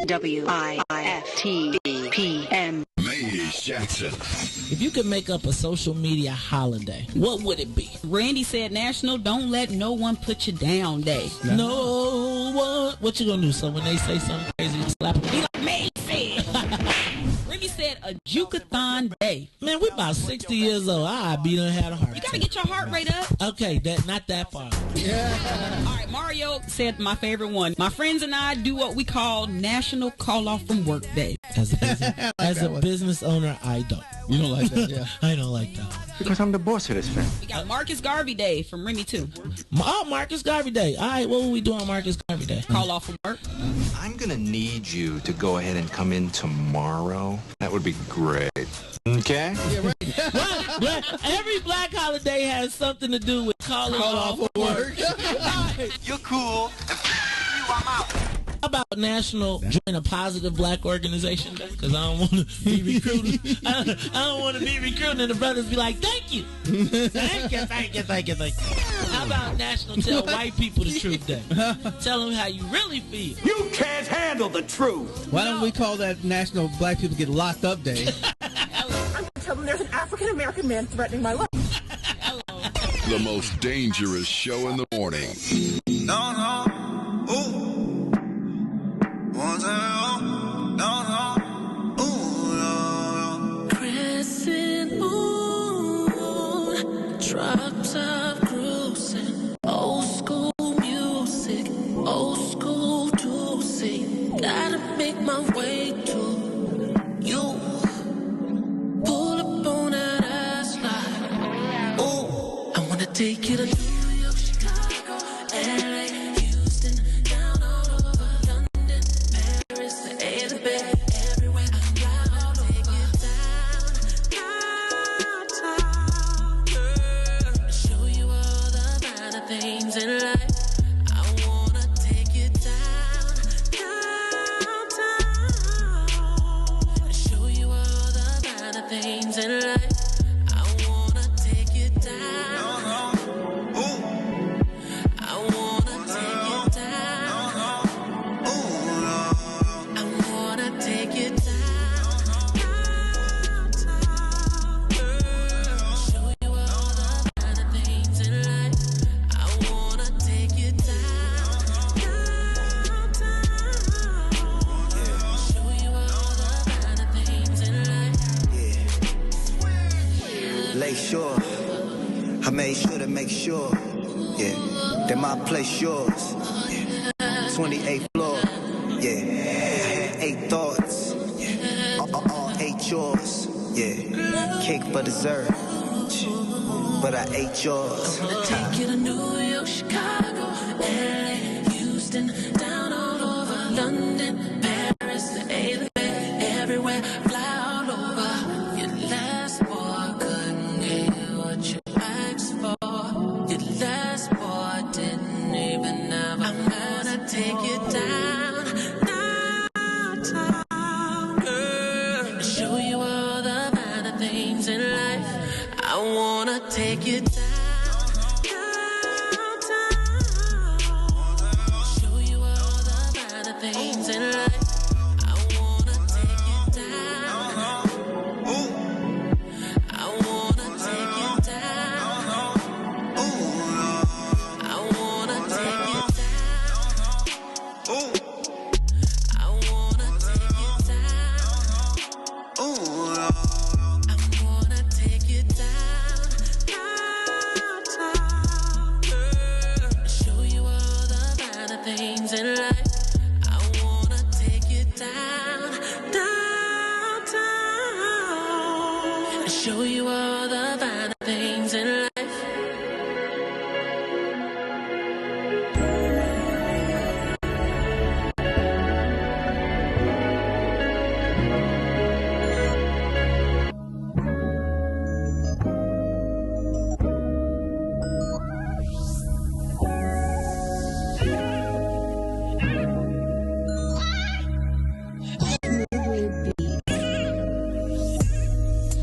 WIFTPM. Maze Jackson. If you could make up a social media holiday, what would it be? Randy said National Don't Let No One Put You Down Day. No one. What you gonna do? So when they say something crazy, you slap them? Be like me said. Randy said a Jukathon Day. Man, we about 60 years old. I be done had a heart You gotta attack. get your heart rate up. Okay, not that far. All right, Mario said my favorite one. My friends and I do what we call National Call Off from Work Day. As a business owner, I don't. You don't like that, yeah. I don't like that. Because I'm the boss of this family. We got Marcus Garvey Day from Remy too. Oh, Marcus Garvey Day. All right, what will we do on Marcus Garvey Day? Call off from work. I'm going to need you to go ahead and come in tomorrow. That would be great. Okay? Yeah, right. Well, every black holiday has something to do with calling off work. You're cool. I'm out. How about National Join a Positive Black Organization Day? Because I don't want to be recruited. I don't want to be recruited and the brothers be like, thank you. Thank you. How about National Tell White People the Truth Day? Tell them how you really feel. You can't handle the truth. Why don't we call that National Black People Get Locked Up Day? I'm going to tell them there's an African-American man threatening my life. The most dangerous show in the morning. No, no. Ooh. One time, no, no. Ooh, no, no. Crescent moon, drops of cruising, old school music, old school juicy. Gotta make my way to you. Pull up on that ass like, ooh, I wanna take you to New York, Chicago, LA, Houston, down all over London, Paris, the A to the B, everywhere. I'm gonna take you downtown, girl. Show you all the finer things in life. I wanna take you downtown, show you all the finer things in life. I wanna take you down. Sure, I made sure to make sure, yeah, that my place yours, yeah. 28th floor, yeah, I had 8 thoughts, yeah, all 8 yours, yeah, cake for dessert, but I ate yours. I wanna take you to New York, Chicago, LA, Houston, down all over London, Paris, the A to the B, everywhere, fly all over. Your last boy couldn't get what you asked for. Your last boy didn't even have a I'm gonna take you downtown, girl. Show you all the finer things in life. I wanna take you downtown. Show you all the finer things in life. I wanna take you down. I wanna take you down. I wanna take you down. I wanna take you down. I wanna take you downtown, girl. Show you all the finer things in life. I wanna take you downtown. Show you all the finer things in life.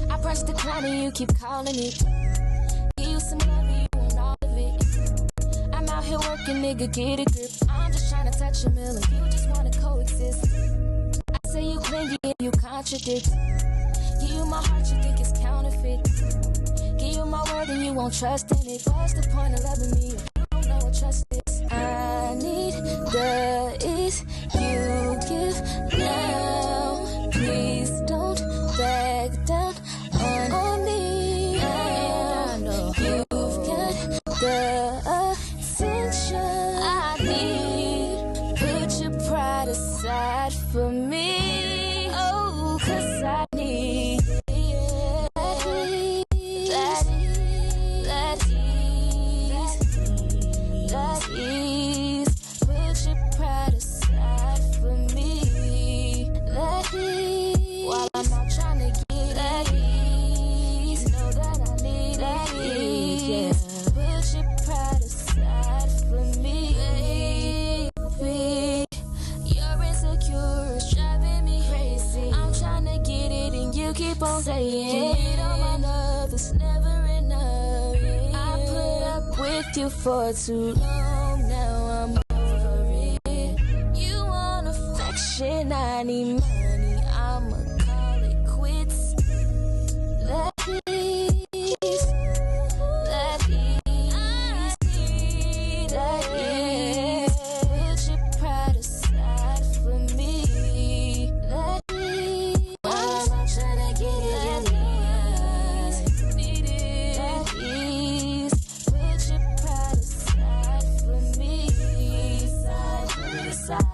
I press decline and you keep calling it. Give you some love and you want all of it. I'm out here working, nigga, get a grip. I'm just trying to touch a mill and you just wanna coexist. I say you clingy and you contradict. Give you my heart, you think it's counterfeit. Give you my word and you won't trust in it. What's the point of loving me if you don't know what trust is? I need the is you give now. Please don't back down on me. I know you've got the attention I need. Put your pride aside for me. Oh, 'cause I need that ease. Put your pride aside for me. That ease. While I'm not trying to get that ease, know that I need that ease. Yeah. Put your pride aside for me. Baby, you're insecure, it's driving me crazy. I'm trying to get it and you keep on saying, you need all my love, it's never enough. I put up with you for too long, now I'm over it. You want affection, I need money, I'ma call it quits. That ease, that ease, that ease. Put your pride aside for me. That ease. While I'm trying to get it, that need it. That ease. Put your pride aside for me. Put it aside. Put it aside.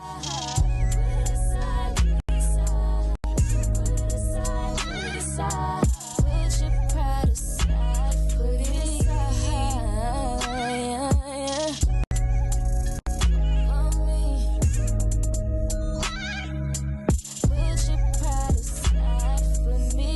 Put it aside. Put it aside. Put it aside. Put your pride aside. Put it aside. On me. Put your pride aside for me.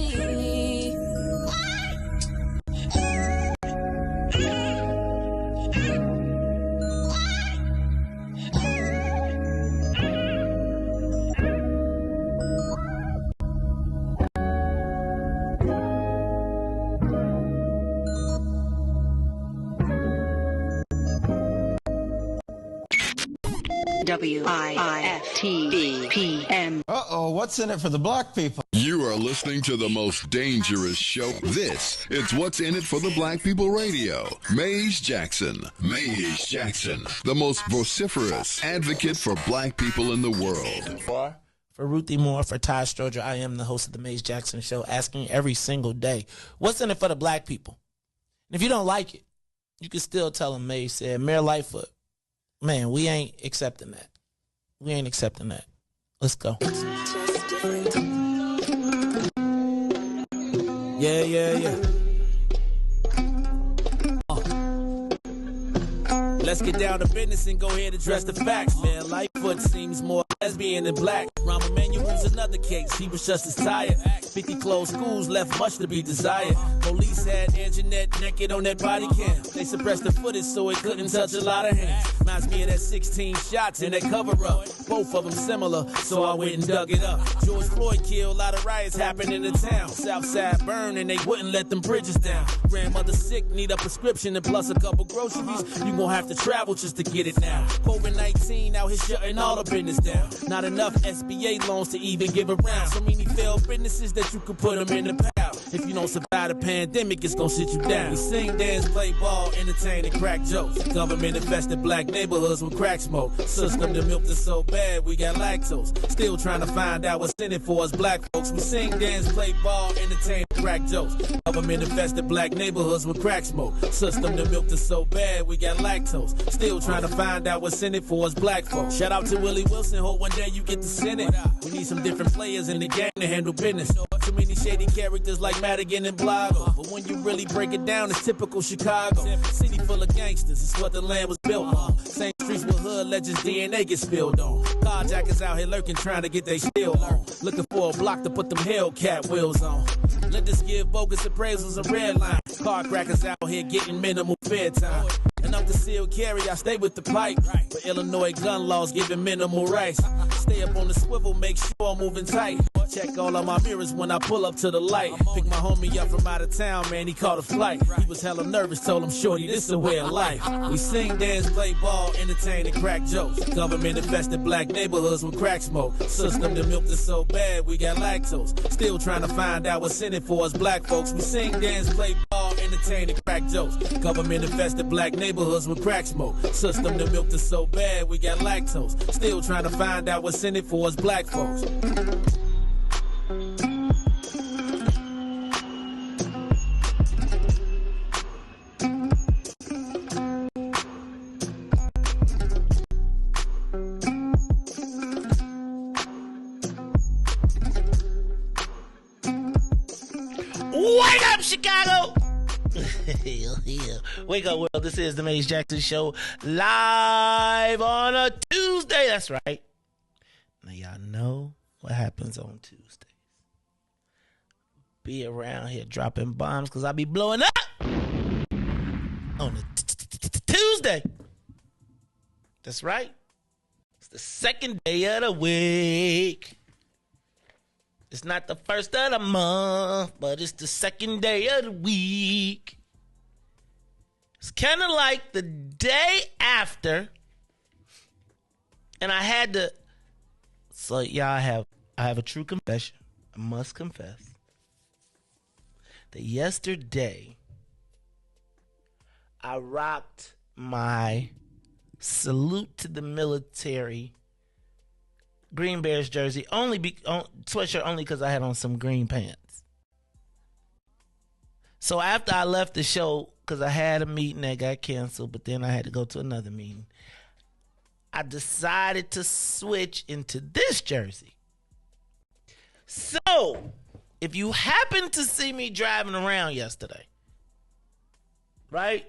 WIFT PM. Uh-oh, what's in it for the black people? You are listening to the most dangerous show. This is What's in It for the Black People Radio. Maze Jackson. Maze Jackson, the most vociferous advocate for black people in the world. For Ruthie Moore, for Ty Stroger, I am the host of the Maze Jackson Show, asking every single day, what's in it for the black people? And if you don't like it, you can still tell them Maze said, Mayor Lightfoot, man, we ain't accepting that. We ain't accepting that. Let's go. Yeah. Let's get down to business and go ahead and address the facts, man. Lightfoot seems more lesbian than black. Rahm Emanuel's another case. He was just as tired. 50 closed schools left much to be desired. Police had Anjanette naked on that body cam. They suppressed the footage so it couldn't touch a lot of hands. Reminds me of that 16 shots in that cover-up. Both of them similar, so I went and dug it up. George Floyd killed, a lot of riots happened in the town. Southside burned and they wouldn't let them bridges down. Grandmother sick, need a prescription and plus a couple groceries. You gon' have to travel just to get it now. COVID-19 out here shutting all the business down. Not enough SBA loans to even give around. So many failed businesses that you could put them in the pile. If you don't survive the pandemic, it's gonna sit you down. We sing, dance, play ball, entertain, and crack jokes. Government infested black neighborhoods with crack smoke. System that milked us so bad, we got lactose. Still trying to find out what's in it for us black folks. We sing, dance, play ball, entertain, and crack jokes. Government infested black neighborhoods with crack smoke. System that milked us so bad, we got lactose. Still trying to find out what's in it for us black folks. Shout out to Willie Wilson, hope one day you get to send it. We need some different players in the game to handle business. Too many shady characters like Madigan and Blago. But when you really break it down, it's typical Chicago. City full of gangsters, it's what the land was built on. Same streets with hood legends, DNA get spilled on. Carjackers out here lurking, trying to get they steal on. Looking for a block to put them Hellcat wheels on. Let us give bogus appraisals a red line. Car crackers out here getting minimal fair time. And I'm concealed carry, I stay with the pipe. But Illinois gun laws giving minimal rights. Stay up on the swivel, make sure I'm moving tight. Check all of my mirrors when I pull up to the light. Pick my homie up from out of town, man, he caught a flight. He was hella nervous, told him, shorty, this a way of life. We sing, dance, play ball, entertain, and crack jokes. Government infested black neighborhoods with crack smoke. System that milked us so bad, we got lactose. Still trying to find out what's in it for us black folks. We sing, dance, play ball, entertain, and crack jokes. Government infested black neighborhoods with crack smoke. System that milked us so bad, we got lactose. Still trying to find out what's in it for us black folks. Wake up, Chicago! Wake up, world. This is the Maze Jackson Show live on a Tuesday. That's right. Now, y'all know what happens on Tuesdays. Be around here dropping bombs because I be blowing up on a Tuesday. That's right. It's the second day of the week. It's not the first of the month, but it's the second day of the week. It's kind of like the day after. And I had to, so y'all, I have a true confession. I must confess that yesterday I rocked my salute to the military Green Bears jersey, sweatshirt only because I had on some green pants. So after I left the show, because I had a meeting that got canceled, but then I had to go to another meeting, I decided to switch into this jersey. So, if you happen to see me driving around yesterday, right,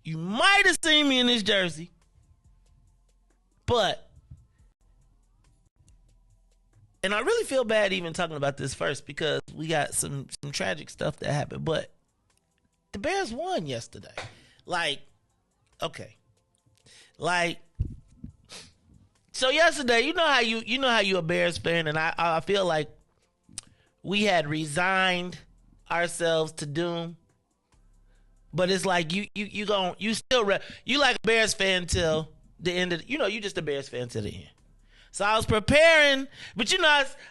you might have seen me in this jersey, but and I really feel bad even talking about this first because we got some tragic stuff that happened. But the Bears won yesterday. So yesterday, you know how you a Bears fan, and I feel like we had resigned ourselves to doom. But it's like you like a Bears fan till the end of you just a Bears fan till the end. So I was preparing, but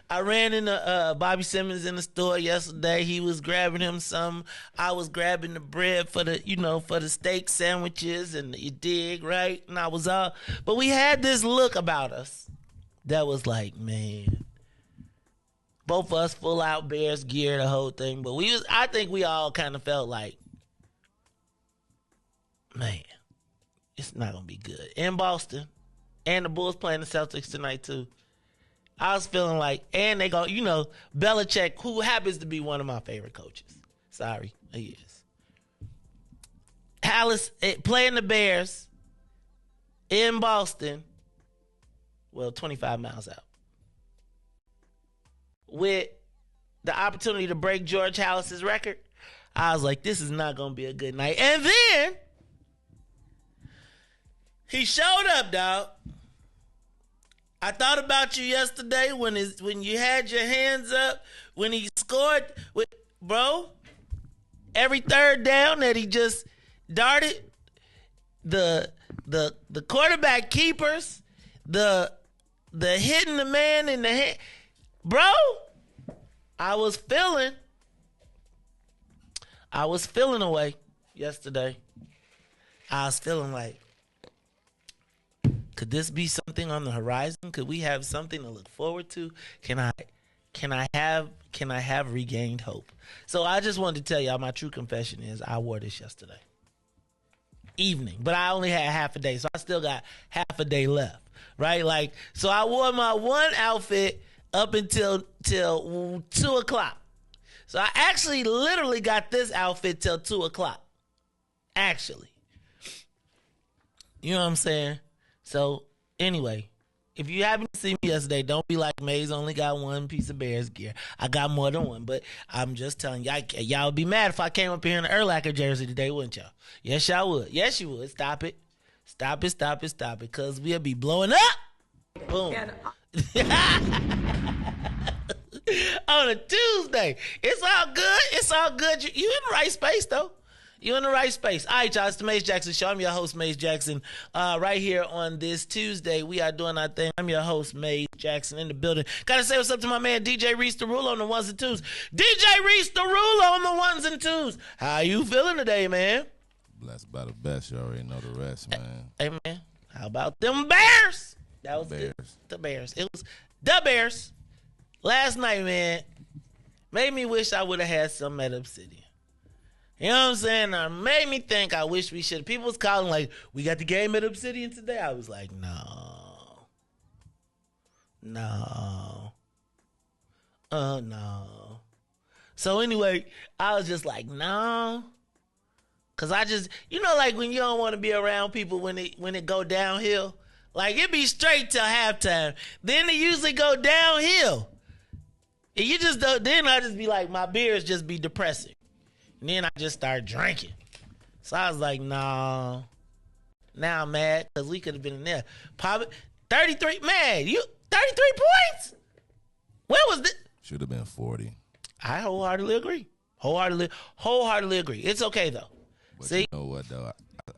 I ran into Bobby Simmons in the store yesterday. He was grabbing him some. I was grabbing the bread for the steak sandwiches and you dig, right? And I was but we had this look about us that was like, man, both of us full out Bears gear, the whole thing. But I think we all kind of felt like, man, it's not gonna be good in Boston. And the Bulls playing the Celtics tonight, too. I was feeling like, and they go, Belichick, who happens to be one of my favorite coaches. Sorry, he is. Alice playing the Bears in Boston, 25 miles out, with the opportunity to break George Halas's record. I was like, this is not going to be a good night. And then he showed up, dog. I thought about you yesterday when you had your hands up when he scored bro. Every third down that he just darted, the quarterback keepers, the hitting the man in the head, bro. I was feeling away yesterday. I was feeling like, could this be something on the horizon? Could we have something to look forward to? Can I have regained hope? So I just wanted to tell y'all my true confession is I wore this yesterday evening, but I only had half a day, so I still got half a day left, right? So I wore my one outfit up until 2 o'clock. So I actually literally got this outfit till 2 o'clock. Actually, you know what I'm saying? So anyway, If you happened to see me yesterday, don't be like Maze only got one piece of Bears gear. I got more than one, but I'm just telling y'all, y'all would be mad if I came up here in an Urlacher jersey today, wouldn't y'all? Yes, y'all would. Yes, you would. Stop it. Stop it, stop it, stop it, because we'll be blowing up. Boom. On a Tuesday. It's all good. It's all good. You in the right space, though. You in the right space. All right, y'all. It's the Maze Jackson Show. I'm your host, Maze Jackson. Right here on this Tuesday, we are doing our thing. I'm your host, Maze Jackson, in the building. Gotta say what's up to my man, DJ Riis the Rule on the ones and twos. DJ Riis the Rule on the ones and twos. How you feeling today, man? Blessed by the best. You already know the rest, man. Hey, man. How about them Bears? That was Bears. The Bears. It was the Bears. Last night, man, made me wish I would have had some at Obsidian. You know what I'm saying? It made me think I wish we should. People was calling like, we got the game at Obsidian today. I was like, no. No. So anyway, I was just like, no. Cause I just, like when you don't want to be around people when it go downhill. Like it be straight till halftime. Then it usually go downhill. And you just don't, then I just be like, my beers just be depressing. And then I just start drinking. So I was like, no. Now I'm mad because we could have been in there. Probably 33, man, 33 points? Where was this? Should have been 40. I wholeheartedly agree. Wholeheartedly agree. It's okay though. But see? You know what though?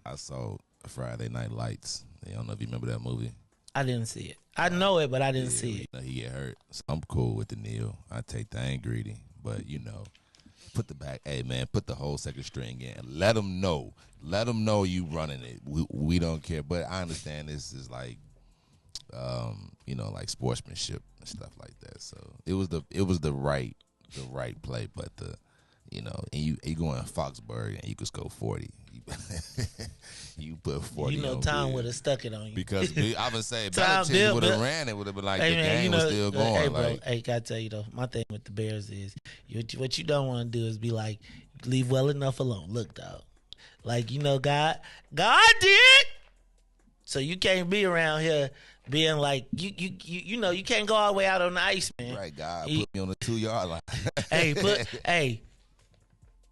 I saw Friday Night Lights. I don't know if you remember that movie. I didn't see it. I know it, but I didn't see it. He get hurt. So I'm cool with the kneel. I take that. I ain't greedy. But, put the back. Hey, man, put the whole second string in. Let them know. Let them know you running it. We don't care. But I understand this is like, like sportsmanship and stuff like that. So it was the right play. But and you go in Foxburg and you could score 40. You put 40 on Tom would have stuck it on you. Because I would say Belichick would have ran it, would have been like, the game was still going. Hey, bro, gotta tell you though, my thing with the Bears is, what you don't want to do is be like, leave well enough alone. Look, dog, like, God did. So you can't be around here being like, you can't go all the way out on the ice, man. Right, God put me on the 2-yard line. Hey,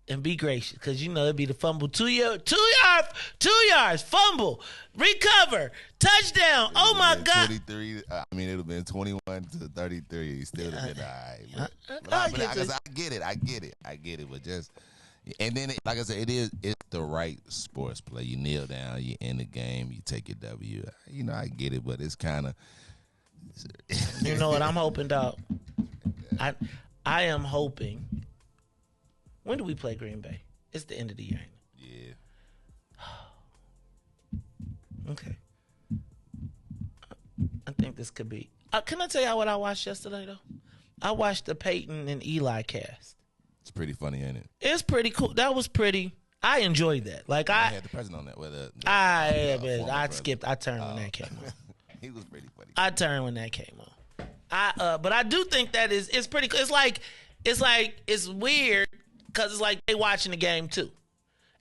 and be gracious, because it'd be the fumble, 2 yards, fumble, recover, touchdown. Oh my God! 23. It would have been 21 to 33. Still would have been all right. I get it. But just, and then like I said, it's the right sports play. You kneel down, you end the game, you take your W. I get it, but it's kind of. You know what I'm hoping, dog? I am hoping. When do we play Green Bay? It's the end of the year, ain't it? Yeah. Okay. I think this could be. Can I tell y'all what I watched yesterday, though? I watched the Peyton and Eli cast. It's pretty funny, ain't it? It's pretty cool. That was pretty. I enjoyed that. Like I had the president on that. I skipped. I turned when that came on. He was pretty funny. I turned when that came on. But I do think that it's pretty cool. It's weird. Because it's like they watching the game too.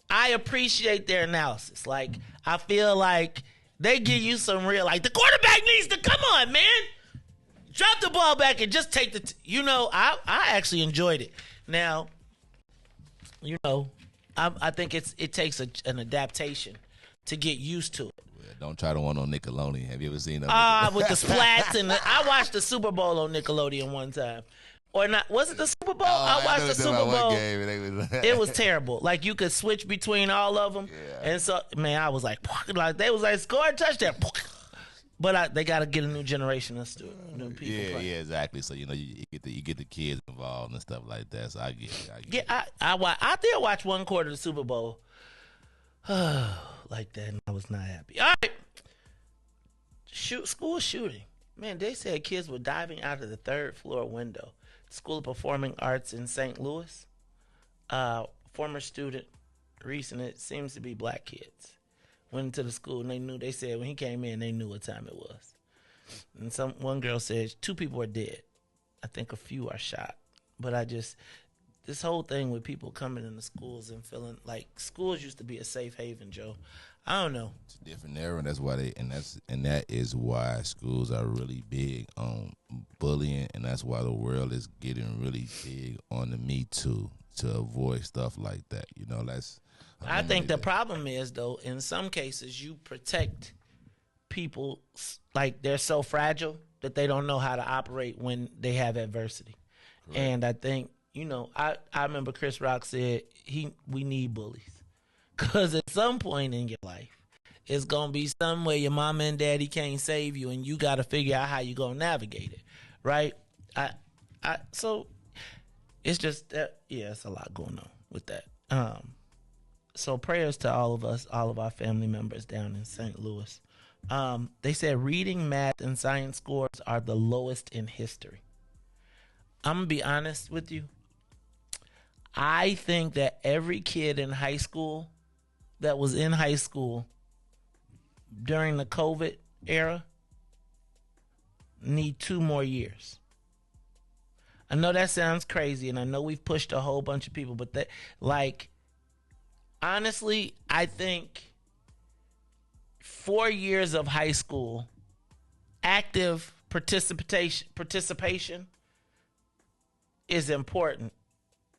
I appreciate their analysis. Like, I feel like they give you some real, like, the quarterback needs to, come on, man. Drop the ball back and just take I actually enjoyed it. Now, I think it takes an adaptation to get used to it. Well, don't try the one on Nickelodeon. Have you ever seen that? With the splats I watched the Super Bowl on Nickelodeon one time. Or not? Was it the Super Bowl? I watched the Super Bowl. It was terrible. Like, you could switch between all of them. Yeah. And so, man, I was like they was like, score a touchdown. But they got to get a new generation of new people playing. Yeah, exactly. So, you get the kids involved and stuff like that. So I get it. I did watch one quarter of the Super Bowl like that, and I was not happy. All right. School shooting. Man, they said kids were diving out of the 3rd floor window. School of Performing Arts in St. Louis. Former student, Riis, and it seems to be black kids, went into the school and they said when he came in, they knew what time it was. And one girl said 2 people are dead. I think a few are shot. But this whole thing with people coming into schools and feeling like schools used to be a safe haven, Joe. I don't know. It's a different era, and that is why schools are really big on bullying, and that's why the world is getting really big on the Me Too to avoid stuff like that. You know, I think the problem is, though, in some cases you protect people like they're so fragile that they don't know how to operate when they have adversity. Right. And I think, I remember Chris Rock said we need bullies. Because at some point in your life, it's going to be somewhere your mama and daddy can't save you, and you got to figure out how you're going to navigate it, right? So it's just that, it's a lot going on with that. So prayers to all of us, all of our family members down in St. Louis. They said reading, math, and science scores are the lowest in history. I'm going to be honest with you. I think that every kid in high school that was in high school during the COVID era need 2 more years. I know that sounds crazy, and I know we've pushed a whole bunch of people, but honestly, I think 4 years of high school, active participation is important.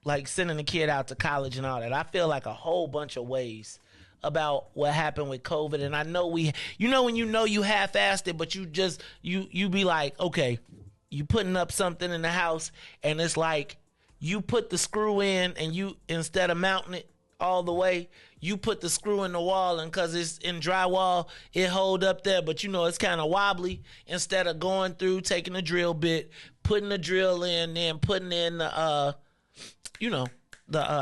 Like sending a kid out to college and all that. I feel like a whole bunch of ways about what happened with COVID. And I know when you half-assed it, but you be like, okay, you putting up something in the house and it's like you put the screw in and you, instead of mounting it all the way, you put the screw in the wall, and because it's in drywall, it hold up there, but it's kind of wobbly. Instead of going through, taking a drill bit, putting the drill in, then putting in the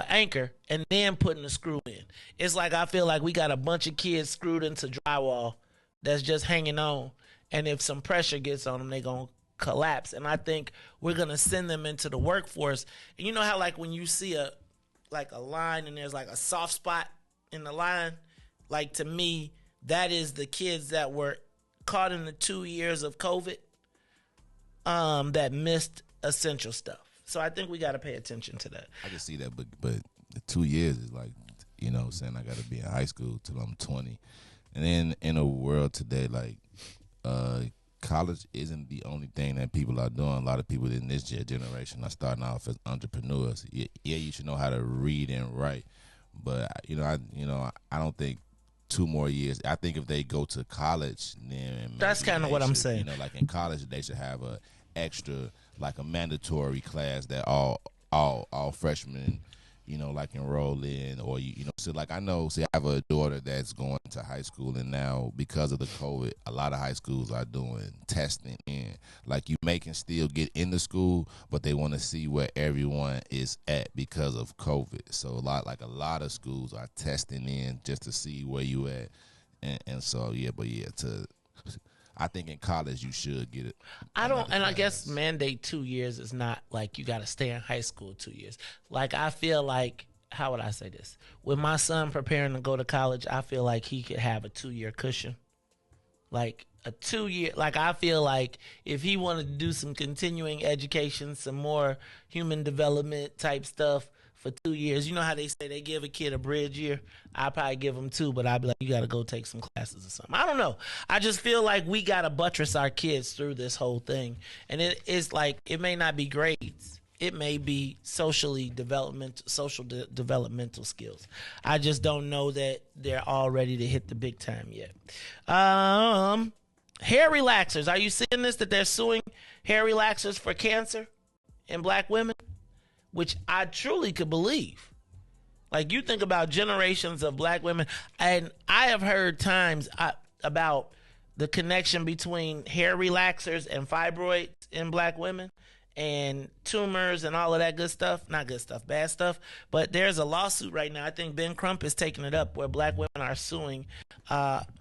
anchor, and then putting the screw in. It's like I feel like we got a bunch of kids screwed into drywall that's just hanging on, and if some pressure gets on them, they're going to collapse. And I think we're going to send them into the workforce. And you know how like when you see a line and there's like a soft spot in the line, like to me, that is the kids that were caught in the 2 years of COVID that missed essential stuff. So I think we got to pay attention to that. I can see that, but the 2 years is like, saying I got to be in high school till I'm 20. And then in a world today, like college isn't the only thing that people are doing. A lot of people in this generation are starting off as entrepreneurs. Yeah, you should know how to read and write. But, I don't think 2 more years. I think if they go to college, then that's kind of what I'm saying. Like in college, they should have a extra, like a mandatory class that all freshmen, enroll in, or so like I have a daughter that's going to high school, and now because of the COVID, a lot of high schools are doing testing in, like you can still get into school, but they want to see where everyone is at because of COVID. So a lot of schools are testing in just to see where you at, and so I think in college you should get it. I guess mandate 2 years is not like you got to stay in high school 2 years. Like I feel like, how would I say this? With my son preparing to go to college, I feel like he could have a 2-year cushion. Like a 2 year, like I feel like if he wanted to do some continuing education, some more human development type stuff for 2 years, you know how they say they give a kid a bridge year? I'd probably give him 2, but I'd be like, you got to go take some classes or something. I don't know. I just feel like we got to buttress our kids through this whole thing. And it's like, it may not be grades. It may be social developmental skills. I just don't know that they're all ready to hit the big time yet. Hair relaxers. Are you seeing this, that they're suing hair relaxers for cancer in black women? Which I truly could believe. Like, you think about generations of black women, and I have heard times about the connection between hair relaxers and fibroids in black women and tumors and all of that good stuff. Not good stuff, bad stuff. But there's a lawsuit right now. I think Ben Crump is taking it up, where black women are suing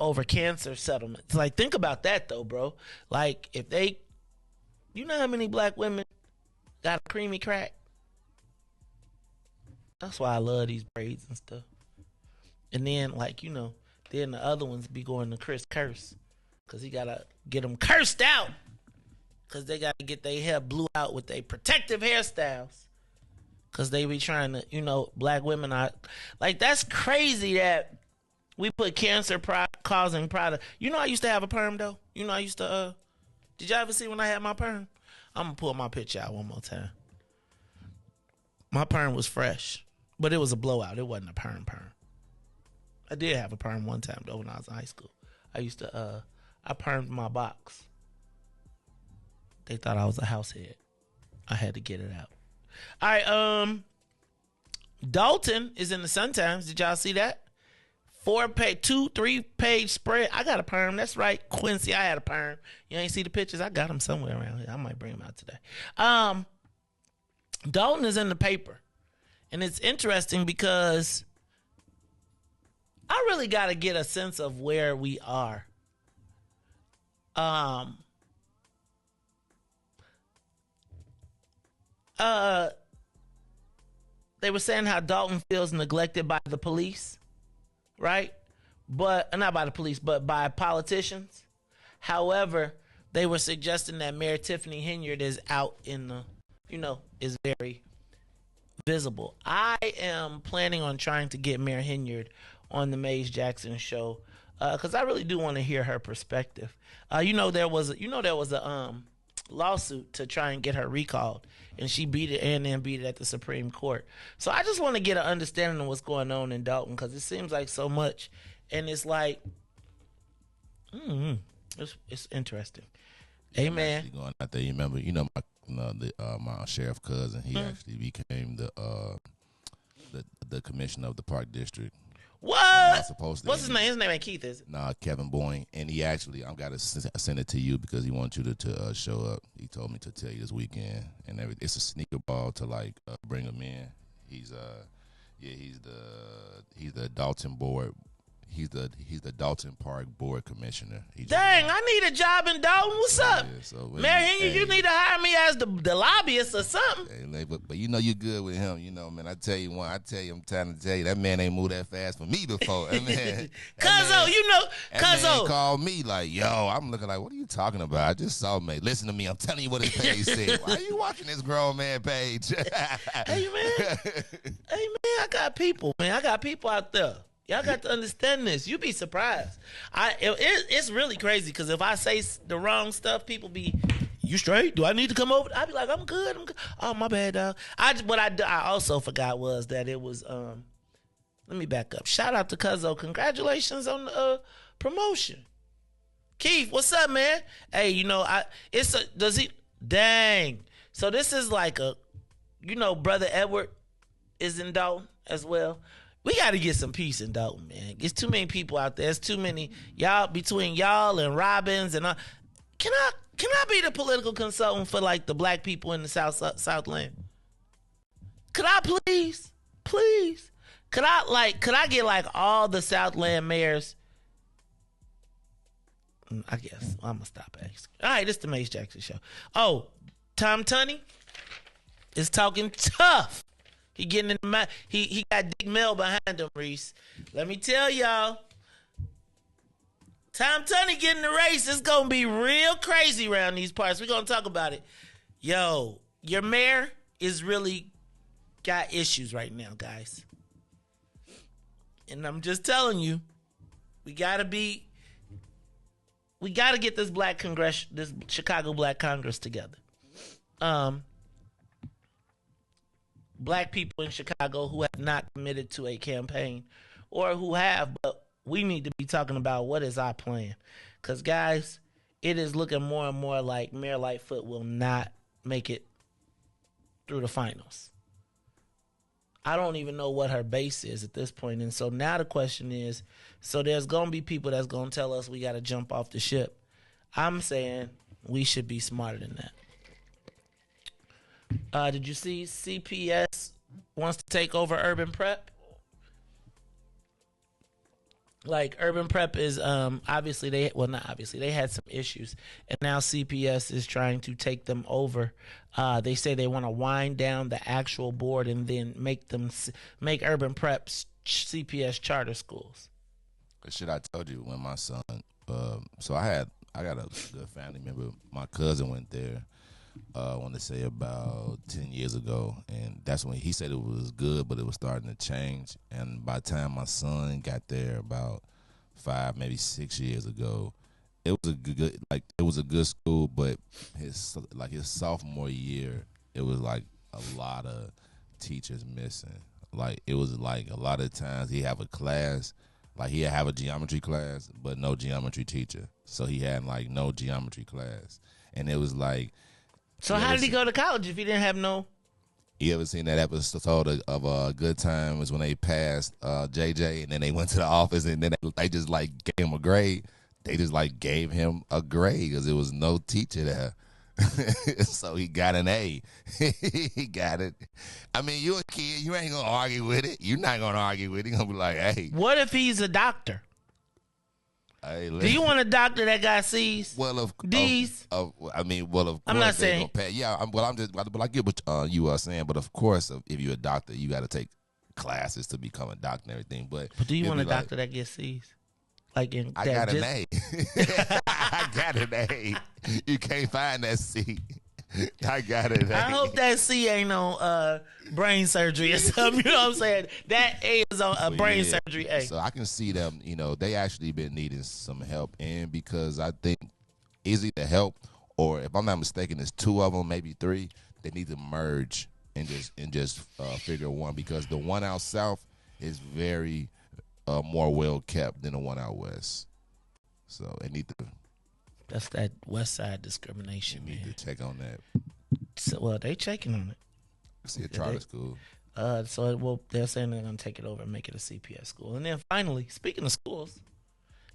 over cancer settlements. Like, think about that, though, bro. Like, if they, you know how many black women got a creamy crack? That's why I love these braids and stuff. And then, then the other ones be going to Chris Curse, because he got to get them cursed out, because they got to get their hair blew out with their protective hairstyles, because they be trying to, black women are, like, that's crazy that We put cancer causing product. You know I used to have a perm though. You know I used to did y'all ever see when I had my perm? I'm gonna pull my picture out one more time. My perm was fresh, but it was a blowout. It wasn't a perm. I did have a perm one time though when I was in high school. I used to I permed my box. They thought I was a house head. I had to get it out. All right, Dalton is in the Sun Times. Did y'all see that? 3-page spread. I got a perm. That's right, Quincy. I had a perm. You ain't see the pictures? I got them somewhere around here. I might bring them out today. Dalton is in the paper, and it's interesting because I really got to get a sense of where we are. They were saying how Dalton feels neglected by the police, right? But not by the police, but by politicians. However, they were suggesting that Mayor Tiffany Henyard is out in the, is very visible. I am planning on trying to get Mayor Henyard on the Maze Jackson show because I really do want to hear her perspective. There was a lawsuit to try and get her recalled, and she beat it and then beat it at the Supreme Court. So I just want to get an understanding of what's going on in Dalton because it seems like so much, and it's like, it's interesting. Amen. Going out there, you remember, my sheriff cousin, he actually became the commissioner of the Park District. What? What's his name? His name ain't Keith, is it? Nah, Kevin Boyne. And he actually, I've got to send it to you because he wants you to show up. He told me to tell you this weekend and everything. It's a sneaker ball to bring him in. He's the Dalton board. He's the Dalton Park board commissioner. Dang, I need a job in Dalton. What's up? Mayor Henyard, you need to hire me as the lobbyist or something. Hey, but you're good with him, man. I'm trying to tell you, that man ain't moved that fast for me before. Cuzzo, That man called me like, yo, I'm looking like, what are you talking about? I just saw me. Listen to me. I'm telling you what his page said. Why are you watching this grown man page? Hey, man, I got people, man. I got people out there. Y'all got to understand this. You'd be surprised. It's really crazy because if I say the wrong stuff, people be, you straight? Do I need to come over? I'd be like, I'm good. Oh, my bad, dog. What I also forgot was that it was, let me back up. Shout out to Cuzzo. Congratulations on the promotion. Keith, what's up, man? Hey, dang. So this is like Brother Edward is in Dalton as well. We got to get some peace in Dalton, man. There's too many people out there. There's too many between y'all and Robbins and Can I be the political consultant for the black people in the Southland? Could I please? Could I get all the Southland mayors? I guess I'm gonna stop asking. All right, this is the Mace Jackson show. Oh, Tom Tunney is talking tough. He getting in the he got Dick Mel behind him, Riis. Let me tell y'all, Tom Tunney getting the race. It's gonna be real crazy around these parts. We're gonna talk about it. Yo, your mayor is really got issues right now, guys. And I'm just telling you, we gotta get this Chicago Black Congress together. Black people in Chicago who have not committed to a campaign or who have, but we need to be talking about what is our plan. Because, guys, it is looking more and more like Mayor Lightfoot will not make it through the finals. I don't even know what her base is at this point. And so now the question is, so there's going to be people that's going to tell us we got to jump off the ship. I'm saying we should be smarter than that. Did you see CPS wants to take over Urban Prep? Urban Prep is obviously they had some issues, and now CPS is trying to take them over. They say they want to wind down the actual board and then make Urban Prep CPS charter schools. Shit, I told you when my son. So I got a good family member. My cousin went there. I want to say about 10 years ago, and that's when he said it was good, but it was starting to change. And by the time my son got there, about 5, maybe 6 years ago, it was a good school. But his sophomore year, it was like a lot of teachers missing. Like it was like a lot of times he have a class, like he'd have a geometry class, but no geometry teacher. So he had like no geometry class, and it was like. So how did he go to college if he didn't have no? You ever seen that episode of Good Times when they passed JJ and then they went to the office and then they just like gave him a grade? They just like gave him a grade because there was no teacher there. So he got an A. He got it. I mean, you a kid. You ain't going to argue with it. You're not going to argue with it. You're going to be like, hey. What if he's a doctor? Hey, do you want a doctor that got C's? Well, D's? Of course. I'm not saying. I get what you are saying, but of course, if you're a doctor, you got to take classes to become a doctor and everything. But do you want a doctor that gets C's? I got an A. I got an A. You can't find that C. I got it. I hope that C ain't on brain surgery or something. You know what I'm saying? That A is on a brain surgery A. So I can see them, they actually been needing some help. And because I think it's either help or, if I'm not mistaken, there's 2 of them, maybe 3. They need to merge and just figure one, because the one out south is very more well kept than the one out west. So they need to. That's that west side discrimination. You need to check on that. So, well, they checking on it. See a charter school. So they're saying they're gonna take it over and make it a CPS school. And then finally, speaking of schools,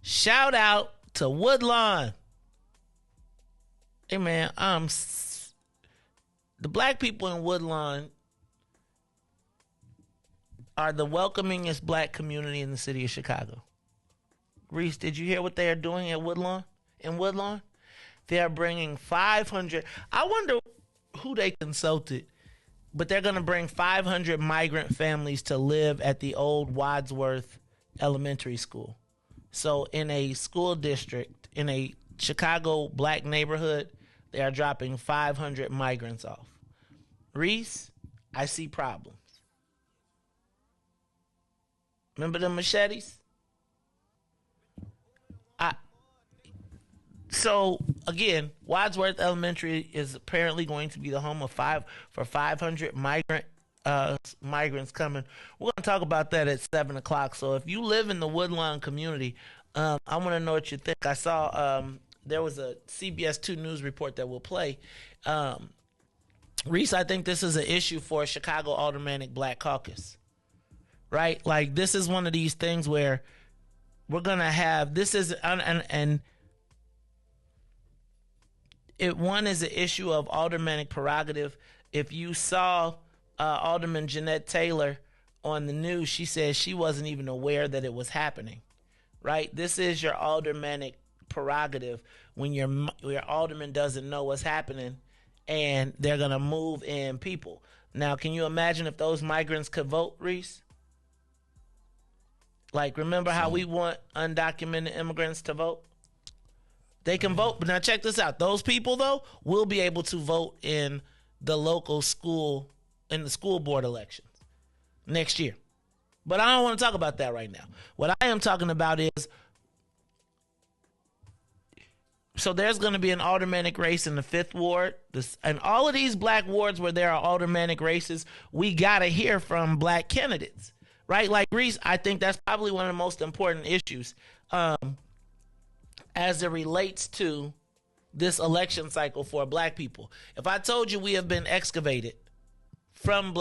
shout out to Woodlawn. Hey man, the black people in Woodlawn are the welcomingest black community in the city of Chicago. Riis, did you hear what they are doing at Woodlawn? In Woodlawn, they are bringing 500. I wonder who they consulted, but they're going to bring 500 migrant families to live at the old WADSWORTH Elementary School. So in a school district, in a Chicago black neighborhood, they are dropping 500 migrants off. Riis, I see problems. Remember the machetes? So, again, WADSWORTH Elementary is apparently going to be the home of 500 migrants coming. We're going to talk about that at 7 o'clock. So if you live in the Woodlawn community, I want to know what you think. I saw there was a CBS 2 News report that we'll play. Riis, I think this is an issue for Chicago Aldermanic Black Caucus, right? Like, this is one of these things where we're going to have, this is, one is an issue of aldermanic prerogative. If you saw Alderman Jeanette Taylor on the news, she said she wasn't even aware that it was happening, right? This is your aldermanic prerogative when your alderman doesn't know what's happening and they're going to move in people. Now, can you imagine if those migrants could vote, Riis? Like, remember how we want undocumented immigrants to vote? They can vote, but now check this out. Those people, though, will be able to vote in the local school, in the school board elections next year. But I don't want to talk about that right now. What I am talking about is, so there's going to be an aldermanic race in the 5th ward. And all of these black wards where there are aldermanic races, we got to hear from black candidates, right? Like, Riis, I think that's probably one of the most important issues as it relates to this election cycle for black people. If I told you we have been excavated from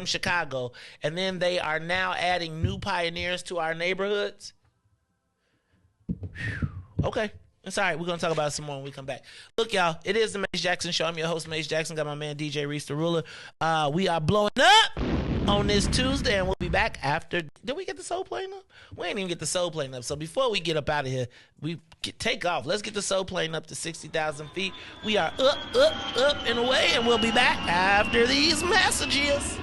Chicago, and then they are now adding new pioneers to our neighborhoods, okay. It's all right. We're going to talk about it some more when we come back. Look, y'all, it is the Mace Jackson Show. I'm your host, Mace Jackson. Got my man, DJ Riis the Ruler. We are blowing up on this Tuesday, and we'll be back after. Did we get the soul plane up? We ain't even get the soul plane up. So before we get up out of here, take off. Let's get the soul plane up to 60,000 feet. We are up and away, and we'll be back after these messages.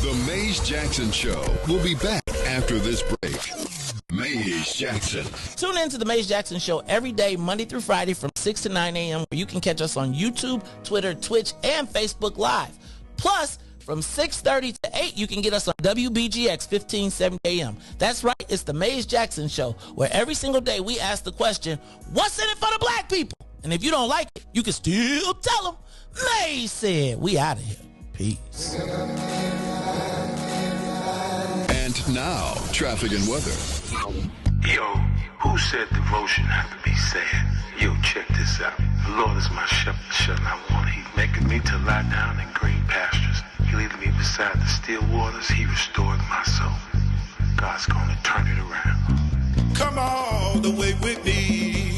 The Mace Jackson Show will be back after this break. Maze Jackson. Tune in to the Maze Jackson Show every day, Monday through Friday from 6 to 9 a.m. where you can catch us on YouTube, Twitter, Twitch, and Facebook Live. Plus, from 6:30 to 8, you can get us on WBGX 1570 a.m. That's right, it's the Maze Jackson Show, where every single day we ask the question, what's in it for the black people? And if you don't like it, you can still tell them, Maze said. We out of here. Peace. And now, traffic and weather. Yo, who said devotion have to be sad? Yo, check this out. The Lord is my shepherd, I want. He maketh me to lie down in green pastures. He leadeth me beside the still waters. He restored my soul. God's gonna turn it around. Come all the way with me.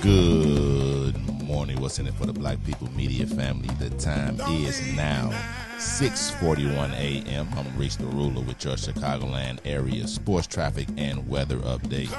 Good morning. What's in it for the Black People Media family? The time is now 6:41 a.m. I'm Riis the Ruler with your Chicagoland area sports traffic and weather update.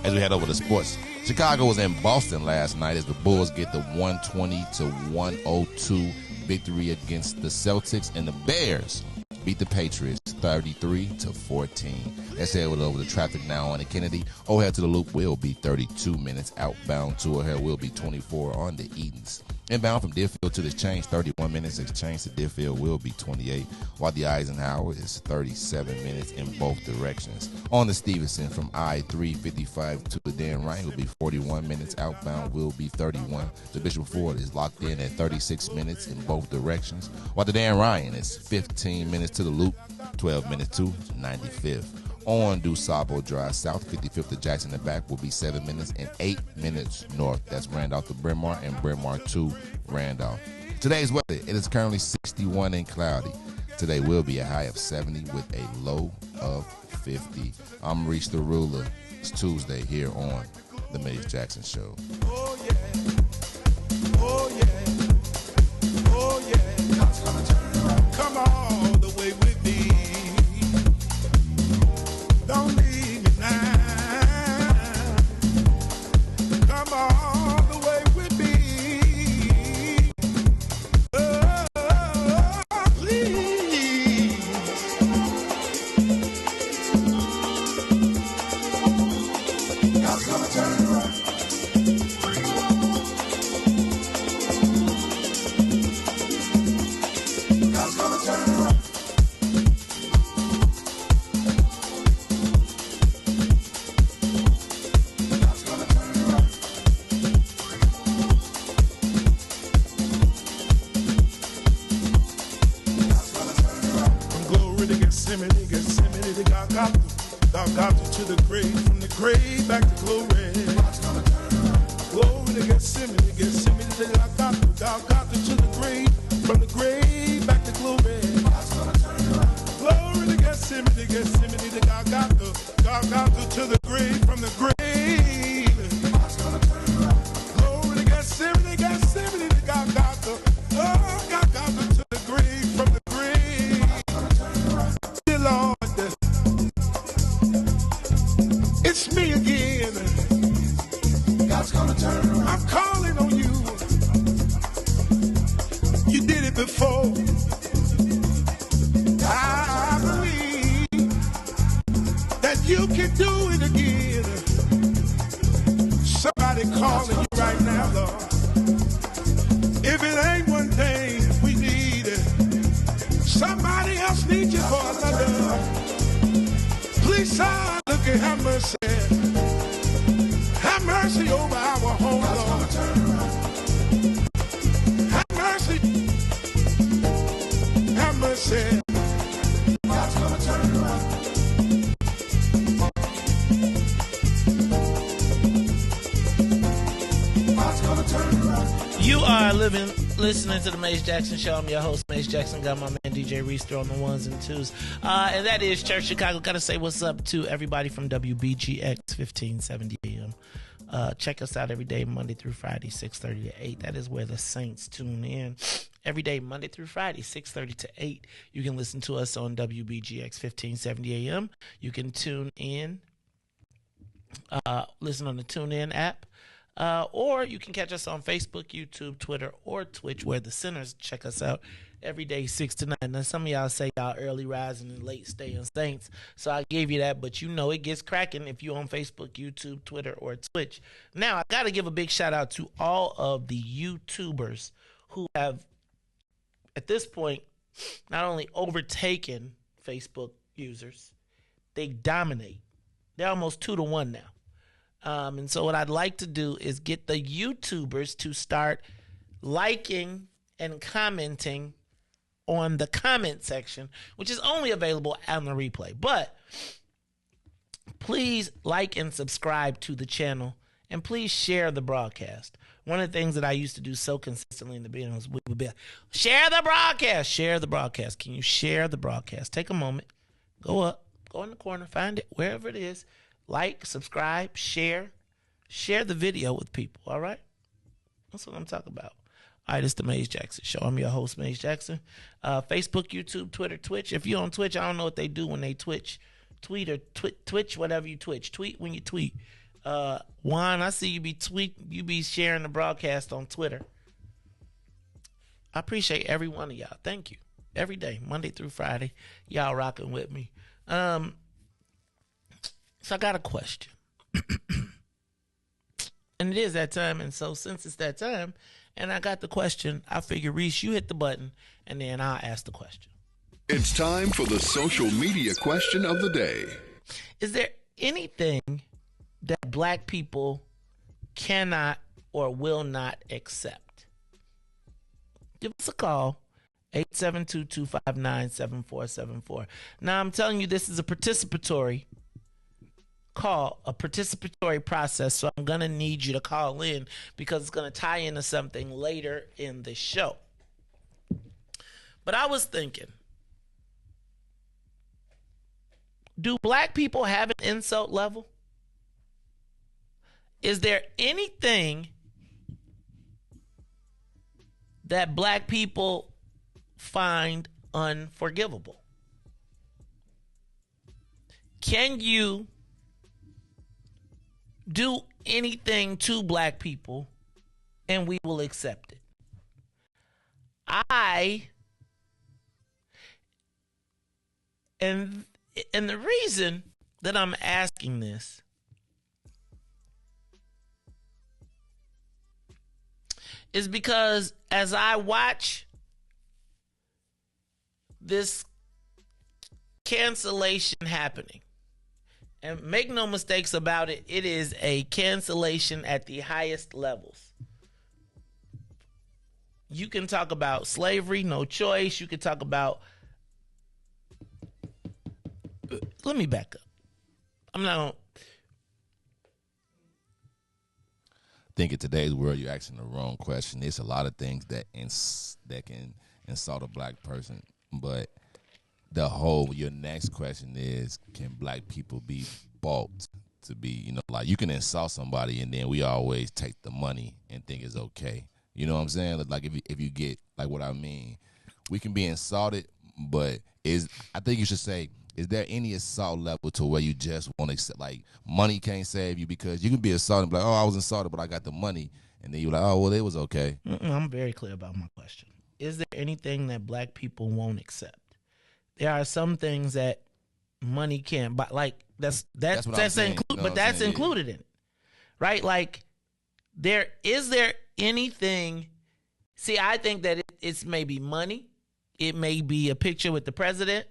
As we head over to sports, Chicago was in Boston last night as the Bulls get the 120-102 victory against the Celtics, and the Bears beat the Patriots 33-14. Let's head over the traffic now on the Kennedy. O'Hare to the Loop will be 32 minutes. Outbound to O'Hare will be 24 on the Edens. Inbound from Deerfield to the Exchange, 31 minutes. Exchange to Deerfield will be 28, while the Eisenhower is 37 minutes in both directions. On the Stevenson from I-355 to the Dan Ryan will be 41 minutes. Outbound will be 31. The Bishop Ford is locked in at 36 minutes in both directions, while the Dan Ryan is 15 minutes to the Loop, 12 minutes to 95th. On DuSable Drive South, 55th to Jackson and back will be 7 minutes and 8 minutes north. That's Randolph to Bryn Mawr and Bryn Mawr to Randolph. Today's weather, it is currently 61 and cloudy. Today will be a high of 70 with a low of 50. I'm Riis the Ruler. It's Tuesday here on The Maze Jackson Show. Oh, yeah. Oh, yeah. Oh, yeah. God's gonna turn it around. Come all the way with me. Don't leave me now. Come all the way with me. Oh, please. God's gonna turn it around. God's gonna turn it around. Gotcha to the grave, from the grave back to glory. Glory to Gethsemane to Gotcha to the grave, from the grave back to glory. Glory to Gethsemane to Gotcha to the grave, from the grave. Glory to Gethsemane to Gotcha, oh, Gotcha to the grave, from the grave. Dear Lord, it's me again. God's gonna turn around. I'm calling on you. You did it before. I believe that you can do it again. Somebody calling you right now, Lord. If it ain't one thing we need, somebody else needs you for another. Please, son, look and have mercy. Have mercy over our home, Lord. Have mercy. Have mercy. God's gonna turn it around. God's gonna turn it around. You are listening to the Maze Jackson Show. I'm your host, Maze Jackson. Got my man DJ Riis throwing the ones and twos. And that is Church Chicago. Gotta say what's up to everybody from WBGX 1570 AM. Check us out every day, Monday through Friday, 6:30 to 8. That is where the Saints tune in. Every day, Monday through Friday, 6:30 to 8. You can listen to us on WBGX 1570 AM. You can tune in, listen on the TuneIn app. Or you can catch us on Facebook, YouTube, Twitter, or Twitch, where the sinners check us out every day, 6 to 9. Now, some of y'all say y'all early rising and late staying saints, so I gave you that, but you know it gets cracking if you're on Facebook, YouTube, Twitter, or Twitch. Now, I got to give a big shout out to all of the YouTubers who have, at this point, not only overtaken Facebook users, they dominate. They're almost 2-1 now. And so what I'd like to do is get the YouTubers to start liking and commenting on the comment section, which is only available on the replay. But please like and subscribe to the channel, and please share the broadcast. One of the things that I used to do so consistently in the beginning was we would be like, share the broadcast, share the broadcast. Can you share the broadcast? Take a moment, go up, go in the corner, find it, wherever it is. Like, subscribe, share the video with people, all right? That's what I'm talking about. All right, it's the Maze Jackson Show. I'm your host, Maze Jackson. Facebook, YouTube, Twitter, Twitch. If you're on Twitch, I don't know what they do when they Twitch. Tweet or Twitch, whatever you Twitch. Tweet when you tweet. Juan, I see you be sharing the broadcast on Twitter. I appreciate every one of y'all. Thank you. Every day, Monday through Friday, y'all rocking with me. So I got a question. And it is that time, and so since it's that time, and I got the question, I figure, Riis, you hit the button, and then I'll ask the question. It's time for the social media question of the day. Is there anything that black people cannot or will not accept? Give us a call, 872-259-7474. Now, I'm telling you, this is a participatory call, a participatory process, so I'm going to need you to call in because it's going to tie into something later in the show. But I was thinking, do black people have an insult level? Is there anything that black people find unforgivable? Can you do anything to black people and we will accept it? And the reason that I'm asking this is because as I watch this cancellation happening, and make no mistakes about it, it is a cancellation at the highest levels. You can talk about slavery, no choice. You can talk about... Let me back up. I'm not going to... I think in today's world, you're asking the wrong question. There's a lot of things that can insult a black person, but your next question is, can black people be bought to be, like you can insult somebody and then we always take the money and think it's okay. You know what I'm saying? Like if you get like what I mean, we can be insulted, but I think you should say, is there any assault level to where you just want to accept, like money can't save you, because you can be assaulted and be like, oh, I was insulted, but I got the money. And then you're like, oh, well, it was okay. I'm very clear about my question. Is there anything that black people won't accept? There are some things that money can't buy. Like that's included in it, right? Like is there anything? See, I think that it's maybe money. It may be a picture with the president.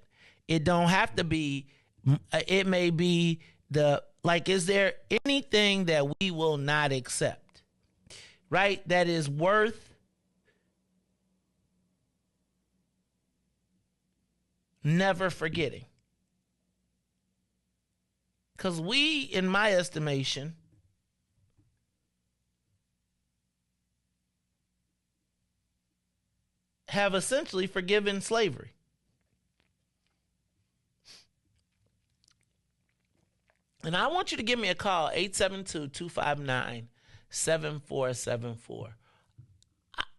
It don't have to be. It may be is there anything that we will not accept, right? That is worth never forgetting. Because we, in my estimation, have essentially forgiven slavery. And I want you to give me a call, 872-259-7474.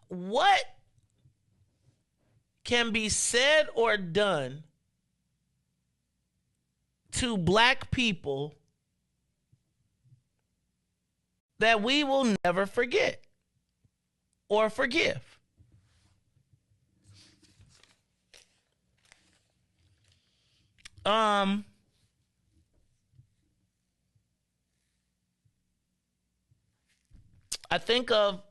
What can be said or done to black people that we will never forget or forgive. I think of,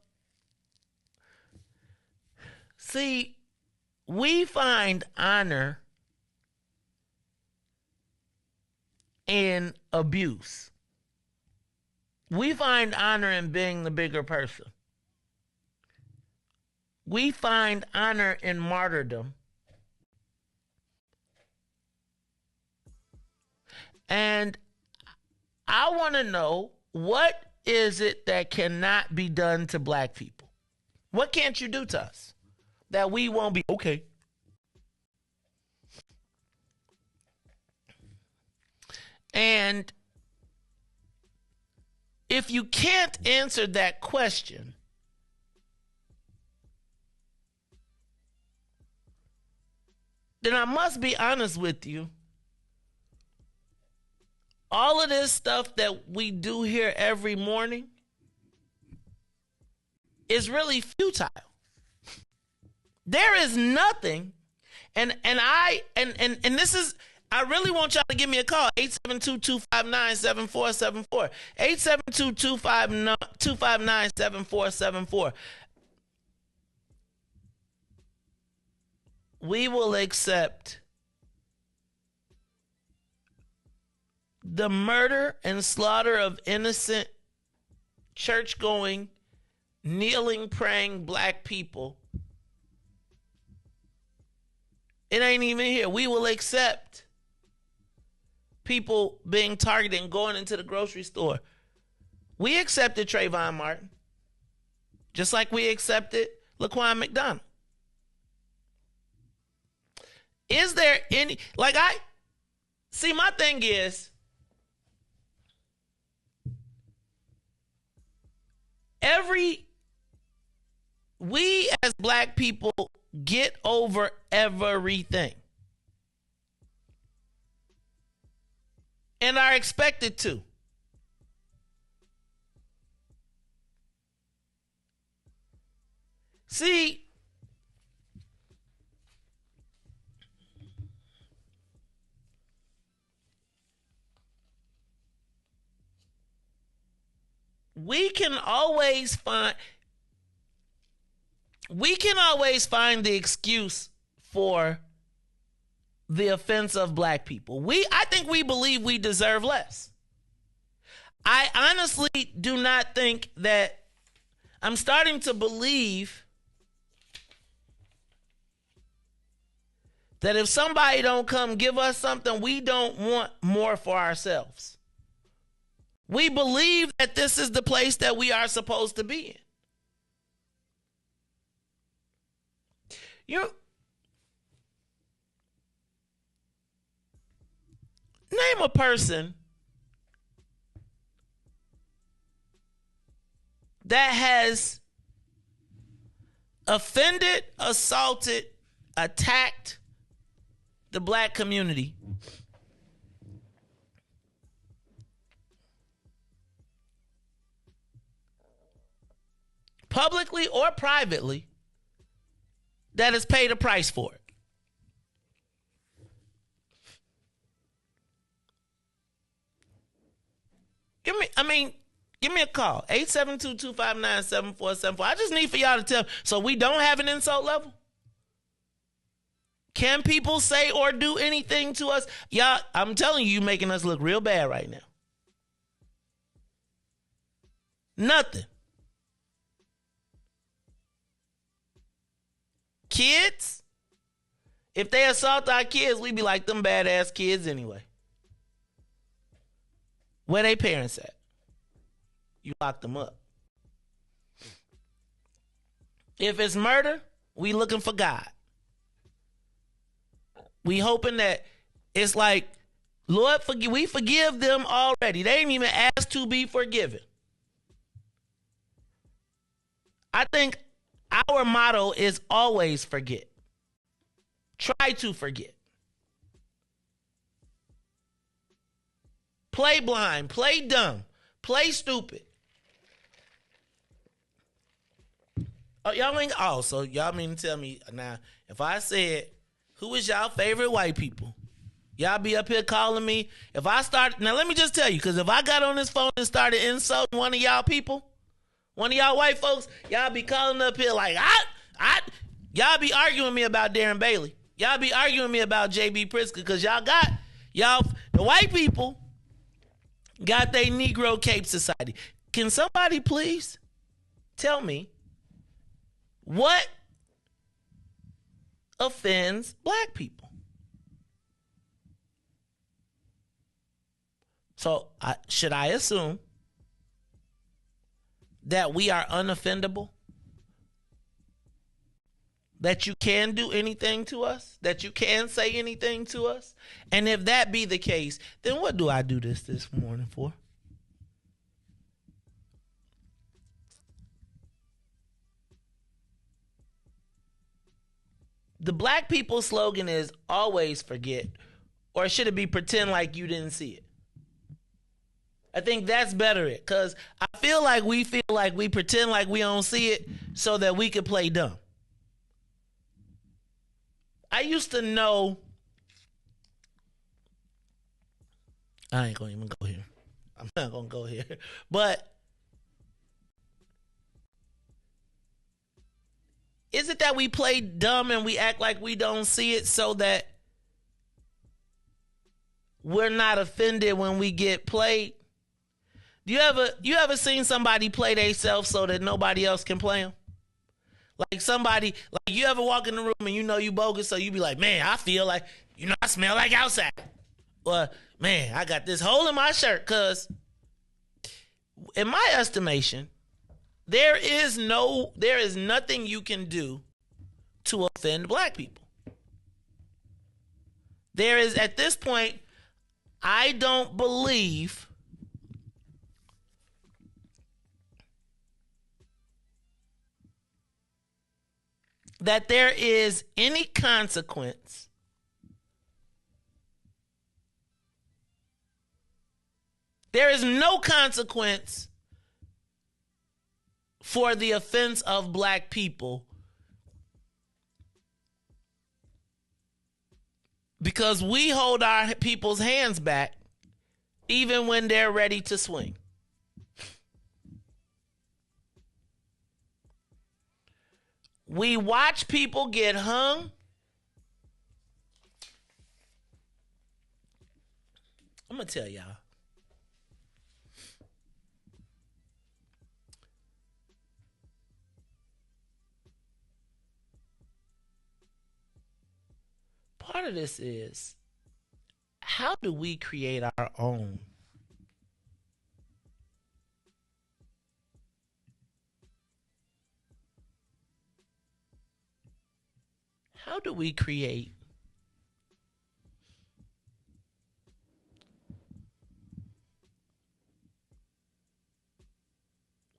see, we find honor in abuse. We find honor in being the bigger person. We find honor in martyrdom. And I want to know, what is it that cannot be done to black people? What can't you do to us that we won't be okay? And if you can't answer that question, then I must be honest with you. All of this stuff that we do here every morning is really futile. There is nothing, and this is, I really want y'all to give me a call, 872-259-7474, 872-259-7474. We will accept the murder and slaughter of innocent, church-going, kneeling, praying black people. It ain't even here. We will accept people being targeted and going into the grocery store. We accepted Trayvon Martin, just like we accepted Laquan McDonald. Is there any, my thing is, we as black people get over everything and are expected to. See, we can always find the excuse for the offense of black people. I think we believe we deserve less. I honestly do not think that, I'm starting to believe that if somebody don't come give us something, we don't want more for ourselves. We believe that this is the place that we are supposed to be in. Name a person that has offended, assaulted, attacked the black community publicly or privately, that has paid a price for it. Give me a call. 872-259-7474. I just need for y'all to tell, so we don't have an insult level. Can people say or do anything to us? Y'all, I'm telling you, making us look real bad right now. Nothing. Kids, if they assault our kids, we be like them badass kids anyway. Where they parents at? You lock them up. If it's murder, we looking for God. We hoping that it's like, Lord, we forgive them already. They ain't even asked to be forgiven. I think our motto is always forget. Try to forget. Play blind, play dumb, play stupid. Oh, y'all ain't. Oh, so y'all mean to tell me now? If I said, "Who is y'all favorite white people?" Y'all be up here calling me. If I start now, let me just tell you, because if I got on this phone and started insulting one of y'all people, one of y'all white folks, y'all be calling up here like y'all be arguing me about Darren Bailey. Y'all be arguing me about JB Pritzker because the white people got their Negro Cape Society. Can somebody please tell me what offends black people? So should I assume that we are unoffendable? That you can do anything to us? That you can say anything to us? And if that be the case, then what do I do this morning for? The black people slogan is always forget, or should it be pretend like you didn't see it? I think that's better because I feel like we pretend like we don't see it so that we could play dumb. I used to know. I ain't gonna even go here. I'm not gonna go here. But is it that we play dumb and we act like we don't see it so that we're not offended when we get played? You ever seen somebody play themselves so that nobody else can play them? Like somebody, like you ever walk in the room and you know you bogus, so you be like, man, I feel like, I smell like outside. Or, man, I got this hole in my shirt. Because in my estimation, there is nothing you can do to offend black people. There is, at this point, I don't believe that there is any consequence there is no consequence for the offense of black people because we hold our people's hands back even when they're ready to swing. We watch people get hung. I'm going to tell y'all. Part of this is, how do we create our own How do we create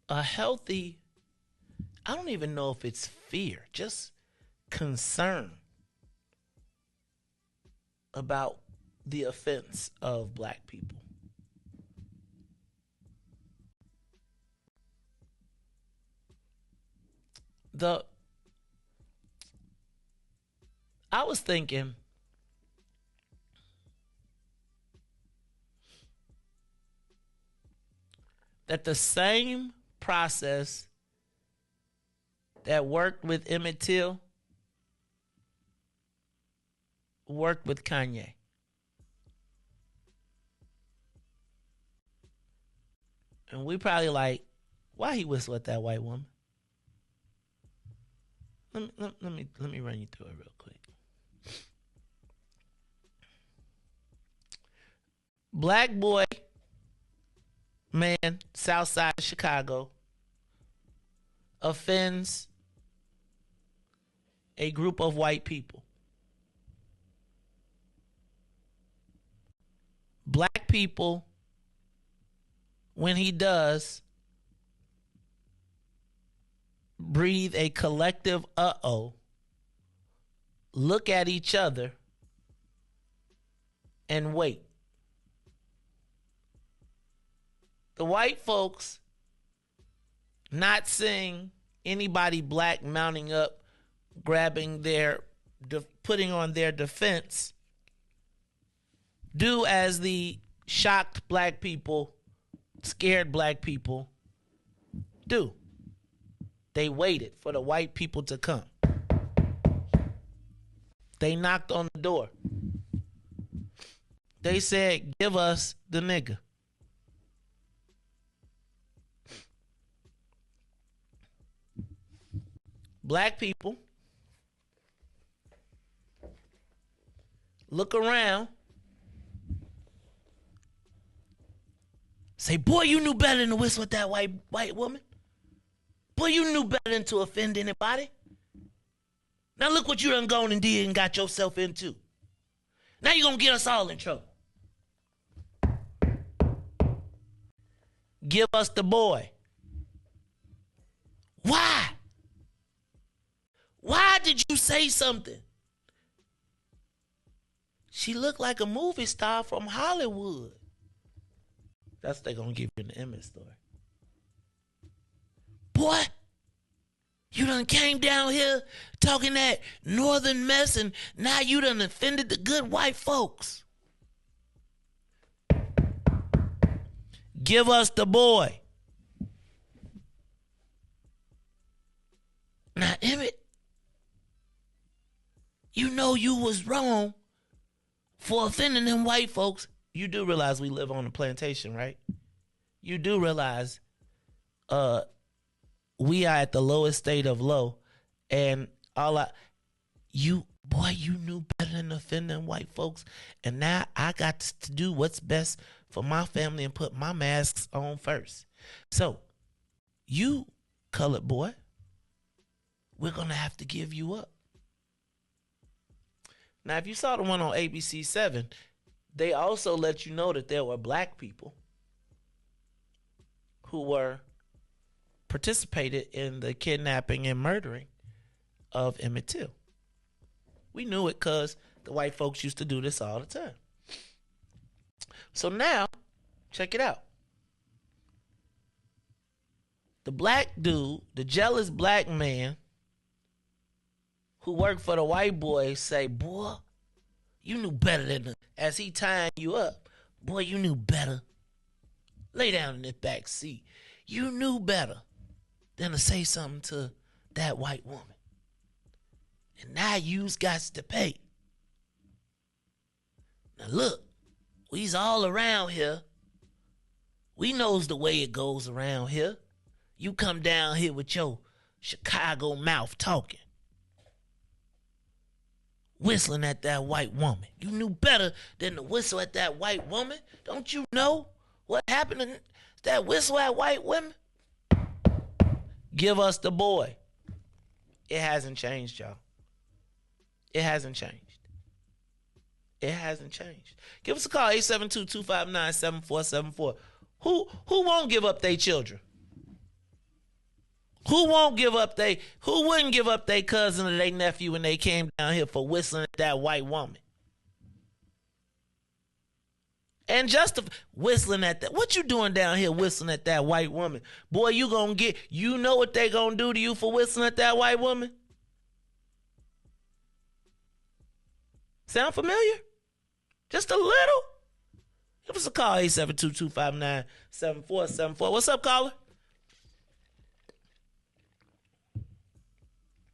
a healthy, I don't even know if it's fear, just concern about the offense of black people? I was thinking that the same process that worked with Emmett Till worked with Kanye. And we probably like, why he whistle at that white woman? Let me run you through it real quick. Black boy, man, south side of Chicago, offends a group of white people. Black people, when he does, breathe a collective uh-oh, look at each other, and wait. The white folks not seeing anybody black mounting up, grabbing their, putting on their defense, do as the shocked black people, scared black people do. They waited for the white people to come. They knocked on the door. They said, give us the nigga. Black people look around, say, boy, you knew better than to whistle at that white woman. Boy, you knew better than to offend anybody. Now look what you done gone and did and got yourself into. Now you're going to get us all in trouble. Give us the boy. Why? Why did you say something? She looked like a movie star from Hollywood. That's what they're going to give you in the Emmett story. Boy, you done came down here talking that northern mess and now you done offended the good white folks. Give us the boy. Now, Emmett, you know you was wrong for offending them white folks. You do realize we live on a plantation, right? You do realize we are at the lowest state of low, and you knew better than to offend them white folks, and now I got to do what's best for my family and put my masks on first. So, you, colored boy, we're going to have to give you up. Now, if you saw the one on ABC 7, they also let you know that there were black people who were participated in the kidnapping and murdering of Emmett Till. We knew it because the white folks used to do this all the time. So now, check it out. The black dude, the jealous black man who worked for the white boy say, boy, you knew better than as he tying you up. Boy, you knew better. Lay down in the back seat. You knew better than to say something to that white woman. And now you's got to pay. Now look, we's all around here. We knows the way it goes around here. You come down here with your Chicago mouth talking. Whistling at that white woman. You knew better than to whistle at that white woman. Don't you know what happened to that whistle at white women? Give us the boy. It hasn't changed, y'all. It hasn't changed. It hasn't changed. Give us a call, 872-259-7474. Who won't give up their children? Who wouldn't give up their cousin or their nephew when they came down here for whistling at that white woman? And just whistling at that. What you doing down here whistling at that white woman? Boy, you know what they gonna do to you for whistling at that white woman? Sound familiar? Just a little? Give us a call, 872-259-7474. What's up, caller?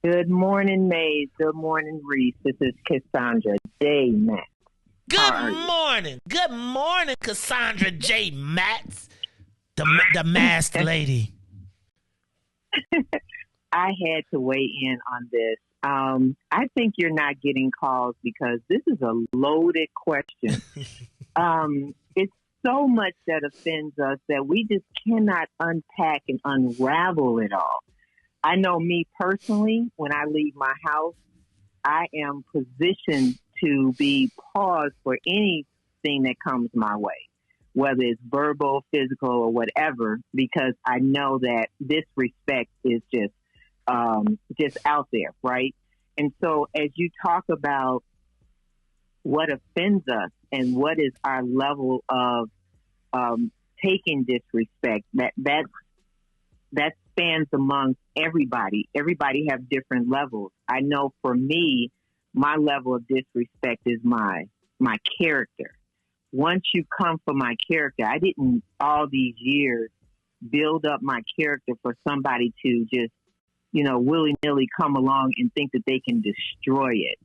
Good morning, Maze. Good morning, Riis. This is Cassandra J. Matz. Good morning. Good morning, Cassandra J. Matz, the masked lady. I had to weigh in on this. I think you're not getting calls because this is a loaded question. It's so much that offends us that we just cannot unpack and unravel it all. I know me personally, when I leave my house, I am positioned to be paused for anything that comes my way, whether it's verbal, physical, or whatever, because I know that disrespect is just out there, right? And so as you talk about what offends us and what is our level of taking disrespect, that's spans amongst everybody. Everybody have different levels. I know for me, my level of disrespect is my character. Once you come for my character, I didn't all these years build up my character for somebody to just, willy-nilly come along and think that they can destroy it.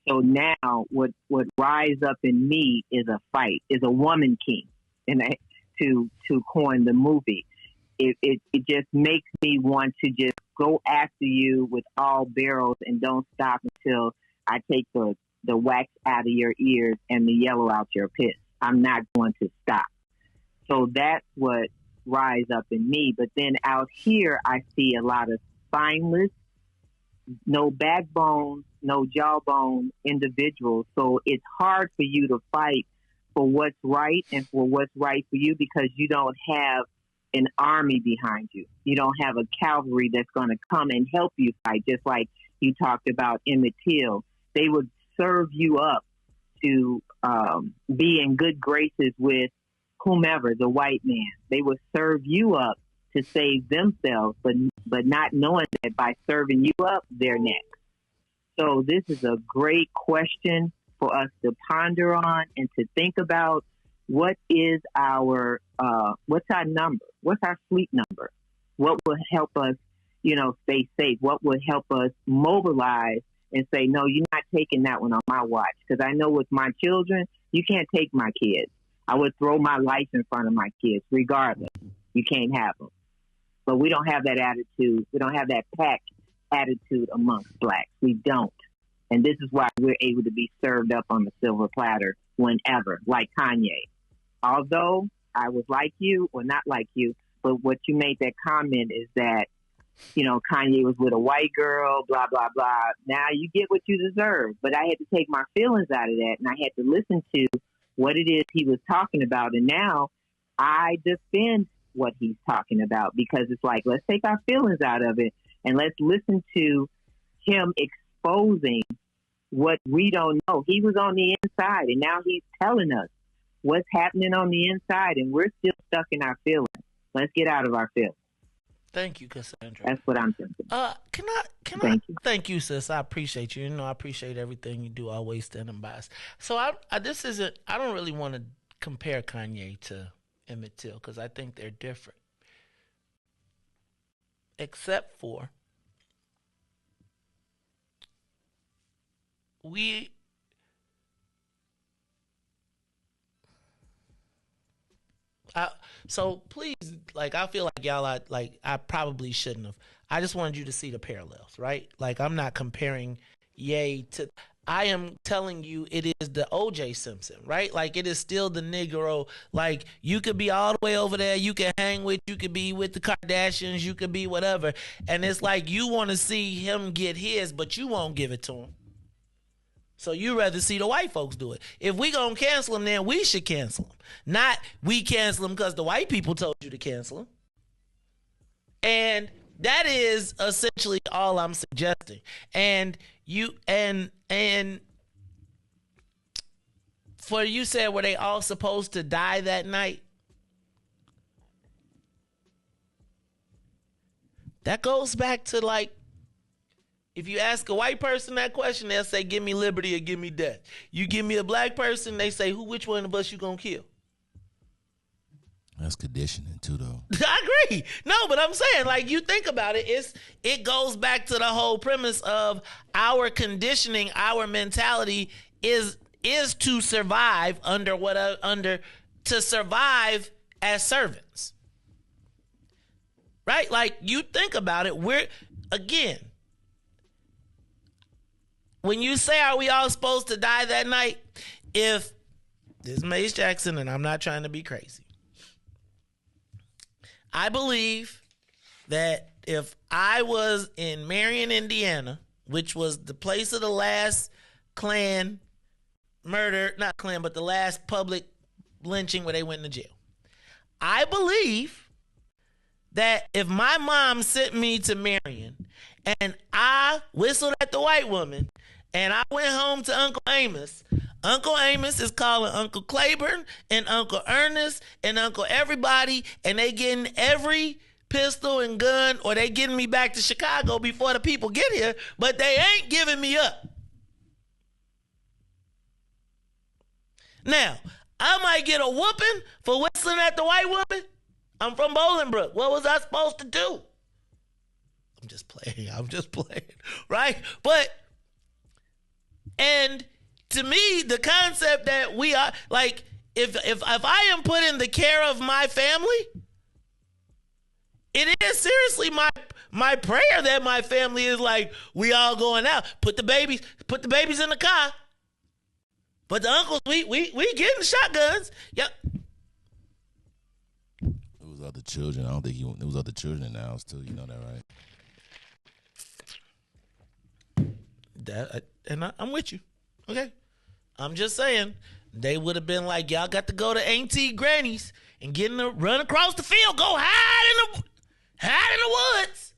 So now what rise up in me is a fight, is a woman king, and to coin the movie. It just makes me want to just go after you with all barrels and don't stop until I take the wax out of your ears and the yellow out your piss. I'm not going to stop. So that's what rise up in me. But then out here, I see a lot of spineless, no backbone, no jawbone individuals. So it's hard for you to fight for what's right and for what's right for you because you don't have an army behind you. You don't have a cavalry that's going to come and help you fight, just like you talked about Emmett Till. They would serve you up to be in good graces with whomever, the white man. They would serve you up to save themselves, but not knowing that by serving you up, they're next. So this is a great question for us to ponder on and to think about. What is our, what's our number? What's our sleep number? What will help us, stay safe? What would help us mobilize and say, no, you're not taking that one on my watch? Because I know with my children, you can't take my kids. I would throw my life in front of my kids, regardless. You can't have them. But we don't have that attitude. We don't have that pack attitude amongst blacks. We don't. And this is why we're able to be served up on the silver platter whenever, like Kanye. Although I was like you, or not like you, but what you made that comment is that, Kanye was with a white girl, blah, blah, blah. Now you get what you deserve. But I had to take my feelings out of that, and I had to listen to what it is he was talking about. And now I defend what he's talking about because it's like, let's take our feelings out of it and let's listen to him exposing what we don't know. He was on the inside, and now he's telling us what's happening on the inside, and we're still stuck in our feelings. Let's get out of our feelings. Thank you, Cassandra. That's what I'm thinking. Thank you, sis. I appreciate you. I appreciate everything you do. Always standing by us. So I don't really want to compare Kanye to Emmett Till because I think they're different, except for so please, I feel like y'all are, I probably shouldn't have. I just wanted you to see the parallels, right? I'm not comparing Ye to, I am telling you it is the O.J. Simpson, right? It is still the Negro. You could be all the way over there. You can hang with, you could be with the Kardashians. You could be whatever. And it's you want to see him get his, but you won't give it to him. So you rather see the white folks do it. If we gonna cancel them, then we should cancel them. Not we cancel them because the white people told you to cancel them. And that is essentially all I'm suggesting. And for you said, were they all supposed to die that night? That goes back to if you ask a white person that question, they'll say, give me liberty or give me death. You give me a black person, they say, which one of us you gonna kill? That's conditioning too, though. I agree. No, but I'm saying, you think about it, it goes back to the whole premise of our conditioning, our mentality is to survive to survive as servants. Right? You think about it, when you say, are we all supposed to die that night? If this is Mace Jackson, and I'm not trying to be crazy, I believe that if I was in Marion, Indiana, which was the place of the last Klan murder, not Klan, but the last public lynching where they went into jail, I believe that if my mom sent me to Marion and I whistled at the white woman and I went home to Uncle Amos is calling Uncle Claiborne and Uncle Ernest and Uncle everybody, and they getting every pistol and gun, or they getting me back to Chicago before the people get here, but they ain't giving me up. Now, I might get a whooping for whistling at the white woman. I'm from Bolingbrook. What was I supposed to do? I'm just playing, right? But, and to me, the concept that we are, like, if I am put in the care of my family, it is seriously my prayer that my family is like, we all going out. Put the babies in the car. But the uncles, we getting shotguns. Yep. It was other children. I don't think it was other children in the house too. You know that, right? I'm with you. Okay. I'm just saying, they would have been like, y'all got to go to Auntie Granny's and run across the field, go hide in the woods.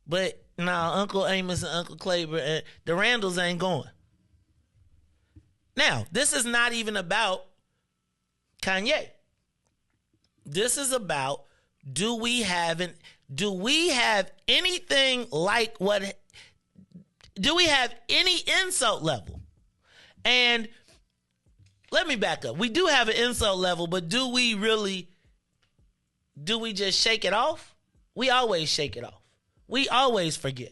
But now Uncle Amos and Uncle Claver and the Randalls ain't going. Now, this is not even about Kanye. This is about, do we have anything like do we have any insult level? And let me back up. We do have an insult level, but do we just shake it off? We always shake it off. We always forget.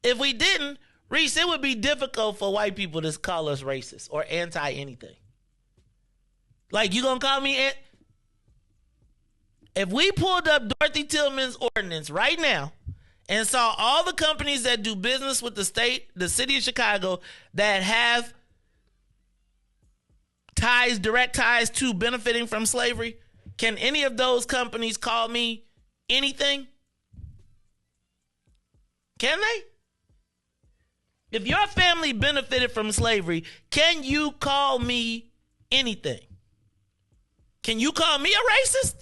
If we didn't, Riis, it would be difficult for white people to call us racist or anti-anything. Like, you gonna call me if we pulled up Dorothy Tillman's ordinance right now and saw all the companies that do business with the city of Chicago that have direct ties to benefiting from slavery, can any of those companies call me anything? Can they? If your family benefited from slavery, can you call me anything? Can you call me a racist?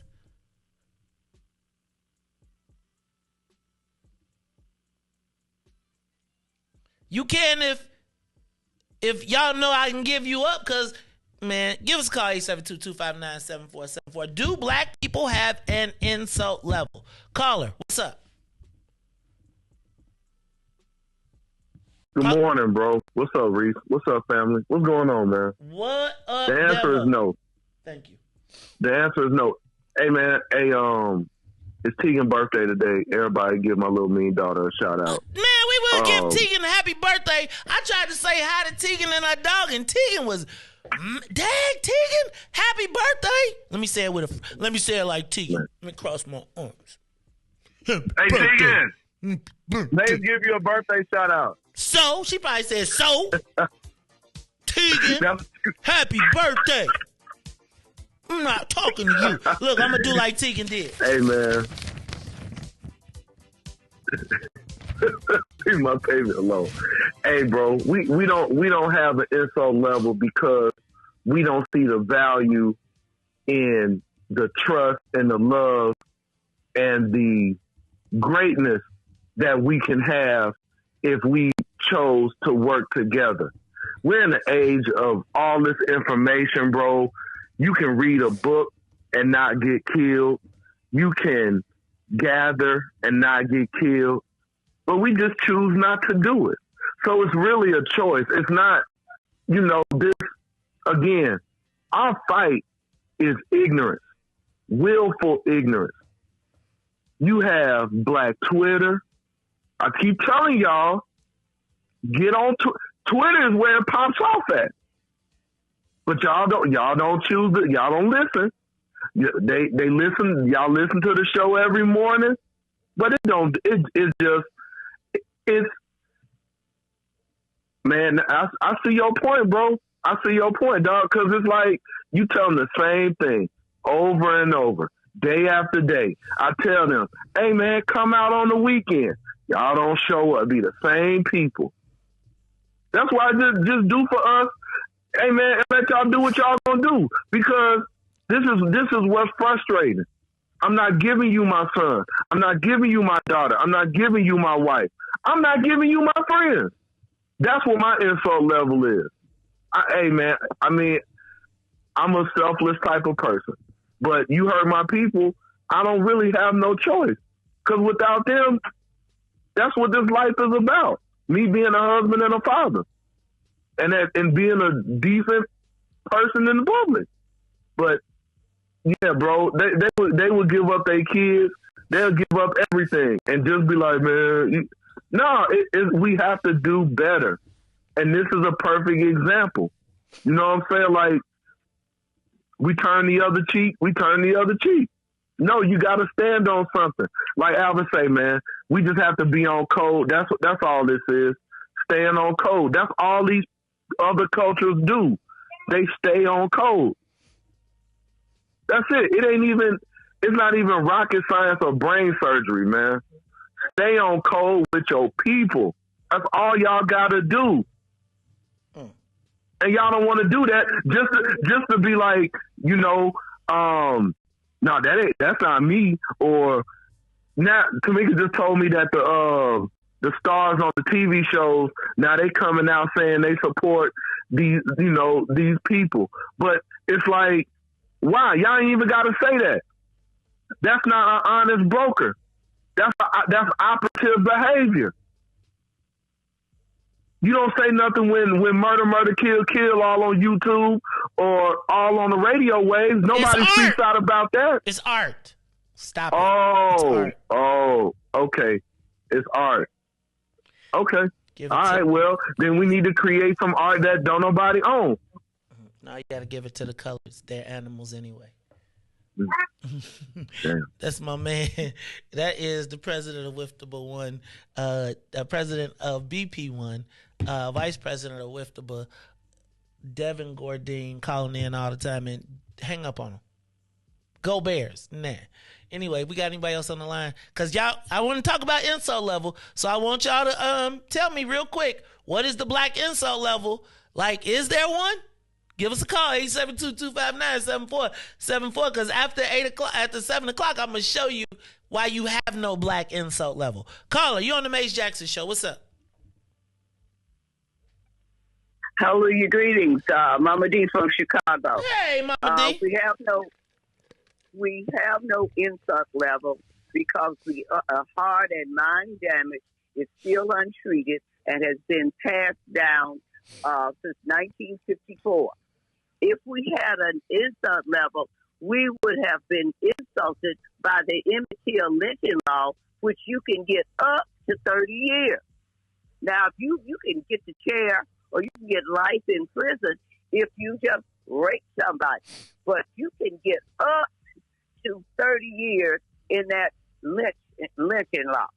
You can if y'all know I can give you up, because, man, give us a call, 872-259-7474. Do black people have an insult level? Caller, what's up? Good morning, bro. What's up, Riis? What's up, family? What's going on, man? What up, The answer is no. Thank you. The answer is no. Hey, man. Hey, it's Tegan's birthday today. Everybody give my little mean daughter a shout out. Man, we will give Tegan a happy birthday. I tried to say hi to Tegan and her dog, and Tegan was, dang, Tegan, happy birthday. Let me say it like Tegan. Let me cross my arms. Hey, Tegan. Let's give you a birthday shout out. So, she probably said, so, Tegan, happy birthday. I'm not talking to you. Look, I'm going to do like Tegan did. Hey, man. Leave my payment alone. Hey, bro, we don't have an insult level because we don't see the value in the trust and the love and the greatness that we can have if we chose to work together. We're in the age of all this information, bro. You can read a book and not get killed. You can gather and not get killed. But we just choose not to do it. So it's really a choice. It's not, this, again, our fight is ignorance, willful ignorance. You have Black Twitter. I keep telling y'all, get on Twitter is where it pops off at. But y'all don't choose it. Y'all don't listen. They listen. Y'all listen to the show every morning, but man, I see your point, bro. I see your point, dog, because it's like you tell them the same thing over and over, day after day. I tell them, hey, man, come out on the weekend. Y'all don't show up. Be the same people. That's why I just do for us. Hey, man, let y'all do what y'all gonna do, because this is what's frustrating. I'm not giving you my son. I'm not giving you my daughter. I'm not giving you my wife. I'm not giving you my friends. That's what my insult level is. Hey, man, I mean, I'm a selfless type of person. But you hurt my people, I don't really have no choice. Because without them, that's what this life is about. Me being a husband and a father. And being a decent person in the public. But, yeah, bro, they would give up their kids. They'll give up everything and just be like, man, we have to do better. And this is a perfect example. You know what I'm saying? Like, we turn the other cheek. No, you got to stand on something. Like Alvin say, man, we just have to be on code. That's all this is. Staying on code. That's all these other cultures do. They stay on code. That's it. It's not even rocket science or brain surgery, man. Stay on code with your people. That's all y'all got to do. And y'all don't want to do that just to be like, no, that's not me. Or now Tamika just told me that the stars on the TV shows, now they coming out saying they support these people. But it's like, why? Y'all ain't even got to say that. That's not an honest broker. That's operative behavior. You don't say nothing when murder, kill all on YouTube or all on the radio waves. Nobody speaks out about that. It's art. Stop it. Oh, okay. It's art. Okay. All right, well, then we need to create some art that don't nobody own. No, you got to give it to the colors. They're animals anyway. That's my man. That is the president of WIFTABA 1, president of BP 1, vice president of WIFTABA, Devin Gordine, calling in all the time, and hang up on him. Go Bears. Nah. Anyway, we got anybody else on the line? Because I want to talk about insult level, so I want y'all to tell me real quick, what is the black insult level? Like, is there one? Give us a call, 872-259-7474, because after 7 o'clock, I'm going to show you why you have no black insult level. Caller, you on the Mace Jackson Show. What's up? Hallelujah, greetings. Mama D from Chicago. Hey, Mama D. We have no insult level because the heart and mind damage is still untreated and has been passed down since 1954. If we had an insult level, we would have been insulted by the Emmett Till lynching law, which you can get up to 30 years. Now, if you can get the chair or you can get life in prison if you just rape somebody. But you can get up to 30 years in that lynching law.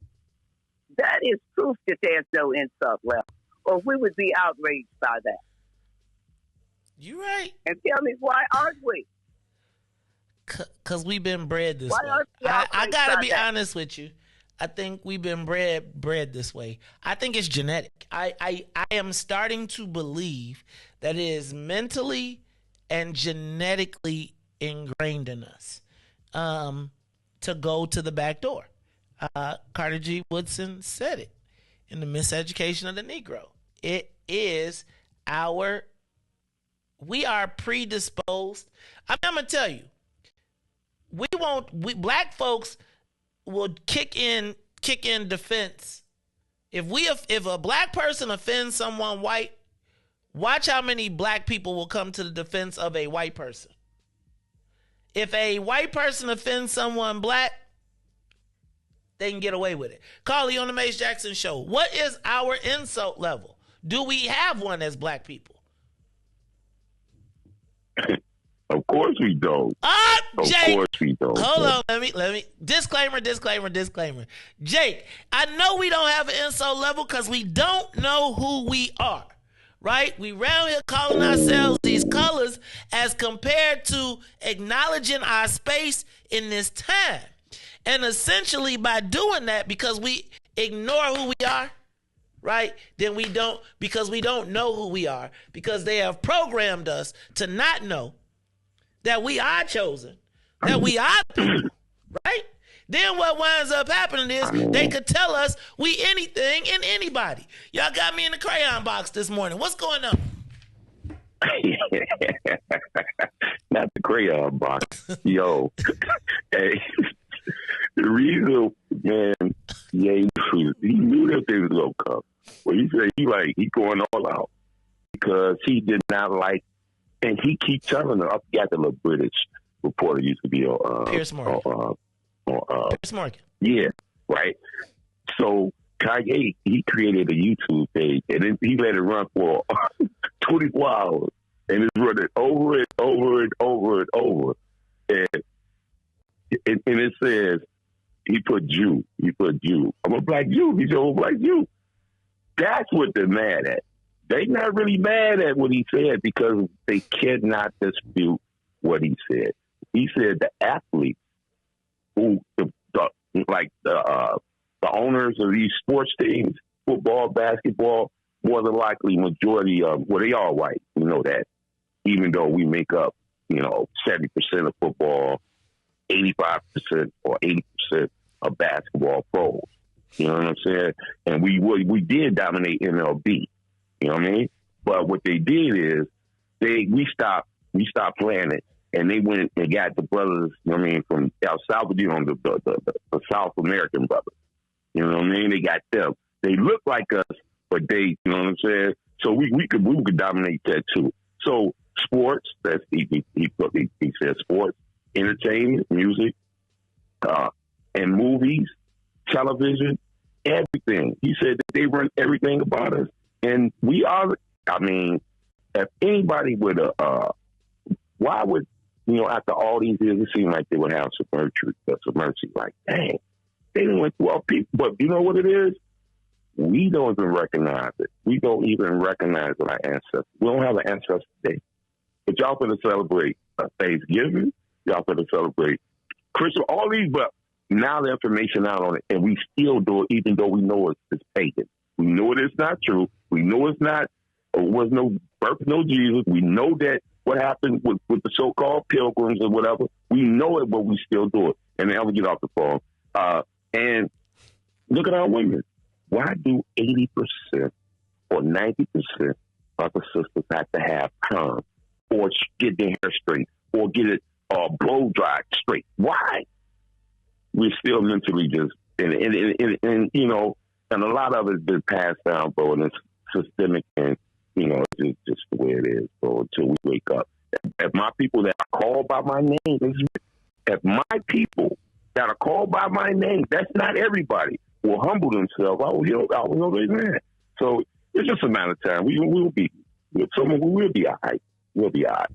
That is proof that there's no insult level, or we would be outraged by that. You right. And tell me, why aren't we? Because we've been bred this way. I got to be honest with you. I think we've been bred this way. I think it's genetic. I am starting to believe that it is mentally and genetically ingrained in us to go to the back door. Carter G. Woodson said it in The Miseducation of the Negro. It is we are predisposed. I'm going to tell you, black folks will kick in defense. If a black person offends someone white, watch how many black people will come to the defense of a white person. If a white person offends someone black, they can get away with it. Carly on the Mace Jackson Show. What is our insult level? Do we have one as black people? Of course we don't. Jake, of course we don't. Hold on, let me disclaimer. Jake, I know we don't have an insult level because we don't know who we are, right? We round here calling ourselves these colors as compared to acknowledging our space in this time. And essentially by doing that, because we ignore who we are, right? Then we don't know who we are, because they have programmed us to not know that we are chosen, that we are people, right? Then what winds up happening is they could tell us we anything and anybody. Y'all got me in the crayon box this morning. What's going on? crayon box. Yo, hey, the reason, man, yeah, he knew that they was gonna come. Well, he said he going all out because he did not like, and he keep telling her. I forgot the little British reporter used to be on. Piers Morgan. Piers Morgan. Yeah, right. So Kanye, he created a YouTube page, and then he let it run for 24 hours, and it's running over and over and over and over, and it says he put Jew. I'm a black Jew. He's a whole black Jew. That's what they're mad at. They're not really mad at what he said because they cannot dispute what he said. He said the athletes who, the owners of these sports teams, football, basketball, more than likely majority of, well, they are white. We know that. Even though we make up, 70% of football, 85% or 80% of basketball pros. You know what I'm saying? And we did dominate MLB. You know what I mean? But what they did is we stopped playing it, and they went and got the brothers. You know what I mean? From El Salvador, the South American brothers. You know what I mean? They got them. They look like us, but they, you know what I'm saying? So we could dominate that too. So sports, that's he said sports, entertainment, music, and movies, television, everything. He said that they run everything about us. And we are, if anybody would, why would, after all these years, it seemed like they would have some mercy. Like, dang, they didn't went through all people. But you know what it is? We don't even recognize it. We don't even recognize our ancestors. We don't have an ancestor day. But y'all going to celebrate Thanksgiving. Y'all going to celebrate Christmas. All these, but now the information out on it, and we still do it, even though we know it's pagan. We know it's not true. We know it's not. Was no birth, no Jesus. We know that what happened with the so-called pilgrims or whatever. We know it, but we still do it. And then I'm gonna get off the phone. And look at our women. Why do 80% or 90% of the sisters have to have perm or get their hair straight or get it blow dried straight? Why? We're still mentally just and and a lot of it's been passed down, bro, and it's systemic and it's just the way it is, bro, until we wake up. If my people that are called by my name, if my people that are called by my name, that's not everybody, will humble themselves, I will raise my hand. So it's just a matter of time. We will be all right. We'll be all right.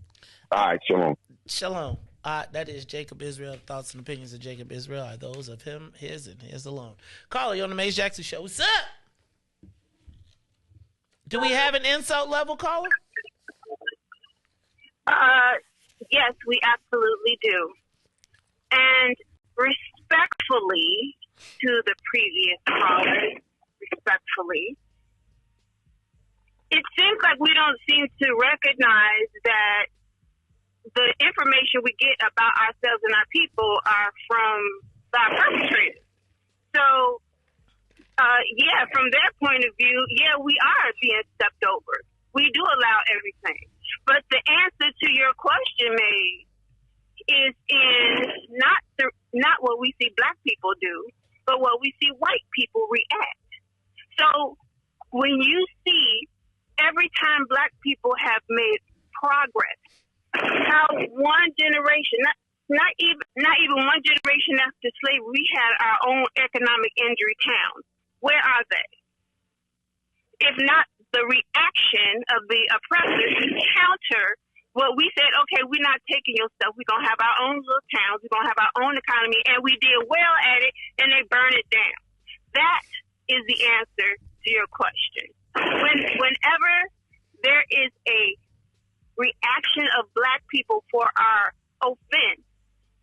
All right, shalom. Shalom. That is Jacob Israel. Thoughts and opinions of Jacob Israel are those of him, his, and his alone. Caller, you on the Maze Jackson Show. What's up? Do we have an insult level, caller? Yes, we absolutely do. And respectfully to the previous caller, it seems like we don't seem to recognize that the information we get about ourselves and our people are from our perpetrators. So, from their point of view, we are being stepped over. We do allow everything. But the answer to your question, May, is in not what we see black people do, but what we see white people react. So when you see every time black people have made progress, how one generation, not even one generation after slavery, we had our own economic injury towns. Where are they? If not the reaction of the oppressors to counter what we said, okay, we're not taking your stuff. We're going to have our own little towns. We're going to have our own economy. And we did well at it, and they burn it down. That is the answer to your question. Whenever there is a reaction of black people for our offense,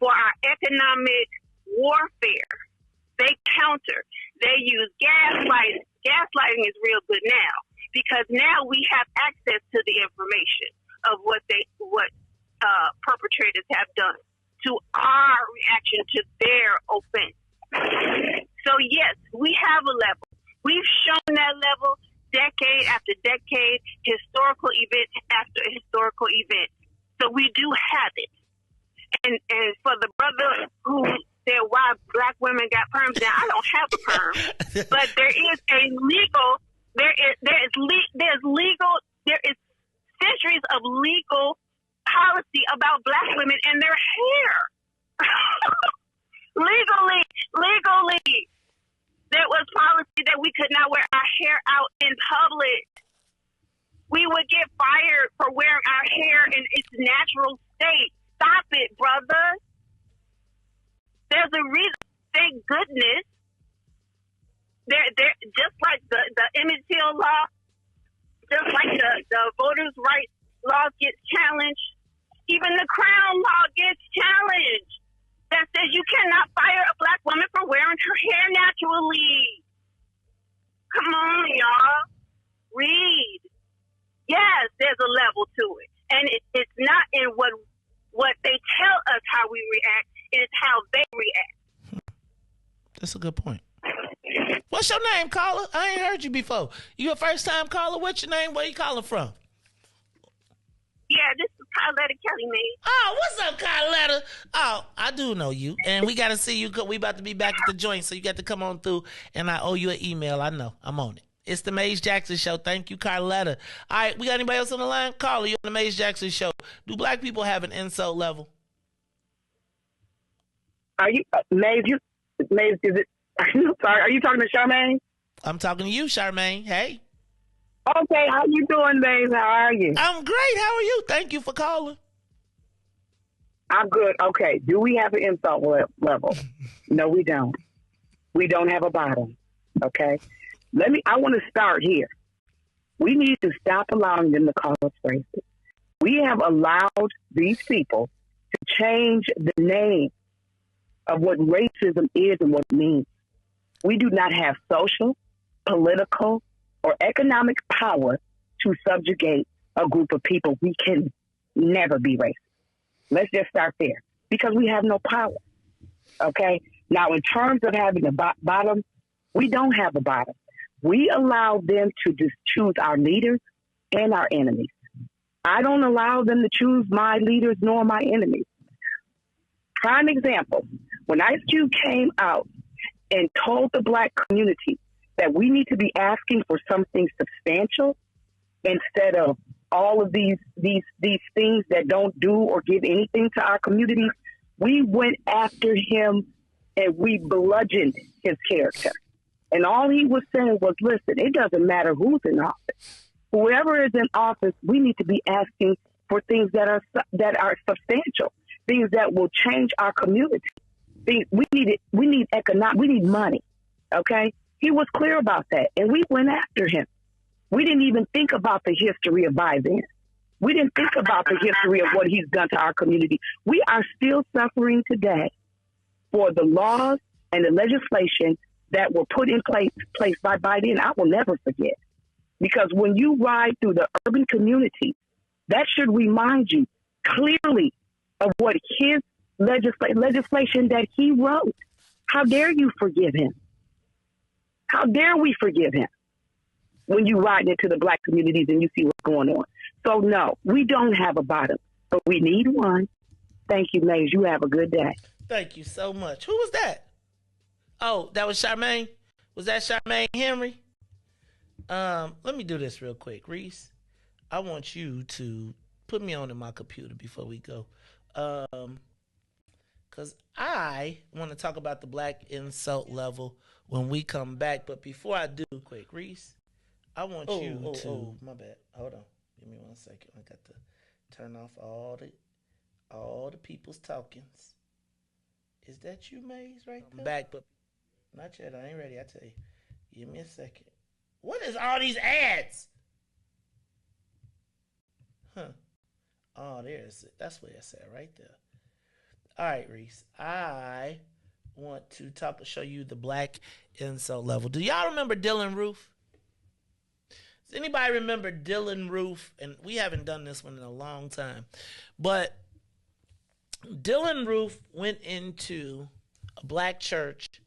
for our economic warfare, they counter. They use gaslighting. Gaslighting is real good now because now we have access to the information of what perpetrators have done to our reaction to their offense. So yes, we have a level. We've shown that level decade after decade, historical event after historical event. So we do have it. And for the brother who said why black women got perms, now I don't have a perm, but there is centuries of legal policy about black women and their hair. legally, there was policy that we could not wear our hair out in public. We would get fired for wearing our hair in its natural state. Stop it, brother. There's a reason. Thank goodness. There, just like the Emmett Till law, just like the voters' rights law gets challenged, even the Crown law gets challenged. That says you cannot fire a black woman for wearing her hair naturally. Come on, y'all. Read. Yes, there's a level to it. And it's not in what they tell us how we react. It's how they react. That's a good point. What's your name, caller? I ain't heard you before. You a first-time caller? What's your name? Where you calling from? Yeah, this is Carletta Kelly, mate. Oh, what's up, Carletta? Oh, I do know you. And we got to see you. We about to be back at the joint, so you got to come on through. And I owe you an email. I know. I'm on it. It's the Maze Jackson Show. Thank you, Carletta. All right, we got anybody else on the line? Carla, you on the Maze Jackson Show. Do black people have an insult level? Are you, Maze, is it, sorry, are you talking to Charmaine? I'm talking to you, Charmaine. Hey. Okay, how you doing, Maze? How are you? I'm great. How are you? Thank you for calling. I'm good. Okay, do we have an insult level? No, we don't. We don't have a bottom. Okay? I want to start here. We need to stop allowing them to call us racist. We have allowed these people to change the name of what racism is and what it means. We do not have social, political, or economic power to subjugate a group of people. We can never be racist. Let's just start there because we have no power. Okay? Now, in terms of having a bottom, we don't have a bottom. We allow them to just choose our leaders and our enemies. I don't allow them to choose my leaders nor my enemies. Prime example, when Ice Cube came out and told the black community that we need to be asking for something substantial instead of all of these things that don't do or give anything to our communities, we went after him and we bludgeoned his character. And all he was saying was, listen, it doesn't matter who's in office. Whoever is in office, we need to be asking for things that are substantial, things that will change our community. We need money. Okay? He was clear about that, and we went after him. We didn't even think about the history of Biden. We didn't think about the history of what he's done to our community. We are still suffering today for the laws and the legislation that were put in place by Biden. I will never forget. Because when you ride through the urban community, that should remind you clearly of what his legislation that he wrote. How dare you forgive him? How dare we forgive him when you ride into the black communities and you see what's going on? So, no, we don't have a bottom, but we need one. Thank you, Maze. You have a good day. Thank you so much. Who was that? Oh, that was Charmaine? Was that Charmaine Henry? Let me do this real quick. Riis, I want you to put me on in my computer before we go. Because I want to talk about the black insult level when we come back. But before I do, quick, Riis, I want you to... my bad. Hold on. Give me 1 second. I got to turn off all the people's talkings. Is that you, Maze, right there? I'm back, but not yet. I ain't ready. I tell you. Give me a second. What is all these ads? Huh. Oh, there's it. That's what it said right there. All right, Riis. I want to show you the black insult level. Do y'all remember Dylan Roof? Does anybody remember Dylan Roof? And we haven't done this one in a long time. But Dylan Roof went into a black church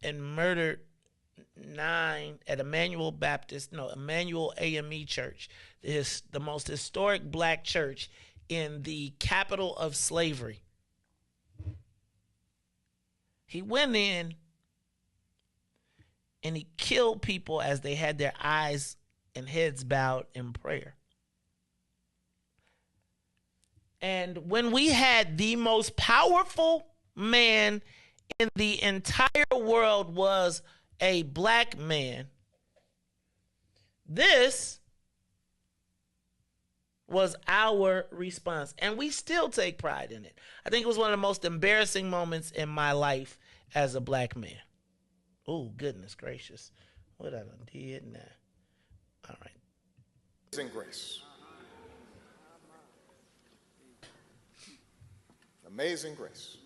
and murdered 9 at Emmanuel AME Church, the most historic black church in the capital of slavery. He went in and he killed people as they had their eyes and heads bowed in prayer. And when we had the most powerful man in the entire world was a black man, this was our response. And we still take pride in it. I think it was one of the most embarrassing moments in my life as a black man. Oh, goodness gracious. What I done did now. All right. Amazing grace. Amazing grace.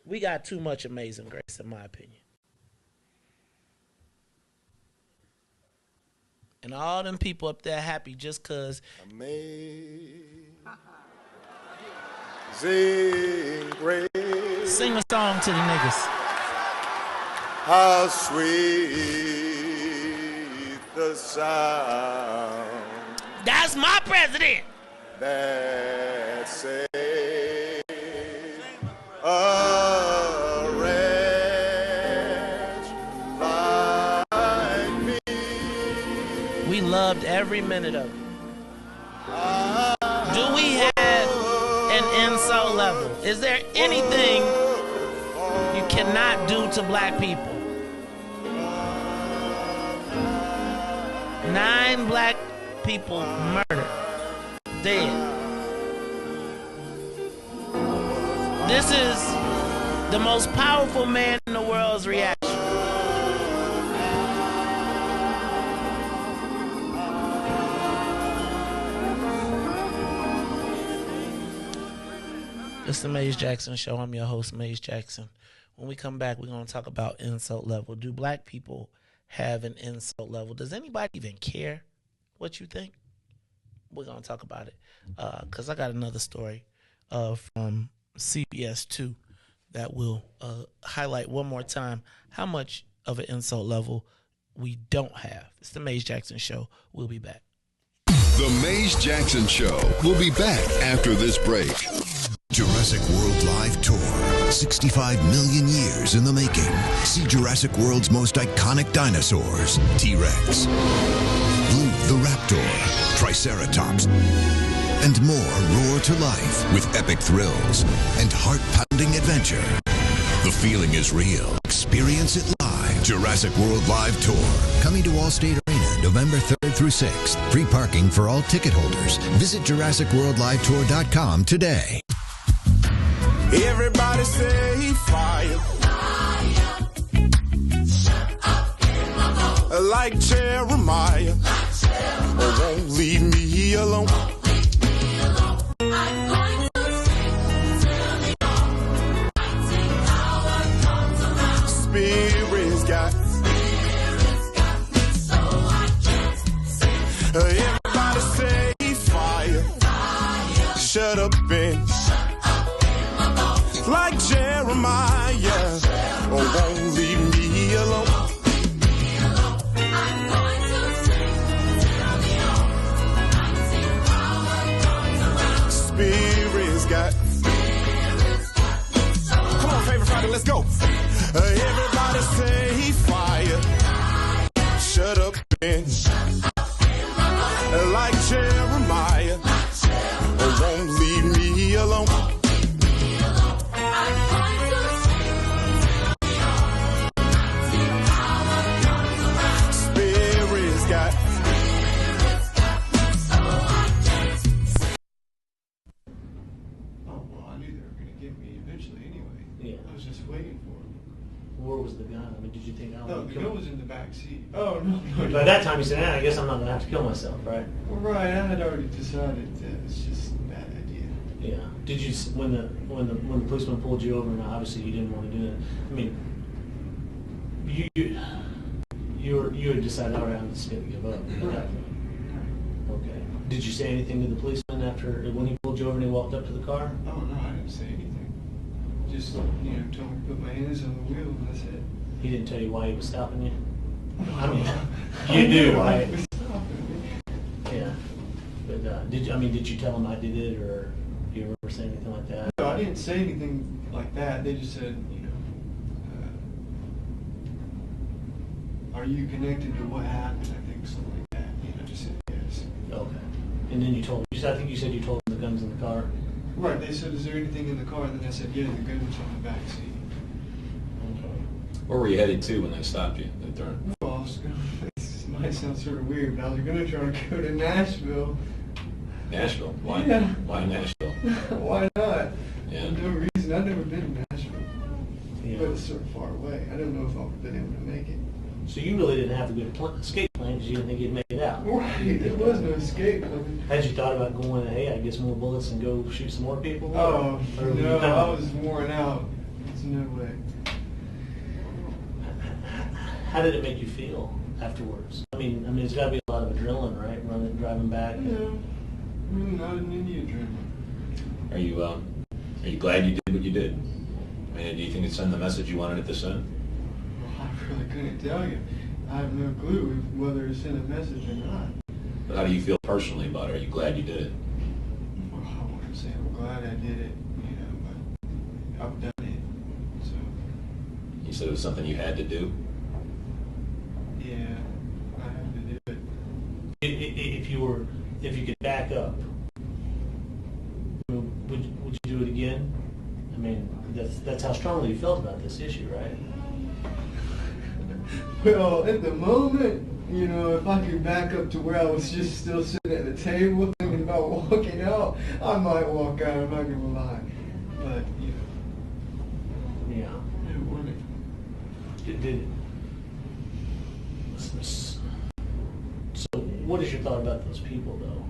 We got too much amazing grace, in my opinion. And all them people up there happy just because. Amazing grace. Sing a song to the niggas. How sweet the sound. That's my president. That saved a wretch like me. We loved every minute of it. Do we have an insult level? Is there anything you cannot do to black people? 9 black people murdered, dead. This is the most powerful man in the world's reaction. It's the Maze Jackson Show. I'm your host, Maze Jackson. When we come back, we're going to talk about insult level. Do black people have an insult level? Does anybody even care what you think? We're going to talk about it because I got another story from CBS 2 that will highlight one more time how much of an insult level we don't have. It's the Maze Jackson Show. We'll be back. The Maze Jackson Show. We'll be back after this break. Jurassic World Live Tour. 65 million years in the making. See Jurassic World's most iconic dinosaurs. T-Rex, Blue the Raptor, Triceratops, and more roar to life with epic thrills and heart-pounding adventure. The feeling is real. Experience it live. Jurassic World Live Tour. Coming to Allstate Arena November 3rd through 6th. Free parking for all ticket holders. Visit JurassicWorldLiveTour.com today. Everybody say fire. Like Jeremiah. Oh, won't leave me alone. Spirit's got everybody say fire. Shut up and like Jeremiah, oh, won't leave me alone. Spirit's got. Come on, favorite Friday, let's go. Everybody say fire. Shut up and like Jeremiah, oh, won't leave me alone. Where was the gun? I mean, did you think, oh, the gun was in the back seat. Oh, no. By that time, you said, I guess I'm not going to have to kill myself, right? Well, right, I had already decided that it's just a bad idea. Yeah. Did you, when the policeman pulled you over, and obviously you didn't want to do it, I mean, you had decided, all right, I'm just going to give up. Right. Okay. Did you say anything to the policeman after, when he pulled you over and he walked up to the car? Oh, no, I didn't say anything. Just, told me to put my hands on the wheel, and that's it. He didn't tell you why he was stopping you? I mean, you knew, right? He was stopping me. Yeah. Did you tell them I did it, or do you remember saying anything like that? No, I didn't say anything like that. They just said, are you connected to what happened? I think something like that. I just said yes. Okay. And then you told them, I think you said you told them the gun's in the car. Right. They said, is there anything in the car? And then I said, yeah, the gun was on the back seat. Where were you headed to when they stopped you? They turned. Well, I was going. This might sound sort of weird, but I was going to try to go to Nashville. Nashville? Why? Yeah. Why Nashville? Why not? Yeah. For no reason. I've never been to Nashville. Yeah. But it's sort of far away. I don't know if I've been able to make it. So you really didn't have a good escape plan because you didn't think you'd make it out. Right. There was no escape plan. Had you thought about going, hey, I get some more bullets and go shoot some more people? Oh, or no, I was worn out. There's no way. How did it make you feel afterwards? I mean, it's got to be a lot of adrenaline, right? Driving back. Yeah, really not in any adrenaline. Are you glad you did what you did? I mean, do you think it sent the message you wanted it to send? Well, I really couldn't tell you. I have no clue whether it sent a message or not. But how do you feel personally about it? Are you glad you did it? Well, I wouldn't say I'm glad I did it, but I've done it. So. You said it was something you had to do? Yeah, I have to do it. If you could back up, would you do it again? I mean, that's how strongly you felt about this issue, right? Well, at the moment, if I could back up to where I was just still sitting at the table thinking about walking out, I might walk out. I'm not gonna lie, but yeah. So, what is your thought about those people, though?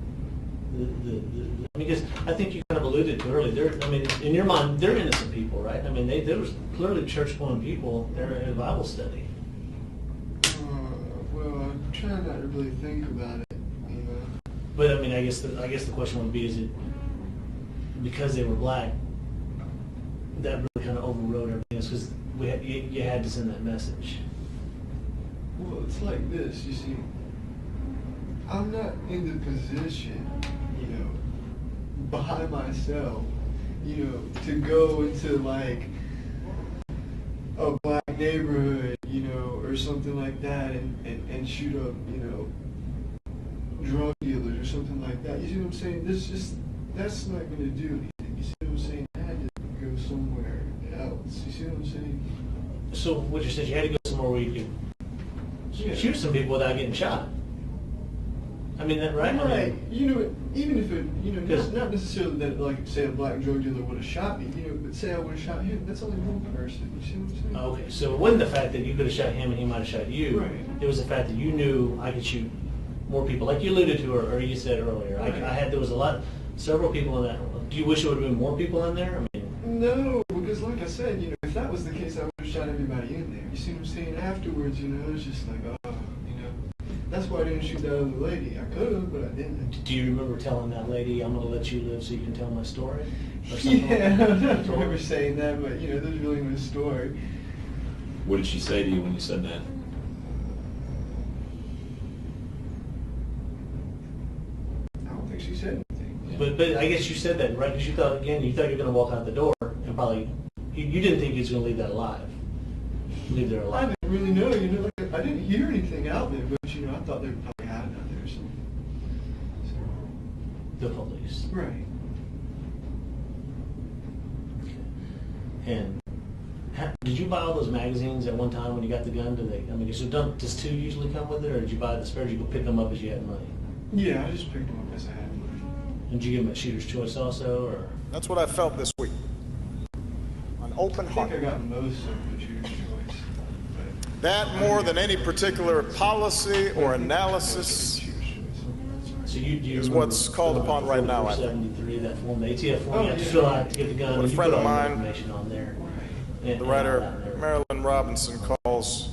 Because I think you kind of alluded to earlier. In your mind, they're innocent people, right? I mean, there was clearly church-going people. They're in a Bible study. Well, I'm trying not to really think about it, But I guess the question would be: is it because they were black that really kind of overrode everything else? Because you had to send that message. Well, it's like this. You see, I'm not in the position, by myself, to go into like a black neighborhood, or something like that, and shoot up, drug dealers or something like that. You see what I'm saying? That's not going to do anything. You see what I'm saying? I had to go somewhere else. You see what I'm saying? So what you said, you had to go somewhere where you could shoot some people without getting shot. I mean, that right? Right. Even if it, not necessarily that, like, say a black drug dealer would have shot me, but say I would have shot him, that's only one person. You see what I'm saying? Okay, so it wasn't the fact that you could have shot him and he might have shot you. Right. It was the fact that you knew I could shoot more people, like you alluded to or you said earlier. Right. There was several people in that. Do you wish there would have been more people in there? No, because like I said, if that was the case, I would have shot everybody in there. You see what I'm saying? Afterwards, it's just like, that's why I didn't shoot that other lady. I could have, but I didn't. Do you remember telling that lady, I'm going to let you live so you can tell my story? Or something yeah, like that? I don't remember saying that, but, there's really no story. What did she say to you when you said that? I don't think she said anything. Yeah. But I guess you said that, right? Because you thought you were going to walk out the door and probably, you didn't think he was going to leave that alive. Leave there alive. I didn't really know, I didn't hear anything out there, but, I thought they probably had it out there or something. The police. Right. And did you buy all those magazines at one time when you got the gun? Does two usually come with it, or did you buy the spare? Did you go pick them up as you had money? Yeah, I just picked them up as I had money. And did you give them a shooter's choice also, or? That's what I felt this week. An open heart. I think I got most of the shooter's choice. That more than any particular policy or analysis is what's called upon right now, I think. That form, the ATF form, you have to fill out to get the gun. What a friend of mine, on there. the writer Marilyn Robinson, calls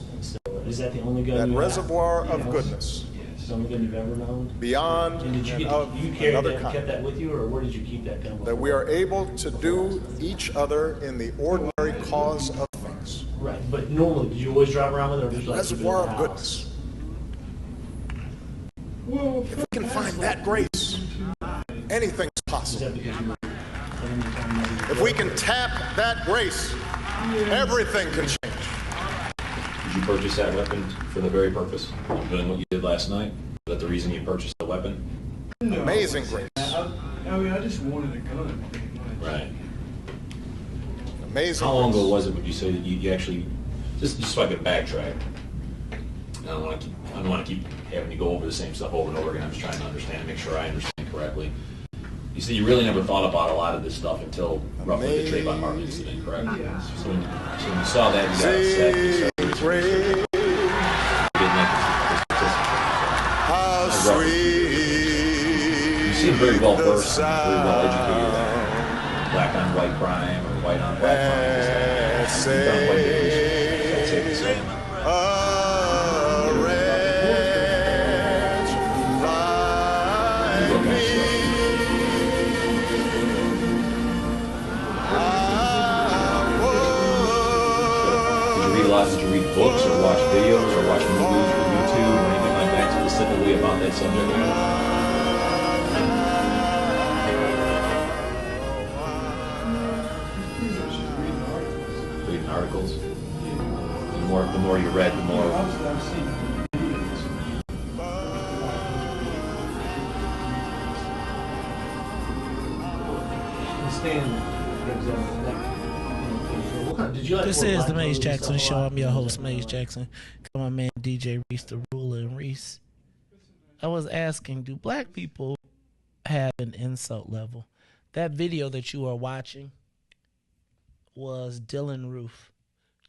is that the only gun that reservoir of goodness. It's the only gun you've ever known? Beyond and and of you carried another that, kind. kept that with you, or where did you keep that gun before? That we are able to do each other in the ordinary cause of things. Right, but normally, did you always drive around with it, or just like reservoir of goodness. Well, if we can find that grace, anything's possible. If we can tap that grace, everything can change. Did you purchase that weapon for the very purpose of doing what you did last night? Was that the reason you purchased the weapon? No. Amazing grace. I mean, I just wanted a gun, pretty much. Right. Amazing. How long ago was it, would you say, that you actually, just so I could backtrack, I don't want to keep having you go over the same stuff over and over again. I'm just trying to understand, make sure I understand correctly. You said you really never thought about a lot of this stuff until roughly the Trayvon Martin incident, correct? Yes. So when you saw that, you got upset, you started to research. You didn't like how sweet. You seem very well versed and very well educated on black on white crime or white on black crime. You've done quite a bit of research, I'd say the same. Did you read books or watch videos or watch movies or YouTube or anything like that specifically about that subject matter? Reading articles. The more you read, the more. This is the Maze Jackson Show. I'm your host, Maze Jackson. Got my man DJ Riis, the ruler, and Riis. I was asking, do black people have an insult level? That video that you are watching was Dylan Roof.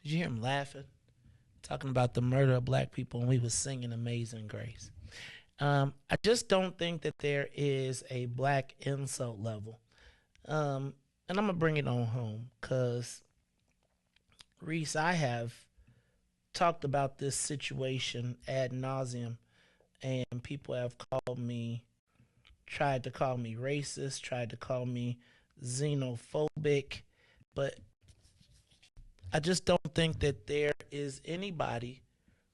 Did you hear him laughing? Talking about the murder of black people, and we was singing Amazing Grace. I just don't think that there is a black insult level. And I'm going to bring it on home because, Riis, I have talked about this situation ad nauseum, and people have tried to call me racist, tried to call me xenophobic, but I just don't think that there is anybody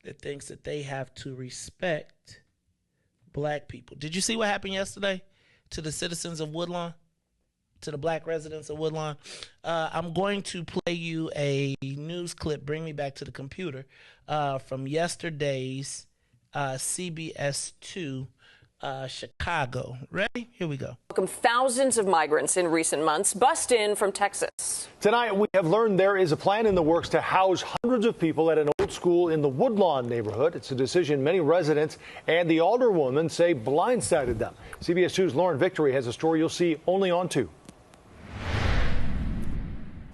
that thinks that they have to respect black people. Did you see what happened yesterday to the citizens of Woodlawn? To the black residents of Woodlawn? I'm going to play you a news clip, bring me back to the computer, from yesterday's CBS 2 Chicago. Ready? Here we go. Welcome. Thousands of migrants in recent months bust in from Texas. Tonight, we have learned there is a plan in the works to house hundreds of people at an old school in the Woodlawn neighborhood. It's a decision many residents and the alderwoman say blindsided them. CBS 2's Lauren Victory has a story you'll see only on 2.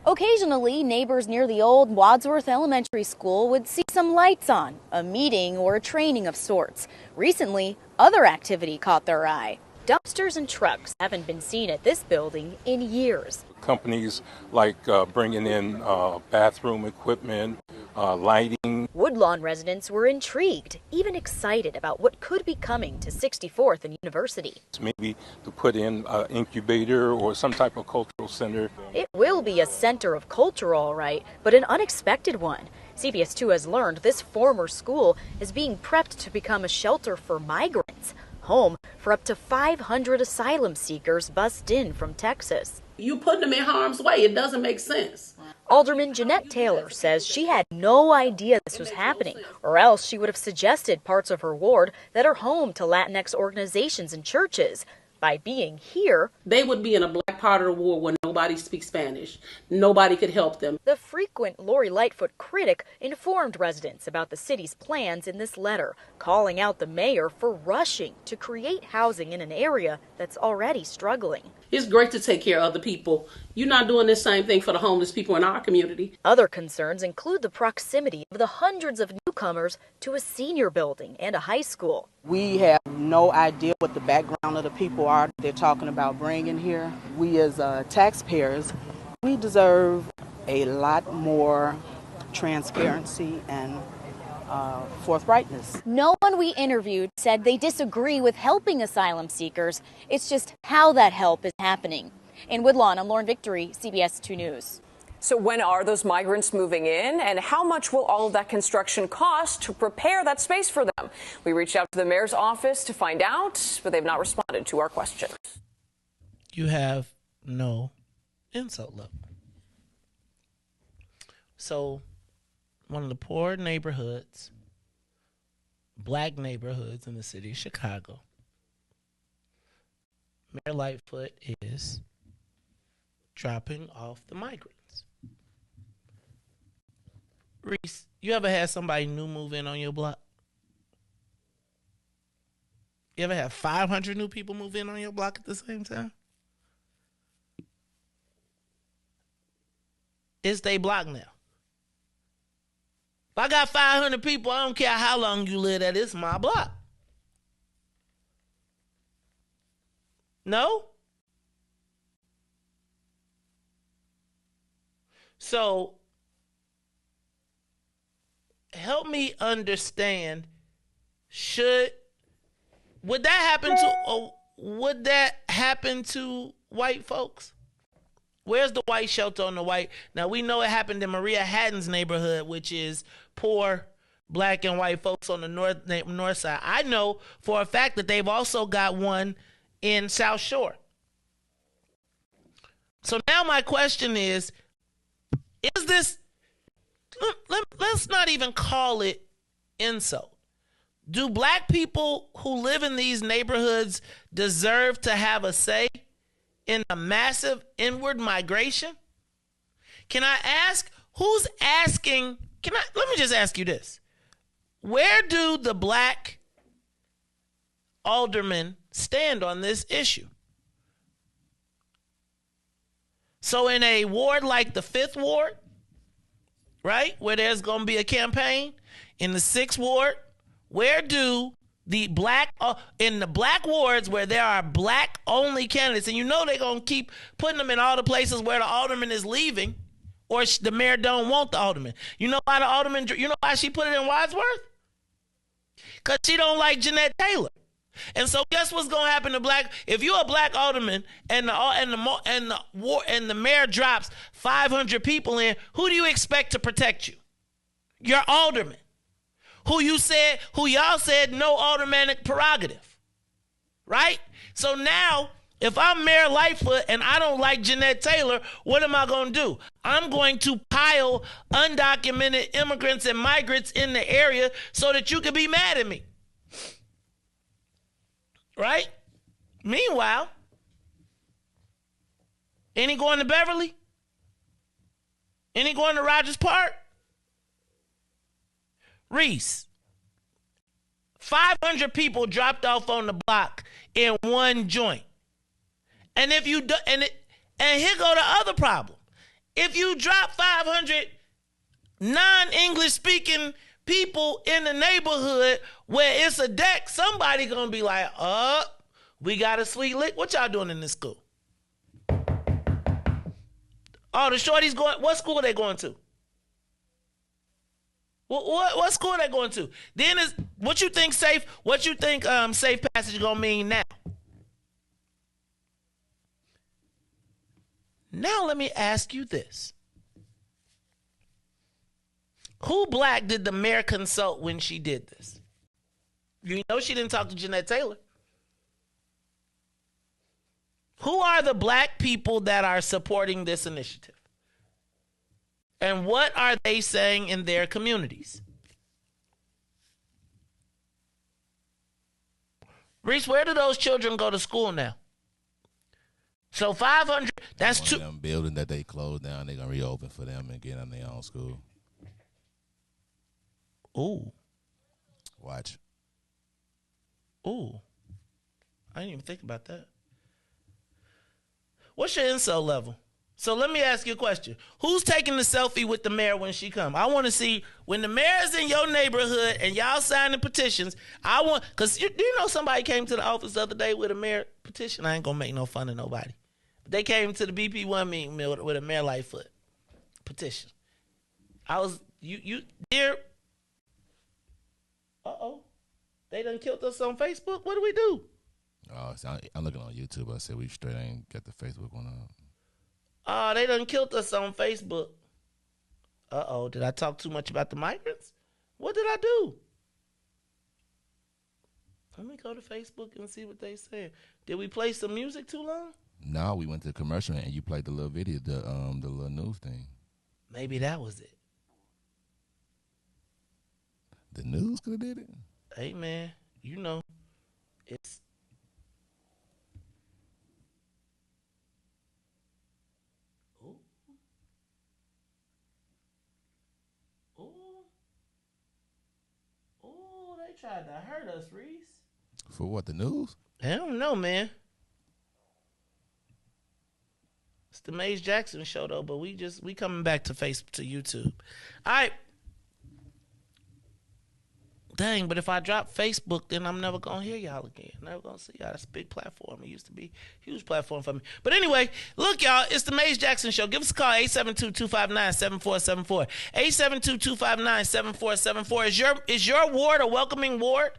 Occasionally, neighbors near the old WADSWORTH Elementary School would see some lights on, a meeting or a training of sorts. Recently, other activity caught their eye. Dumpsters and trucks haven't been seen at this building in years. Companies like bringing in bathroom equipment, lighting. Woodlawn residents were intrigued, even excited about what could be coming to 64th and University. Maybe to put in an incubator or some type of cultural center. It will be a center of culture, all right, but an unexpected one. CBS 2 has learned this former school is being prepped to become a shelter for migrants, home for up to 500 asylum seekers bussed in from Texas. You putting them in harm's way. It doesn't make sense. Alderman Jeanette Taylor says she had no idea this was happening, or else she would have suggested parts of her ward that are home to Latinx organizations and churches. By being here, they would be in a black part of the ward where nobody speaks Spanish. Nobody could help them. The frequent Lori Lightfoot critic informed residents about the city's plans in this letter, calling out the mayor for rushing to create housing in an area that's already struggling. It's great to take care of other people. You're not doing the same thing for the homeless people in our community. Other concerns include the proximity of the hundreds of newcomers to a senior building and a high school. We have no idea what the background of the people are they're talking about bringing here. We as taxpayers, we deserve a lot more transparency and forthrightness. No one we interviewed said they disagree with helping asylum seekers. It's just how that help is happening. In Woodlawn, I'm Lauren Victory, CBS 2 News. So when are those migrants moving in, and how much will all of that construction cost to prepare that space for them? We reached out to the mayor's office to find out, but they've not responded to our questions. you have no insult level. So, one of the poor neighborhoods, black neighborhoods in the city of Chicago, Mayor Lightfoot is dropping off the migrants. Riis, you ever had somebody new move in on your block? You ever have 500 new people move in on your block at the same time? It's they block now. If I got 500 people, I don't care how long you live at, it's my block. No? So, help me understand, would that happen to white folks? Where's the white shelter on the white? Now, we know it happened in Maria Hatton's neighborhood, which is poor black and white folks on the north side. I know for a fact that they've also got one in South Shore. So now my question is this, let's not even call it insult. Do black people who live in these neighborhoods deserve to have a say in a massive inward migration? Can I ask, who's asking, let me just ask you this. Where do the black aldermen stand on this issue? So in a ward like the 5th ward, right, where there's going to be a campaign, in the 6th ward, where do the black, in the black wards where there are black only candidates, and you know they're going to keep putting them in all the places where the alderman is leaving, or the mayor don't want the alderman. You know why the alderman, you know why she put it in WADSWORTH? Because she don't like Jeanette Taylor. And so guess what's going to happen to black, if you're a black alderman and the mayor drops 500 people in, who do you expect to protect you? Your alderman. Who y'all said no aldermanic prerogative, right? So now, if I'm Mayor Lightfoot and I don't like Jeanette Taylor, what am I going to do? I'm going to pile undocumented immigrants and migrants in the area so that you can be mad at me, right? Meanwhile, any going to Beverly? Any going to Rogers Park? Riis, 500 people dropped off on the block in one joint. And if you do, and here go the other problem. If you drop 500 non-English speaking people in the neighborhood where it's a deck, somebody gonna be like, we got a sweet lick. What y'all doing in this school? Oh, the shorties going, what school are they going to? What school are they going to? Then is what you think safe passage gonna mean now? Now let me ask you this. Who black did the mayor consult when she did this? You know she didn't talk to Jeanette Taylor. Who are the black people that are supporting this initiative? And what are they saying in their communities? Riis, where do those children go to school now? So 500, that's two. Them building that they closed down, they're going to reopen for them and get on their own school. Ooh. Watch. Ooh. I didn't even think about that. What's your insult level? So let me ask you a question. Who's taking the selfie with the mayor when she come? I want to see when the mayor's in your neighborhood and y'all signing petitions. I want, because do you know somebody came to the office the other day with a mayor petition? I ain't going to make no fun of nobody. But they came to the BP1 meeting with a Mayor Lightfoot petition. I was, dear, they done killed us on Facebook. What do we do? Oh, so I'm looking on YouTube. I said we straight ain't got the Facebook one up. Oh, they done killed us on Facebook. Did I talk too much about the migrants? What did I do? Let me go to Facebook and see what they say. Did we play some music too long? No, we went to the commercial and you played the little video, the little news thing. Maybe that was it. The news could have did it. Hey man, you know, it's ooh. Ooh. Ooh, they tried to hurt us, Riis. For what, the news? I don't know, man. It's the Maze Jackson show though, but we coming back to YouTube. All right. Dang, but if I drop Facebook, then I'm never gonna hear y'all again. Never gonna see y'all. That's a big platform. It used to be a huge platform for me. But anyway, look, y'all, it's the Maze Jackson Show. Give us a call, 872-259-7474. 872-259-7474. Is your ward a welcoming ward?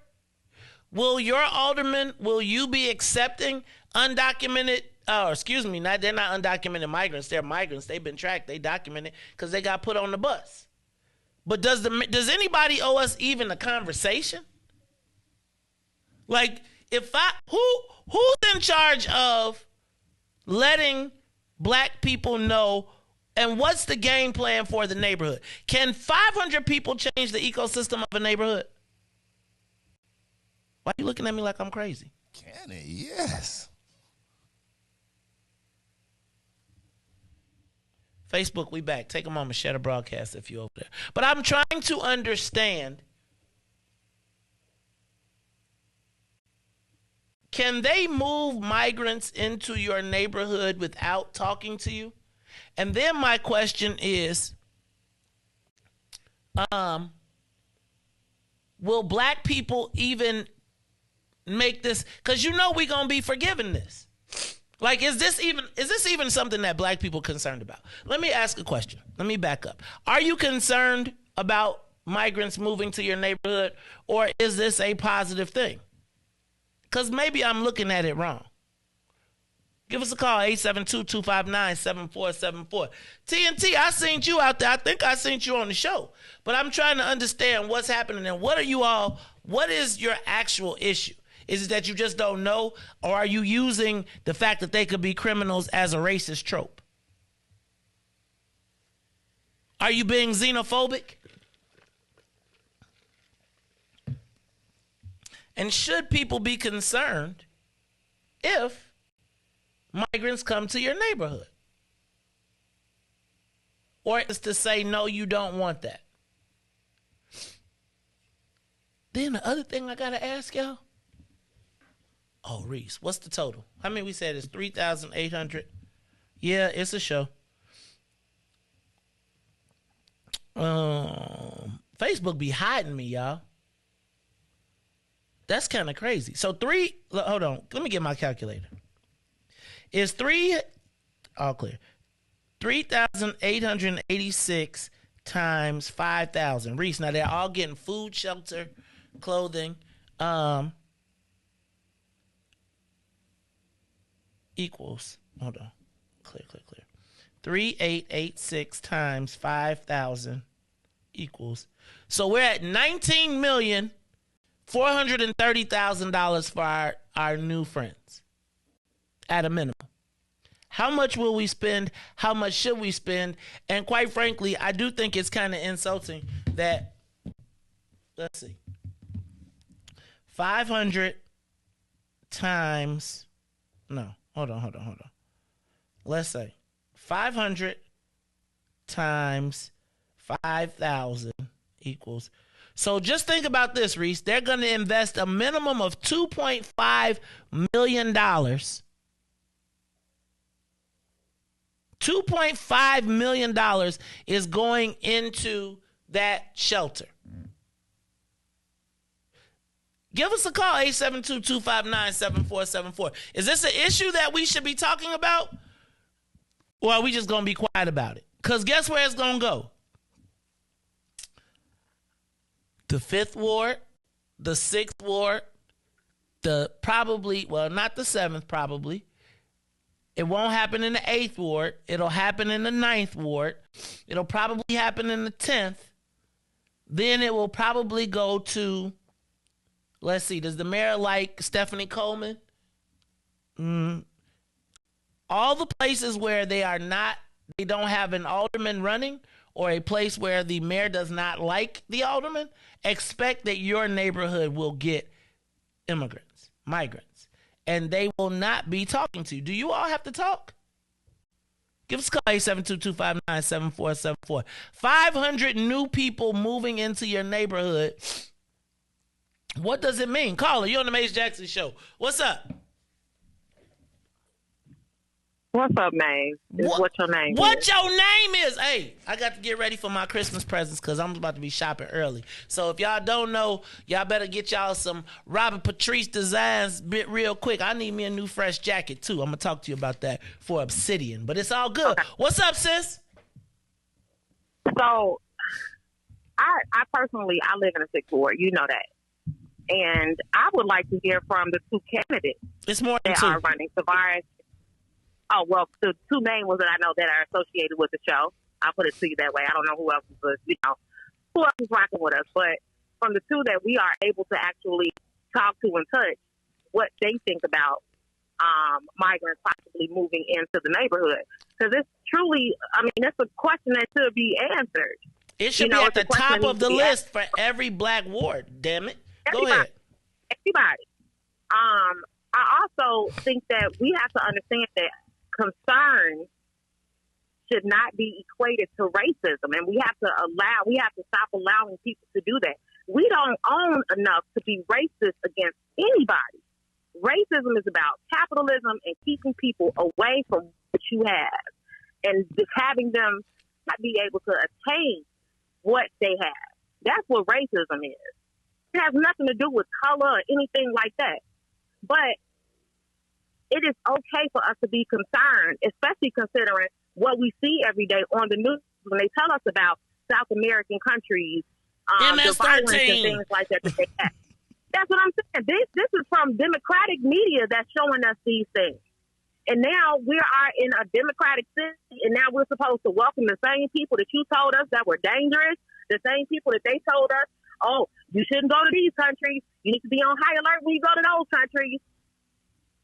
Will your alderman, will you be accepting undocumented, they're not undocumented migrants. They're migrants. They've been tracked. They documented because they got put on the bus. But does anybody owe us even a conversation? Like, who's in charge of letting black people know, and what's the game plan for the neighborhood? Can 500 people change the ecosystem of a neighborhood? Why are you looking at me like I'm crazy? Can it? Yes. Facebook, we back. Take a moment, share the broadcast if you're over there. But I'm trying to understand, can they move migrants into your neighborhood without talking to you? And then my question is, will black people even make this? Because you know we're going to be forgiving this. Like, is this even something that black people are concerned about? Let me ask a question. Let me back up. Are you concerned about migrants moving to your neighborhood, or is this a positive thing? Because maybe I'm looking at it wrong. Give us a call, 872-259-7474. TNT, I seen you out there. I think I seen you on the show. But I'm trying to understand what's happening and what is your actual issue? Is it that you just don't know, or are you using the fact that they could be criminals as a racist trope? Are you being xenophobic? And should people be concerned if migrants come to your neighborhood? Or is to say, no, you don't want that? Then the other thing I got to ask y'all, oh, Riis, what's the total? How many we said it's 3,800? Yeah, it's a show. Facebook be hiding me, y'all. That's kind of crazy. So hold on. Let me get my calculator. It's all clear. 3,886 times 5,000. Riis, now they're all getting food, shelter, clothing, equals, hold on, clear. 3,886 times 5,000 equals. So we're at $19,430,000 for our new friends at a minimum. How much will we spend? How much should we spend? And quite frankly, I do think it's kind of insulting that, let's see, 500 times, no. Hold on. Let's say 500 times 5,000 equals. So just think about this, Riis. They're going to invest a minimum of $2.5 million. $2.5 million is going into that shelter. Give us a call, 872-259-7474. Is this an issue that we should be talking about? Or are we just going to be quiet about it? Because guess where it's going to go? The 5th ward, the 6th ward, not the 7th probably. It won't happen in the 8th ward. It'll happen in the 9th ward. It'll probably happen in the 10th. Then it will probably go to, let's see, does the mayor like Stephanie Coleman? All the places where they don't have an alderman running, or a place where the mayor does not like the alderman, expect that your neighborhood will get immigrants, migrants, and they will not be talking to you. Do you all have to talk? Give us a call, 872-259-7474. 500 new people moving into your neighborhood. What does it mean? Caller, you're on the Mace Jackson Show. What's up? What's up, man? What your name is? Your name is? Hey, I got to get ready for my Christmas presents because I'm about to be shopping early. So if y'all don't know, y'all better get y'all some Robert Patrice designs real quick. I need me a new fresh jacket, too. I'm going to talk to you about that for Obsidian. But it's all good. Okay. What's up, sis? So, I personally, I live in a 6th ward. You know that. And I would like to hear from the 2 candidates it's more than that 2. are running. Tavares. Oh, well, the 2 main ones that I know that are associated with the show. I'll put it to you that way. I don't know who else is, who else is rocking with us. But from the 2 that we are able to actually talk to and touch, what they think about migrants possibly moving into the neighborhood. Because it's truly, it's a question that should be answered. It should be at the top of the list for every black ward, damn it. Go ahead. Everybody. I also think that we have to understand that concerns should not be equated to racism, and we have to stop allowing people to do that. We don't own enough to be racist against anybody. Racism is about capitalism and keeping people away from what you have, and just having them not be able to attain what they have. That's what racism is. It has nothing to do with color or anything like that. But it is okay for us to be concerned, especially considering what we see every day on the news when they tell us about South American countries, the violence and things like that they have. That's what I'm saying. This is from Democratic media that's showing us these things. And now we are in a democratic city, and now we're supposed to welcome the same people that you told us that were dangerous, the same people that they told us, oh, you shouldn't go to these countries. You need to be on high alert when you go to those countries.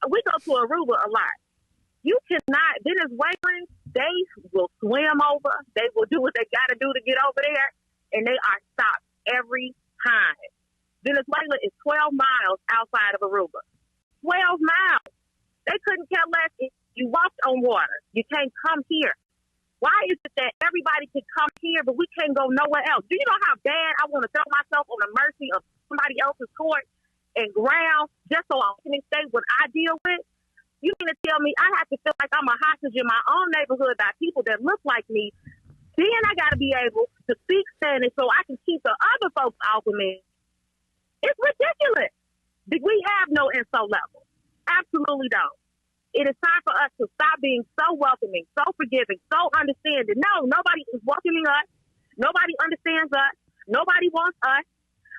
We go to Aruba a lot. You cannot, Venezuelans, they will swim over. They will do what they got to do to get over there, and they are stopped every time. Venezuela is 12 miles outside of Aruba. 12 miles. They couldn't care less if you walked on water. You can't come here. Why is it that everybody can come here, but we can't go nowhere else? Do you know how bad I want to throw myself on the mercy of somebody else's court and ground just so I can stay what I deal with? You mean to tell me I have to feel like I'm a hostage in my own neighborhood by people that look like me? Then I got to be able to speak Spanish so I can keep the other folks off of me. It's ridiculous. We have no insult level. Absolutely don't. It is time for us to stop being so welcoming, so forgiving, so understanding. No, nobody is welcoming us. Nobody understands us. Nobody wants us.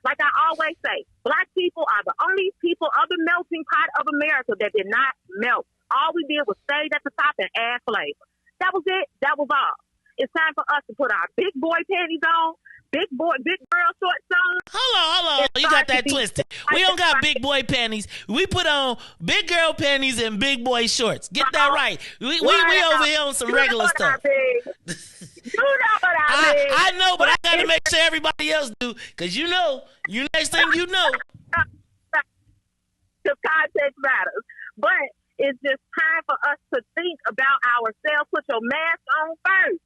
Like I always say, black people are the only people of the melting pot of America that did not melt. All we did was stay at the top and add flavor. That was it. That was all. It's time for us to put our big boy panties on, big girl shorts on. Hold on. You got that twisted. We don't got big boy panties. We put on big girl panties and big boy shorts. Get that right. We over here on some regular stuff. You know what I mean. I know, but I got to make sure everybody else do, because you next thing you know. The context matters. But it's just time for us to think about ourselves. Put your mask on first.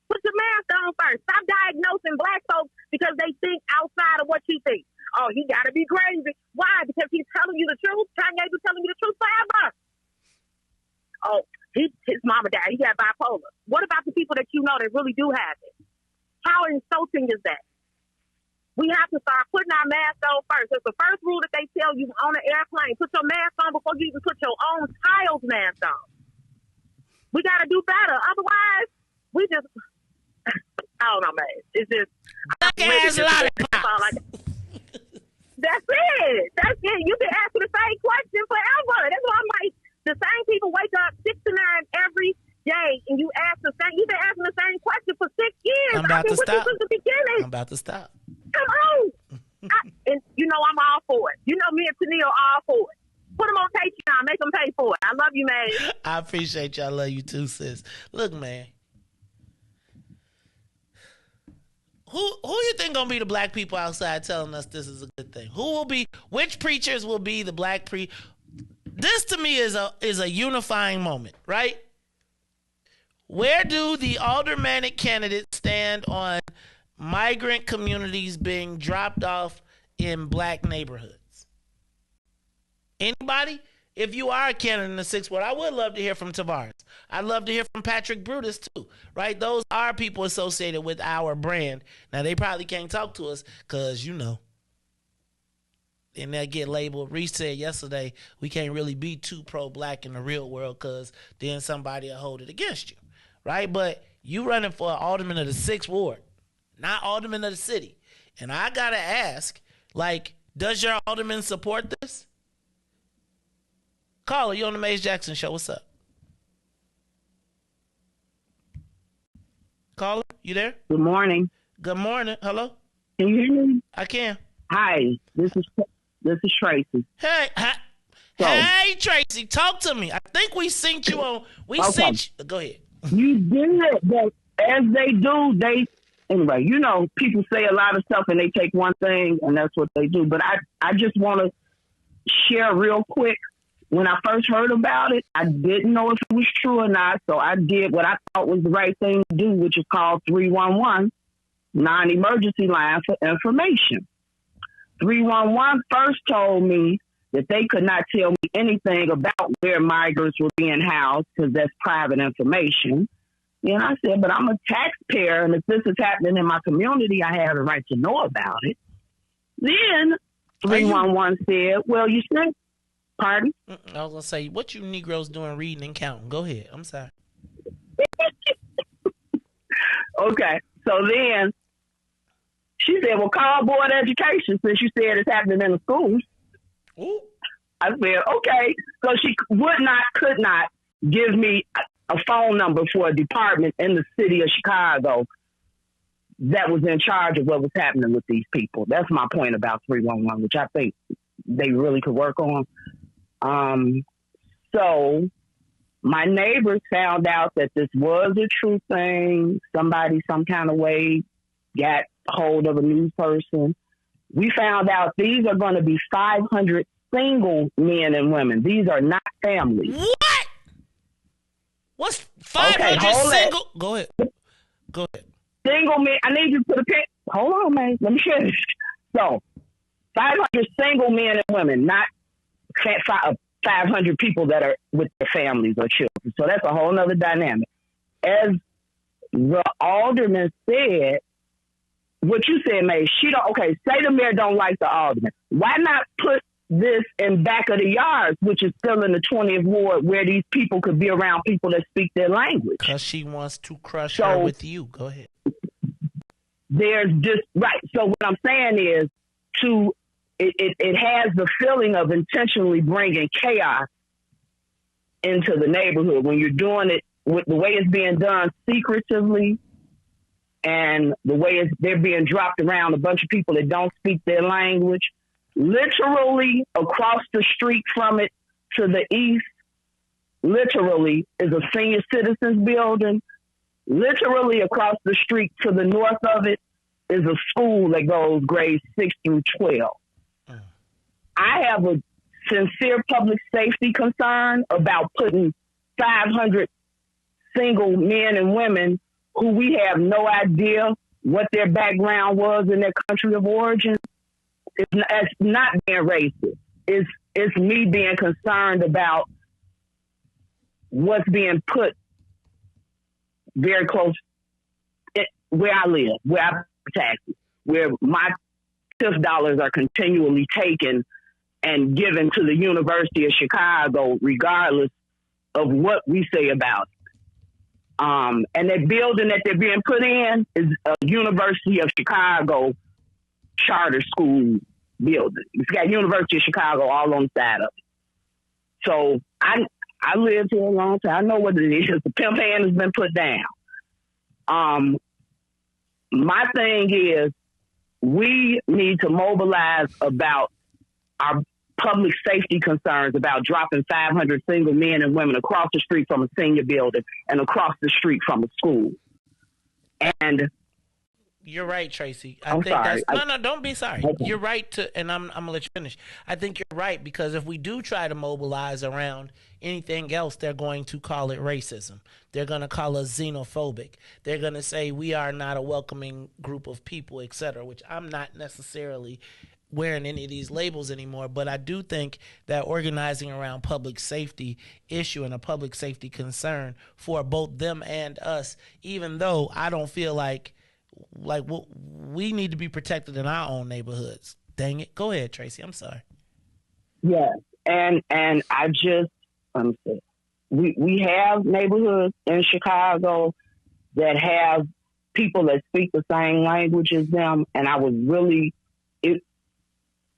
Put your mask on first. Stop diagnosing black folks because they think outside of what you think. Oh, he got to be crazy. Why? Because he's telling you the truth. Kanye been telling you the truth forever. Oh, his mama died. He got bipolar. What about the people that you know that really do have it? How insulting is that? We have to start putting our mask on first. It's the first rule that they tell you on an airplane. Put your mask on before you even put your own child's mask on. We got to do better. Otherwise, we just... I don't know, man. It's just... That's it. That's it. You've been asking the same question forever. That's why I'm like, the same people wake up 6 to 9 every day, and you've been asking the same question for 6 years. I'm about to stop. Since the beginning. I'm about to stop. Come on. And you know I'm all for it. You know me and Tunney are all for it. Put them on tape. now. Make them pay for it. I love you, man. I appreciate you. I love you too, sis. Look, man. Who you think gonna be the black people outside telling us this is a good thing? Which preachers will be the black This to me is a unifying moment, right? Where do the aldermanic candidates stand on migrant communities being dropped off in black neighborhoods? Anybody? If you are a candidate in the 6th Ward, I would love to hear from Tavares. I'd love to hear from Patrick Brutus too, right? Those are people associated with our brand. Now, they probably can't talk to us because, and they'll get labeled. Riis said yesterday, we can't really be too pro-black in the real world because then somebody will hold it against you, right? But you running for an alderman of the 6th Ward, not alderman of the city. And I got to ask, does your alderman support this? Caller, you on the Maze Jackson Show. What's up? Caller, you there? Good morning. Good morning. Hello? Can you hear me? I can. Hi, this is Tracy. Hey, hey, Tracy, talk to me. I think we synced you on. Synced you. Go ahead. You did, but as they do, anyway, people say a lot of stuff and they take one thing and that's what they do. But I just want to share real quick. When I first heard about it, I didn't know if it was true or not, so I did what I thought was the right thing to do, which is call 311, non-emergency line for information. 311 first told me that they could not tell me anything about where migrants were being housed because that's private information. And I said, but I'm a taxpayer, and if this is happening in my community, I have a right to know about it. Then 311 said, well, you said, pardon? I was going to say, what you Negroes doing reading and counting? Go ahead. I'm sorry. Okay. So then she said, well, call board education since you said it's happening in the schools. Ooh. I said, okay. So she could not give me a phone number for a department in the city of Chicago that was in charge of what was happening with these people. That's my point about 311, which I think they really could work on. So my neighbors found out that this was a true thing. Somebody, some kind of way, got hold of a news person. We found out these are going to be 500 single men and women. These are not families. What? What's 500 single? Go ahead. Single men. I need you to put a pin. Hold on, man. Let me finish. So 500 single men and women, not 500 people that are with their families or children. So that's a whole nother dynamic. As the alderman said, what you said, May, say the mayor don't like the alderman. Why not put this in back of the yards, which is still in the 20th ward, where these people could be around people that speak their language? Because she wants to crush her with you. Go ahead. There's just, right. So what I'm saying is it has the feeling of intentionally bringing chaos into the neighborhood when you're doing it with the way it's being done secretively and the way they're being dropped around a bunch of people that don't speak their language. Literally across the street from it to the east, literally is a senior citizens building. Literally across the street to the north of it is a school that goes grades 6 through 12. I have a sincere public safety concern about putting 500 single men and women who we have no idea what their background was in their country of origin. It's not being racist. It's me being concerned about what's being put very close where I live, where I pay taxes, where my TIF dollars are continually taken and given to the University of Chicago, regardless of what we say about it. And that building that they're being put in is a University of Chicago charter school building. It's got University of Chicago all on the side of it. So I lived here a long time. I know what it is. The pimp hand has been put down. My thing is we need to mobilize about our public safety concerns about dropping 500 single men and women across the street from a senior building and across the street from a school. And you're right, Tracy. I'm sorry. No, don't be sorry. Okay. You're right and I'm gonna let you finish. I think you're right, because if we do try to mobilize around anything else, they're going to call it racism. They're gonna call us xenophobic. They're gonna say we are not a welcoming group of people, etc., which I'm not necessarily wearing any of these labels anymore, but I do think that organizing around public safety issue and a public safety concern for both them and us, even though I don't feel like we need to be protected in our own neighborhoods. Dang it. Go ahead, Tracy. I'm sorry. Yes. And I just, we have neighborhoods in Chicago that have people that speak the same language as them. And I would really,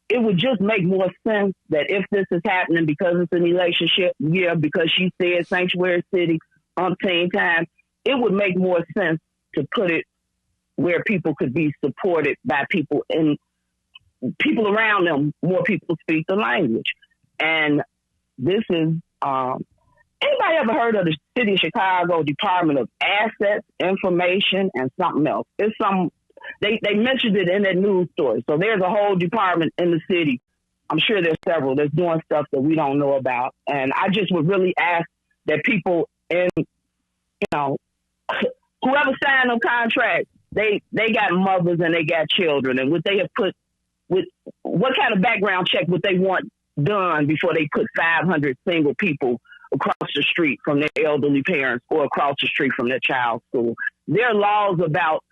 it would just make more sense that if this is happening because it's an relationship year, because she said sanctuary city umpteen times, it would make more sense to put it where people could be supported by people and people around them. More people speak the language. And this is, anybody ever heard of the City of Chicago Department of Assets, Information, and something else? It's some, they mentioned it in that news story. So there's a whole department in the city. I'm sure there's several that's doing stuff that we don't know about. And I just would really ask that people in, whoever signed them contracts, they got mothers and they got children. And would they have put, with what kind of background check would they want done before they put 500 single people across the street from their elderly parents or across the street from their child's school? There are laws about,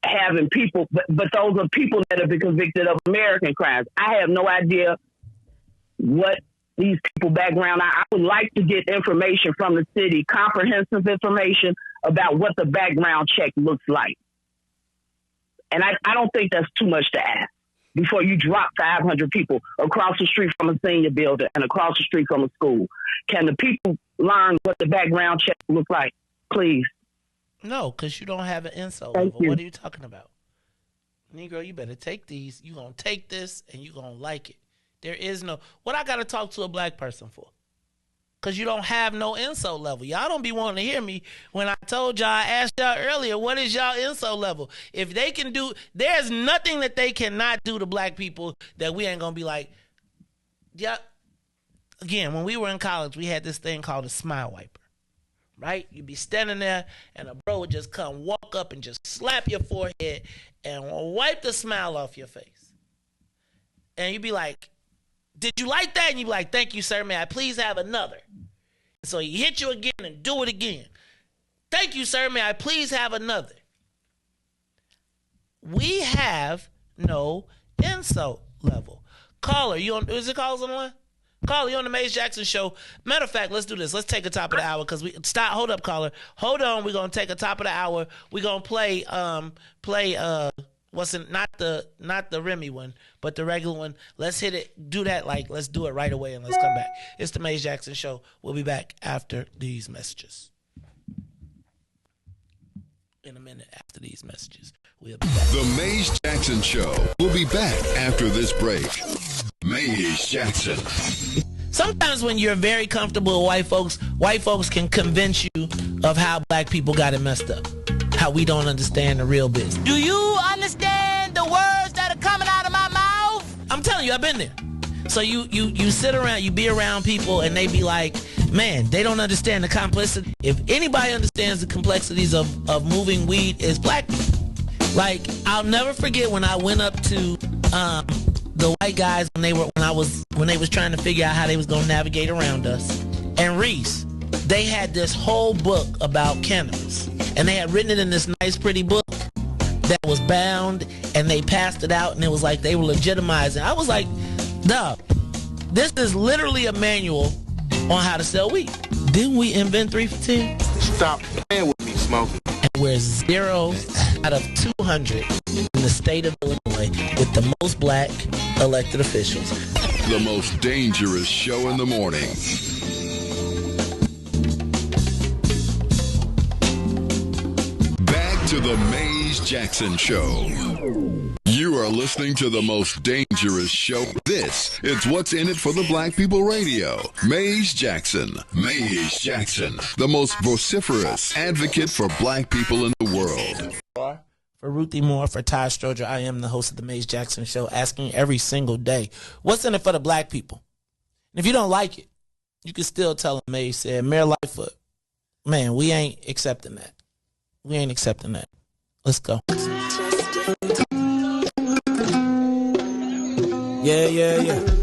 having people, but those are people that have been convicted of American crimes. I have no idea what these people background. I would like to get information from the city, comprehensive information about what the background check looks like. And I don't think that's too much to ask before you drop 500 people across the street from a senior building and across the street from a school. Can the people learn what the background check looks like, please? No, because you don't have an insult Thank level. you. What are you talking about? Negro, you better take these. You're going to take this and you're going to like it. There is no, what I got to talk to a black person for? Because you don't have no insult level. Y'all don't be wanting to hear me when I told y'all, I asked y'all earlier, what is y'all insult level? If they can do, there's nothing that they cannot do to black people that we ain't going to be like, yeah. Again, when we were in college, we had this thing called a smile wiper. Right? You'd be standing there and a bro would just come walk up and just slap your forehead and wipe the smile off your face. And you'd be like, did you like that? And you'd be like, thank you, sir. May I please have another? So he hit you again and do it again. Thank you, sir. May I please have another? We have no insult level. Caller, is it calls on the line? Caller, you on the Maze Jackson Show. Matter of fact, let's do this. Let's take a top of the hour because hold up, caller. Hold on. We're gonna take a top of the hour. We're gonna play not the Remy one, but the regular one. Let's hit it. Do that let's do it right away and let's come back. It's the Maze Jackson Show. We'll be back after these messages. In a minute after these messages. We'll be back. The Maze Jackson Show. We'll be back after this break. Maze Jackson. Sometimes when you're very comfortable with white folks can convince you of how black people got it messed up. How we don't understand the real business. Do you understand the words that are coming out of my mouth? I'm telling you, I've been there. So you sit around, you be around people and they be like, man, they don't understand the complexity. If anybody understands the complexities of moving weed, it's black people. Like, I'll never forget when I went up to the white guys when they was trying to figure out how they was gonna navigate around us. And Riis, they had this whole book about cannabis. And they had written it in this nice pretty book that was bound, and they passed it out, and it was like they were legitimizing. I was like, dog, this is literally a manual on how to sell weed. Didn't we invent 3 for 10? Stop playing with me, Smokey. And we're 0 out of 200 in the state of Illinois with the most black elected officials. The most dangerous show in the morning. Back to the Maze Jackson Show. You are listening to the most dangerous show. This is What's in It for the Black People Radio. Maze Jackson. Maze Jackson, the most vociferous advocate for black people in the world. For Ruthie Moore, for Ty Stroger, I am the host of the Maze Jackson Show, asking every single day, what's in it for the black people? And if you don't like it, you can still tell them Maze said, Mayor Lightfoot, man, we ain't accepting that. We ain't accepting that. Let's go. Yeah.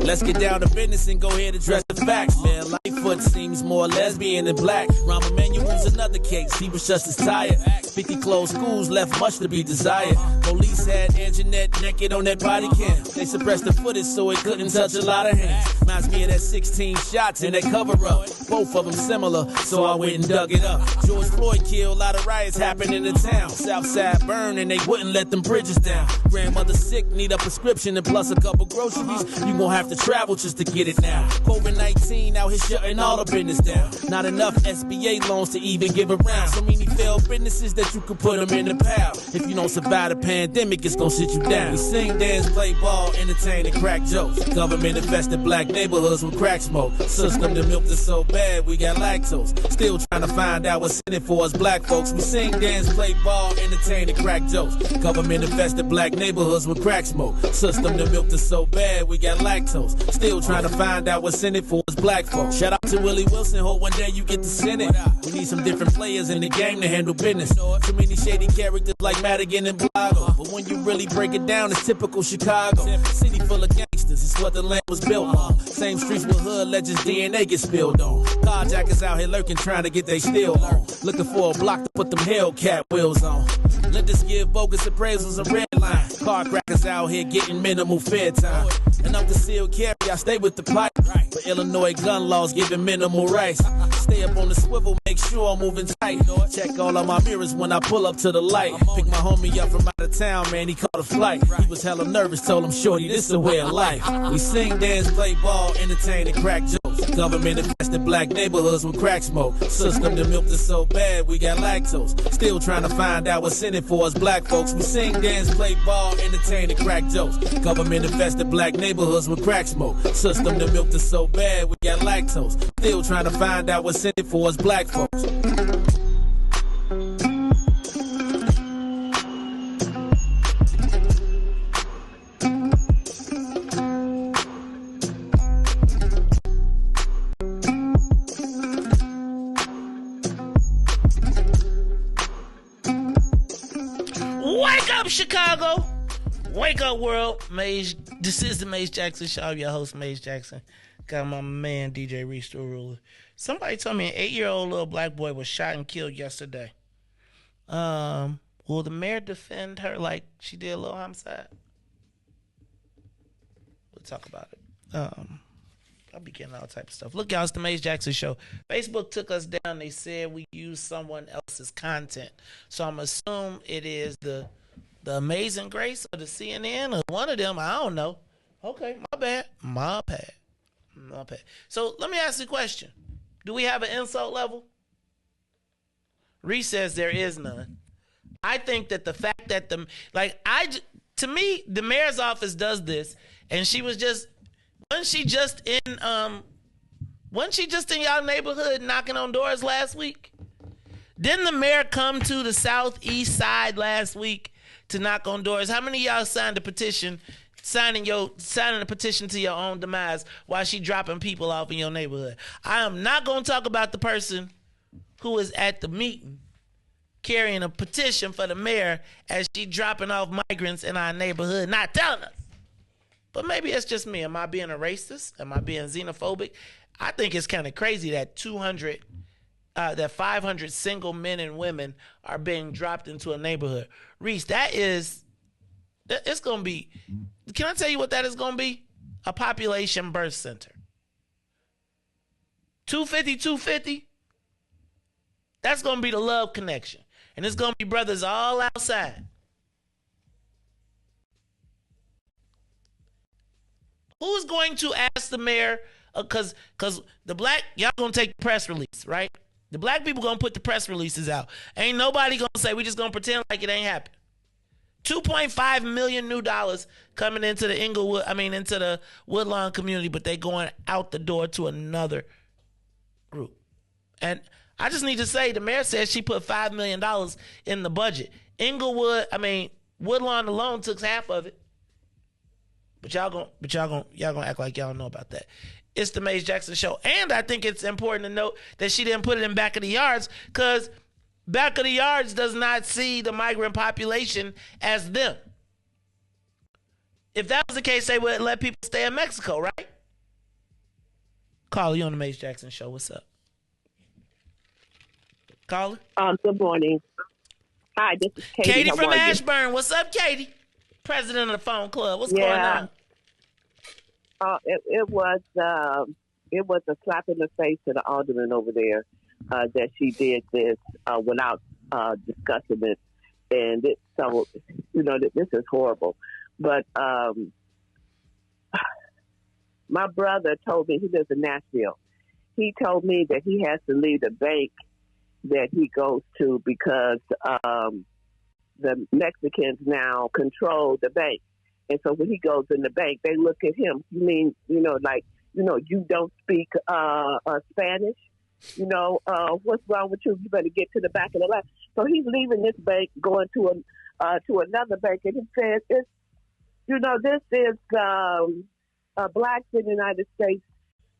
Let's get down to business and go ahead and address the facts, man. Lightfoot seems more lesbian than black. Rahm Emanuel's another case. He was just as tired. 50 closed schools left much to be desired. Police had Anjanette naked on that body cam. They suppressed the footage so it couldn't touch a lot of hands. Reminds me of that 16 shots in that cover-up. Both of them similar, so I went and dug it up. George Floyd killed, a lot of riots happened in the town. Southside burned and they wouldn't let them bridges down. Grandmother sick, need a prescription and plus a couple groceries. You gon' have to travel just to get it now. COVID-19 out here shutting all the business down. Not enough SBA loans to even give around. So many failed businesses that you could put them in the pile. If you don't survive the pandemic, it's gonna sit you down. We sing, dance, play ball, entertain, and crack jokes. Government infested black neighborhoods with crack smoke. System that milked us so bad, we got lactose. Still trying to find out what's in it for us black folks. We sing, dance, play ball, entertain, and crack jokes. Government infested black neighborhoods with crack smoke. System that milked us so bad, we got lactose. Still trying to find out what's in it for us black folks. Shout out to Willie Wilson, hope one day you get to send it. We need some different players in the game to handle business. Too many shady characters like Madigan and Blago. But when you really break it down, it's typical Chicago. City full of gangsters, it's what the land was built on. Same streets with hood legends, DNA get spilled on. Carjackers out here lurking, trying to get they steal on. Looking for a block to put them Hellcat wheels on. Lenders give bogus appraisals a red line. Car crackers out here getting minimal fair time. And I'm concealed carry, I stay with the pipe. But Illinois gun laws giving minimal rights. Stay up on the swivel, make sure I'm moving tight. Check all of my mirrors when I pull up to the light. Pick my homie up from out of town, man, he caught a flight. He was hella nervous, told him, shorty, this is a way of life. We sing, dance, play ball, entertain, and crack jokes. Government infested black neighborhoods with crack smoke. System that milked us so bad, we got lactose. Still trying to find out what's in it for us black folks. We sing, dance, play ball, entertain, and crack jokes. Government infested black neighborhoods with crack smoke. System that milked us so bad, we got lactose. Still trying to find out what's in it for us black folks. Wake up, Chicago! Wake up, world! This is the Maze Jackson Show. I'm your host, Maze Jackson. Got my man, DJ Riis, the ruler. Somebody told me an 8-year-old little black boy was shot and killed yesterday. Will the mayor defend her like she did a little homicide? We'll talk about it. I'll be getting all type of stuff. Look, y'all, it's the Maze Jackson Show. Facebook took us down. They said we used someone else's content. So I'm assuming it is the Amazing Grace or the CNN or one of them. I don't know. Okay, my bad. My bad. So let me ask you a question. Do we have an insult level? Riis says there is none. I think that the fact that to me, the mayor's office does this, and she was just, wasn't she just in y'all neighborhood knocking on doors last week? Didn't the mayor come to the southeast side last week to knock on doors? How many of y'all signed a petition, signing a petition to your own demise while she dropping people off in your neighborhood? I am not going to talk about the person who is at the meeting carrying a petition for the mayor as she dropping off migrants in our neighborhood, not telling us. But maybe it's just me. Am I being a racist? Am I being xenophobic? I think it's kind of crazy that 500 single men and women are being dropped into a neighborhood. Riis, it's going to be, can I tell you what that is going to be? A population birth center. 250, that's going to be the love connection. And it's going to be brothers all outside. Who's going to ask the mayor, because the black, y'all going to take the press release, right? The black people gonna put the press releases out. Ain't nobody gonna say we just gonna pretend like it ain't happened. $2.5 million new dollars coming into the into the Woodlawn community, but they going out the door to another group. And I just need to say, the mayor said she put $5 million in the budget. Woodlawn alone took half of it. But y'all gonna act like y'all don't know about that. It's the Maze Jackson Show. And I think it's important to note that she didn't put it in Back of the Yards, because Back of the Yards does not see the migrant population as them. If that was the case, they would let people stay in Mexico, right? Caller, you on the Maze Jackson Show. What's up? Caller? Good morning. Hi, this is Katie. Katie from Ashburn. What's up, Katie? President of the phone club. What's going on? It was a slap in the face to the alderman over there that she did this without discussing it, and this is horrible. But my brother told me, he lives in Nashville. He told me that he has to leave the bank that he goes to because the Mexicans now control the bank. And so when he goes in the bank, they look at him. You mean, you don't speak Spanish? What's wrong with you? You better get to the back of the line. So he's leaving this bank, going to another bank, and he says, this is blacks in the United States.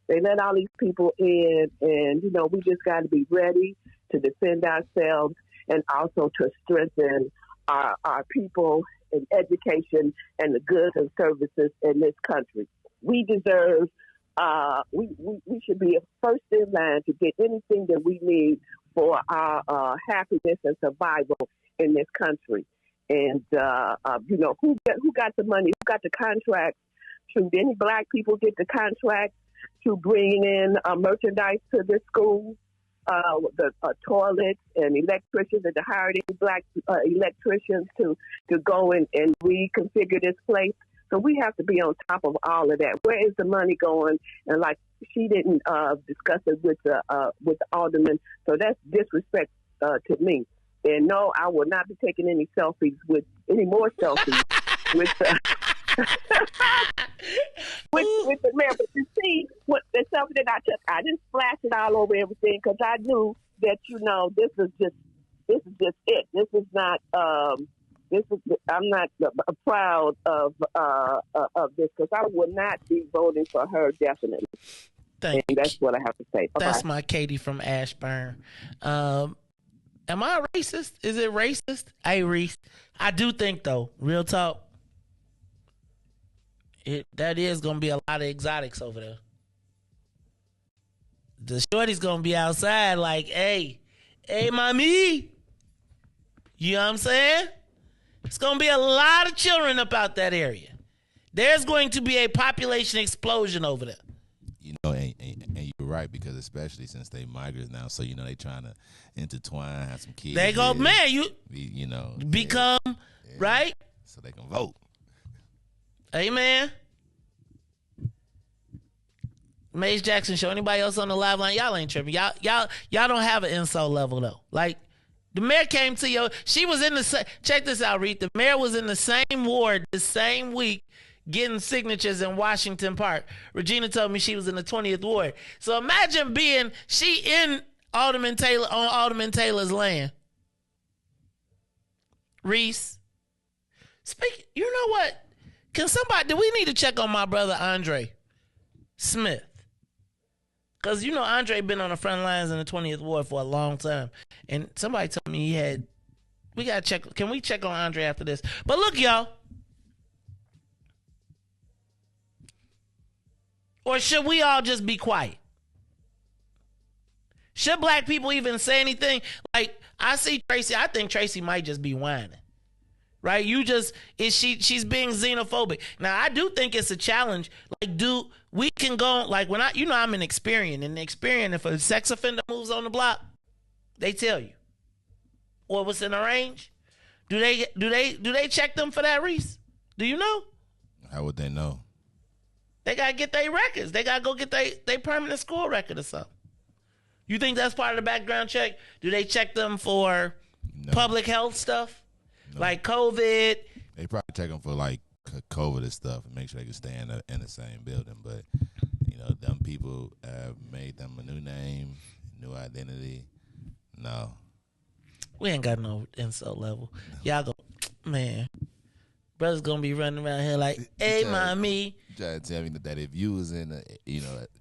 They let all these people in, and, we just got to be ready to defend ourselves and also to strengthen our people in education and the goods and services in this country. We deserve, we should be first in line to get anything that we need for our happiness and survival in this country. And, who got the money, who got the contracts? Should any black people get the contracts to bring in merchandise to this school? The toilets and electricians, and to hire any black electricians to go and reconfigure this place. So we have to be on top of all of that. Where is the money going? And like, she didn't discuss it with the alderman, so that's disrespect to me. And no, I will not be taking any more selfies with with the mayor. But you see, what the selfie that I took, I didn't splash it all over everything, because I knew that this is just it. This is not. I'm not proud of this, because I would not be voting for her, definitely. That's what I have to say. Bye-bye. That's my Katie from Ashburn. Am I racist? Is it racist? Hey, Riis. I do think, though, real talk, that is going to be a lot of exotics over there. The shorty's going to be outside like, hey, mommy. You know what I'm saying? It's going to be a lot of children up out that area. There's going to be a population explosion over there. And you're right, because especially since they migrants now, so they trying to intertwine, have some kids. They go, man, become right, so they can vote. Amen. Maze Jackson Show. Anybody else on the live line? Y'all ain't tripping. Y'all don't have an insult level though. Like, the mayor came to she was in check this out, Reed. The mayor was in the same ward the same week getting signatures in Washington Park. Regina told me she was in the 20th ward. So imagine she in Alderman Taylor's land. Riis. You know what? Do we need to check on my brother Andre Smith? Because Andre been on the front lines in the 20th ward for a long time. And somebody told me we got to check. Can we check on Andre after this? But look, y'all. Or should we all just be quiet? Should black people even say anything? Like, I see Tracy. I think Tracy might just be whining. Right? She's being xenophobic. Now, I do think it's a challenge. Like, we can go, like, when I'm an Experian, and Experian, if a sex offender moves on the block, they tell you. Or what's in the range. Do they check them for that, Riis? Do you know? How would they know? They got to get their records. They got to go get their permanent school record or something. You think that's part of the background check? Do they check them for public health stuff? No. Like COVID? They probably check them for like COVID and stuff and make sure they can stay in the same building. But, you know, them people have made them a new name, new identity. No. We ain't got no insult level. Y'all go, man. Brother's gonna be running around here like, hey, mommy. Trying to tell me that if you was in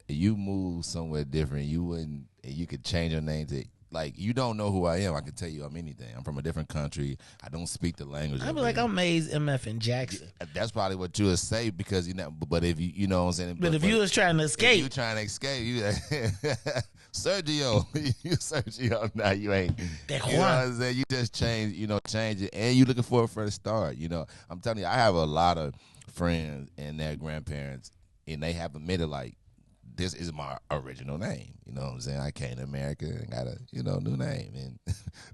you move somewhere different, you could change your name to, like, you don't know who I am. I can tell you I'm anything. I'm from a different country. I don't speak the language. I'd be like, I'm Mays, MF, and Jackson. That's probably what you would say because, you know, but if you know what I'm saying? But if you was trying to escape. If you trying to escape, you Sergio. You Sergio. Now you ain't. You know what I'm saying? You just change it. And you looking for a start. You know, I'm telling you, I have a lot of friends and their grandparents, and they have admitted, like, this is my original name. You know what I'm saying? I came to America and got a, new name. And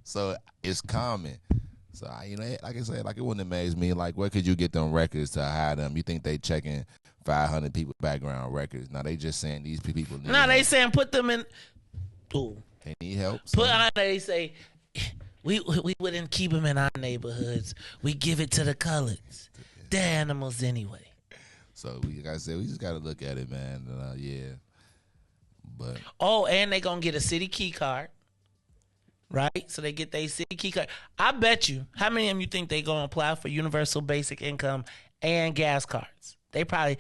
so it's common. So, like I said, like, it wouldn't amaze me. Like, where could you get them records to hide them? You think they checking 500 people background records? Now, they just saying these people need help. They saying put them in. Ooh. They need help. They say, we wouldn't keep them in our neighborhoods. We give it to the coloreds. They're animals anyway. So, like I said, we just got to look at it, man. Yeah. But and they going to get a city key card. Right? So they get their city key card. I bet you, how many of them you think they going to apply for universal basic income and gas cards? They probably,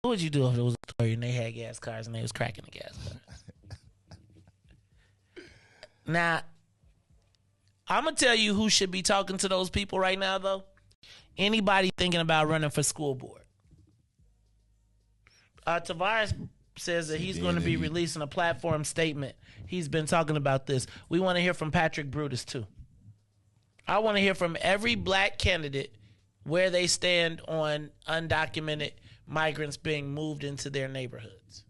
what would you do if it was a story and they had gas cards and they was cracking the gas card? Now, I'm going to tell you who should be talking to those people right now, though. Anybody thinking about running for school board. Tavares says that he's going to be releasing a platform statement. He's been talking about this. We want to hear from Patrick Brutus, too. I want to hear from every black candidate where they stand on undocumented migrants being moved into their neighborhoods.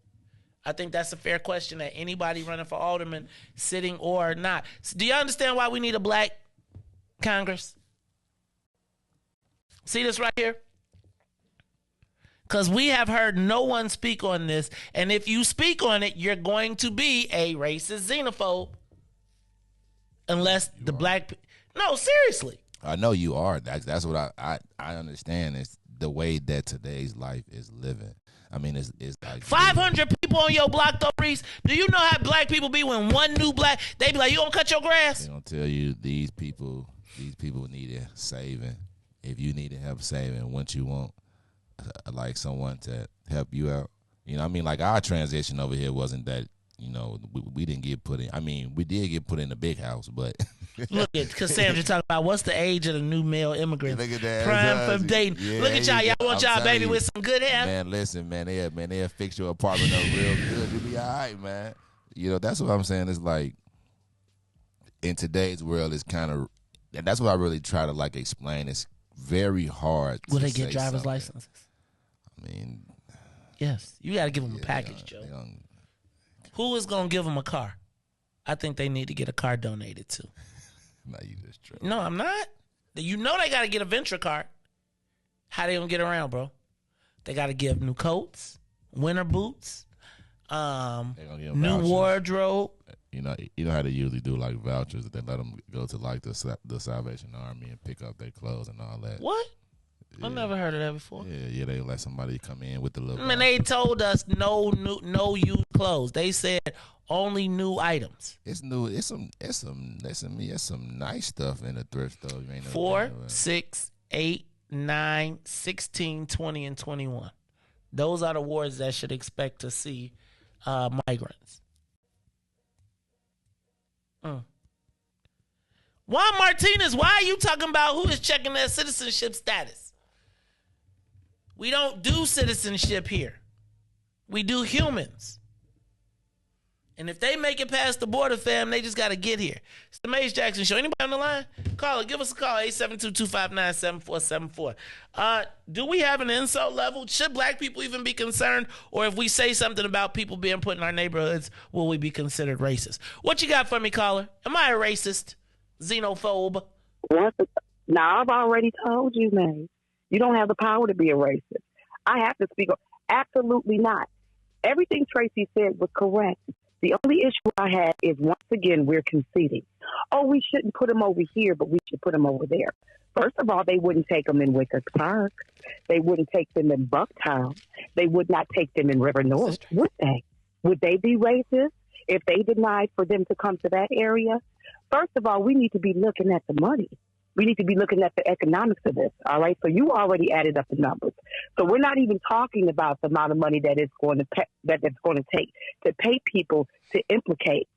I think that's a fair question that anybody running for alderman, sitting or not. So do you understand why we need a black Congress? See this right here? Because we have heard no one speak on this. And if you speak on it, you're going to be a racist xenophobe. Unless the black... No, seriously. I know you are. That's what I understand. It's the way that today's life is living. I mean, it's like 500 people on your block, though, Riis. Do you know how black people be when one new black, they be like, you gonna cut your grass? They gonna tell you these people need saving. If you need help saving, what you want, like someone to help you out. You know, I mean, like our transition over here wasn't that. You know, we didn't get put in. I mean, we did get put in the big house, but look at Cassandra talking about what's the age of the new male immigrants. Look at that. Prime for dating. Yeah, look at y'all. Y'all want y'all baby with some good hair. Man, listen, man, they'll fix your apartment up real good. You'll be all right, man. You know, that's what I'm saying. It's like in today's world, it's kind of, and that's what I really try to like explain. It's very hard. Will they get driver's licenses? I mean, yes. You got to give them a package, Joe. Who is going to give them a car? I think they need to get a car donated to. No, you just tripping. No, I'm not. You know they got to get a venture card. How they going to get around, bro? They got to give new coats, winter boots, new wardrobe. You know how they usually do like vouchers that they let them go to like the Salvation Army and pick up their clothes and all that. What? Yeah. I've never heard of that before. Yeah, they let somebody come in with the little. I mean, they told us no used clothes. They said only new items. It's new. It's some nice stuff in the thrift store. 4, 6, 8, 9, 16, 20, and 21. Those are the wards that should expect to see migrants. Juan Martinez, why are you talking about who is checking their citizenship status? We don't do citizenship here. We do humans. And if they make it past the border, fam, they just got to get here. It's the Mays Jackson Show. Anybody on the line? Call it. Give us a call, 872-259-7474. Do we have an insult level? Should black people even be concerned? Or if we say something about people being put in our neighborhoods, will we be considered racist? What you got for me, caller? Am I a racist? Xenophobe? Now, I've already told you, man. You don't have the power to be a racist. I have to speak up. Absolutely not. Everything Tracy said was correct. The only issue I had is, once again, we're conceding. Oh, we shouldn't put them over here, but we should put them over there. First of all, they wouldn't take them in Wicker Park. They wouldn't take them in Bucktown. They would not take them in River North, would they? Would they be racist if they denied for them to come to that area? First of all, we need to be looking at the money. We need to be looking at the economics of this, all right? So you already added up the numbers. So we're not even talking about the amount of money that it's going to it's going to take to pay people to implement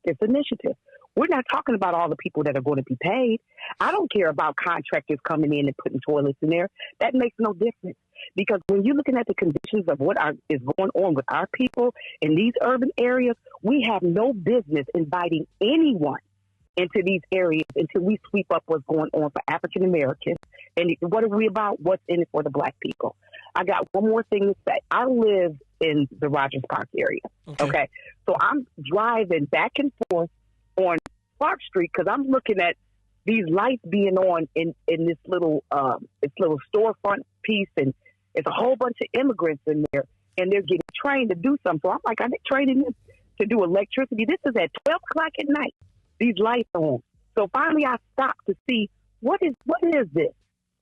this initiative. We're not talking about all the people that are going to be paid. I don't care about contractors coming in and putting toilets in there. That makes no difference. Because when you're looking at the conditions of what is going on with our people in these urban areas, we have no business inviting anyone into these areas until we sweep up what's going on for African Americans. And what are we about? What's in it for the black people? I got one more thing to say. I live in the Rogers Park area. Okay. So I'm driving back and forth on Park Street because I'm looking at these lights being on in this little storefront piece, and it's a whole bunch of immigrants in there, and they're getting trained to do something. So I'm like, are they training them to do electricity? This is at 12 o'clock at night. These lights are on. So finally I stopped to see what is this?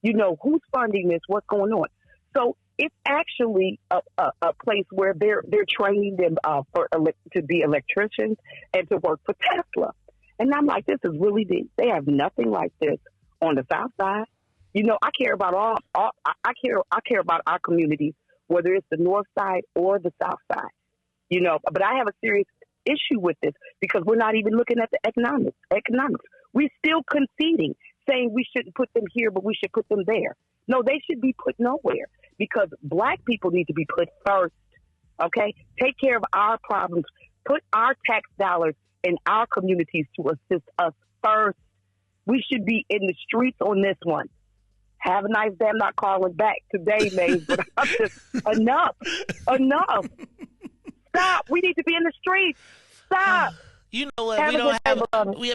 You know, who's funding this? What's going on? So it's actually a place where they're training them to be electricians and to work for Tesla. And I'm like, this is really deep. They have nothing like this on the South Side. You know, I care about I care about our communities, whether it's the North Side or the South Side. You know, but I have a serious issue with this because we're not even looking at the economics. We're still conceding, saying we shouldn't put them here, but we should put them there. No, they should be put nowhere because black people need to be put first. Okay? Take care of our problems. Put our tax dollars in our communities to assist us first. We should be in the streets on this one. Have a nice day. I'm not calling back today, Maze, but I'm just enough. Stop. We need to be in the streets. Stop. You know what? We don't have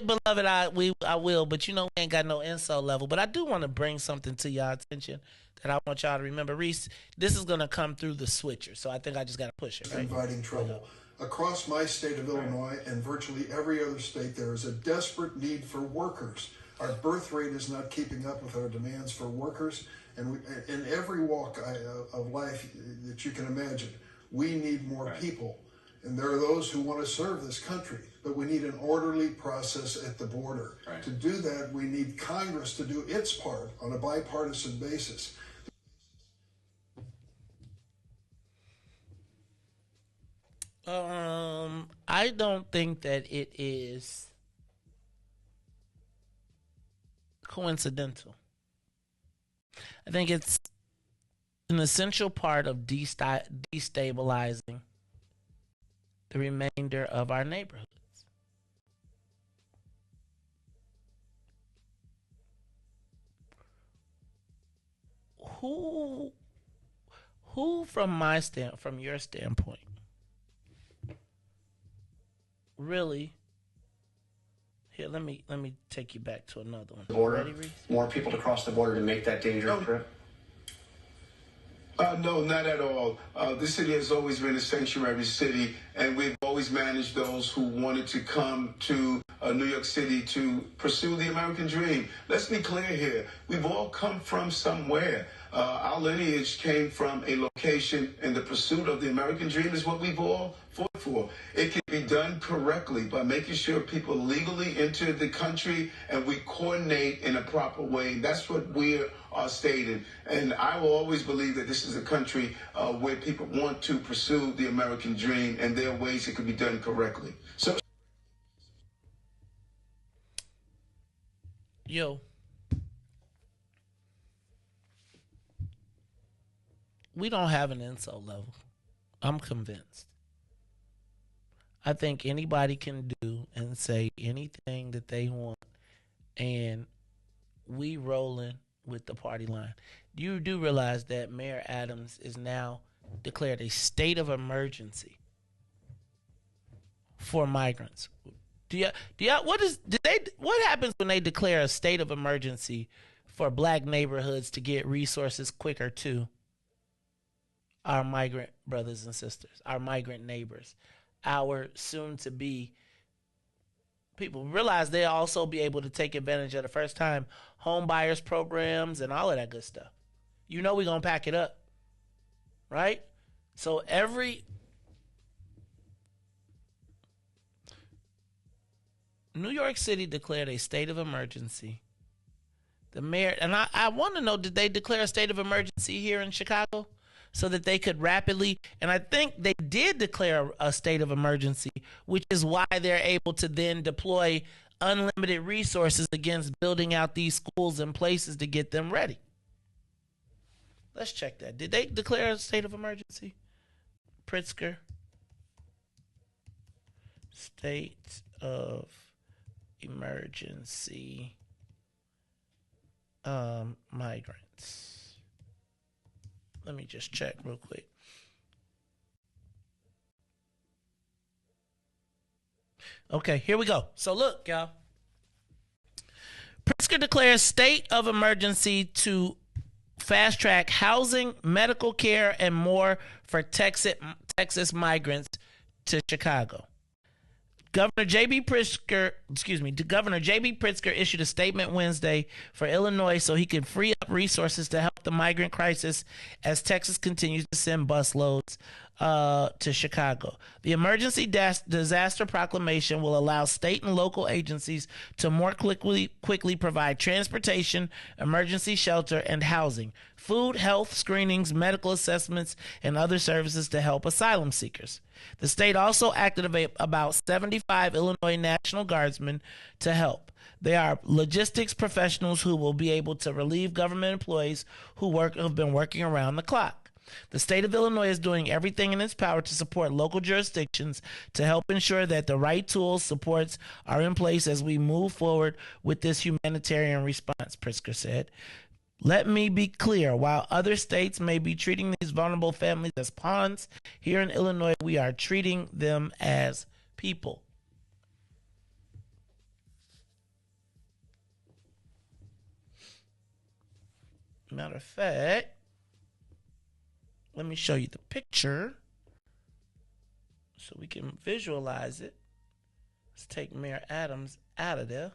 beloved. I will, but you know we ain't got no insult level. But I do want to bring something to y'all attention that I want y'all to remember. Riis, this is gonna come through the switcher, so I think I just gotta push it. Right? Inviting trouble. Across my state of Illinois and virtually every other state, there is a desperate need for workers. Our birth rate is not keeping up with our demands for workers, and in every walk of life that you can imagine, we need more people. And there are those who want to serve this country, but we need an orderly process at the border. Right. To do that, we need Congress to do its part on a bipartisan basis. I don't think that it is coincidental. I think it's an essential part of destabilizing the remainder of our neighborhoods. Who from your standpoint, really? Here, let me take you back to another one. Ready, Riis? More people to cross the border to make that dangerous trip? No, not at all. This city has always been a sanctuary city, and we've always managed those who wanted to come to New York City to pursue the American dream. Let's be clear here. We've all come from somewhere. Our lineage came from a location, and the pursuit of the American dream is what we've all fought for. It can be done correctly by making sure people legally enter the country and we coordinate in a proper way. That's what we are stating. And I will always believe that this is a country where people want to pursue the American dream, and there are ways it can be done correctly. So, yo, we don't have an insult level. I'm convinced. I think anybody can do and say anything that they want, and we rolling with the party line. You do realize that Mayor Adams is now declared a state of emergency for migrants. What happens when they declare a state of emergency for black neighborhoods to get resources quicker to our migrant brothers and sisters, our migrant neighbors? our soon-to-be people. Realize they'll also be able to take advantage of the first-time home buyers programs and all of that good stuff. You know we're going to pack it up, right? So New York City declared a state of emergency. The mayor, and I want to know, did they declare a state of emergency here in Chicago so that they could rapidly, and I think they did declare a state of emergency, which is why they're able to then deploy unlimited resources against building out these schools and places to get them ready. Let's check that. Did they declare a state of emergency? Pritzker. State of emergency. Migrants. Let me just check real quick. Okay, here we go. So look, y'all. Pritzker declares state of emergency to fast track housing, medical care, and more for Texas migrants to Chicago. Governor J.B. Pritzker issued a statement Wednesday for Illinois so he could free up resources to help the migrant crisis as Texas continues to send busloads to Chicago. The emergency disaster proclamation will allow state and local agencies to more quickly provide transportation, emergency shelter, and housing, food, health screenings, medical assessments, and other services to help asylum seekers. The state also activated about 75 Illinois National Guardsmen to help. They are logistics professionals who will be able to relieve government employees who have been working around the clock. The state of Illinois is doing everything in its power to support local jurisdictions to help ensure that the right tools, supports are in place as we move forward with this humanitarian response, Pritzker said. Let me be clear, while other states may be treating these vulnerable families as pawns, here in Illinois we are treating them as people. Matter of fact, let me show you the picture so we can visualize it. Let's take Mayor Adams out of there.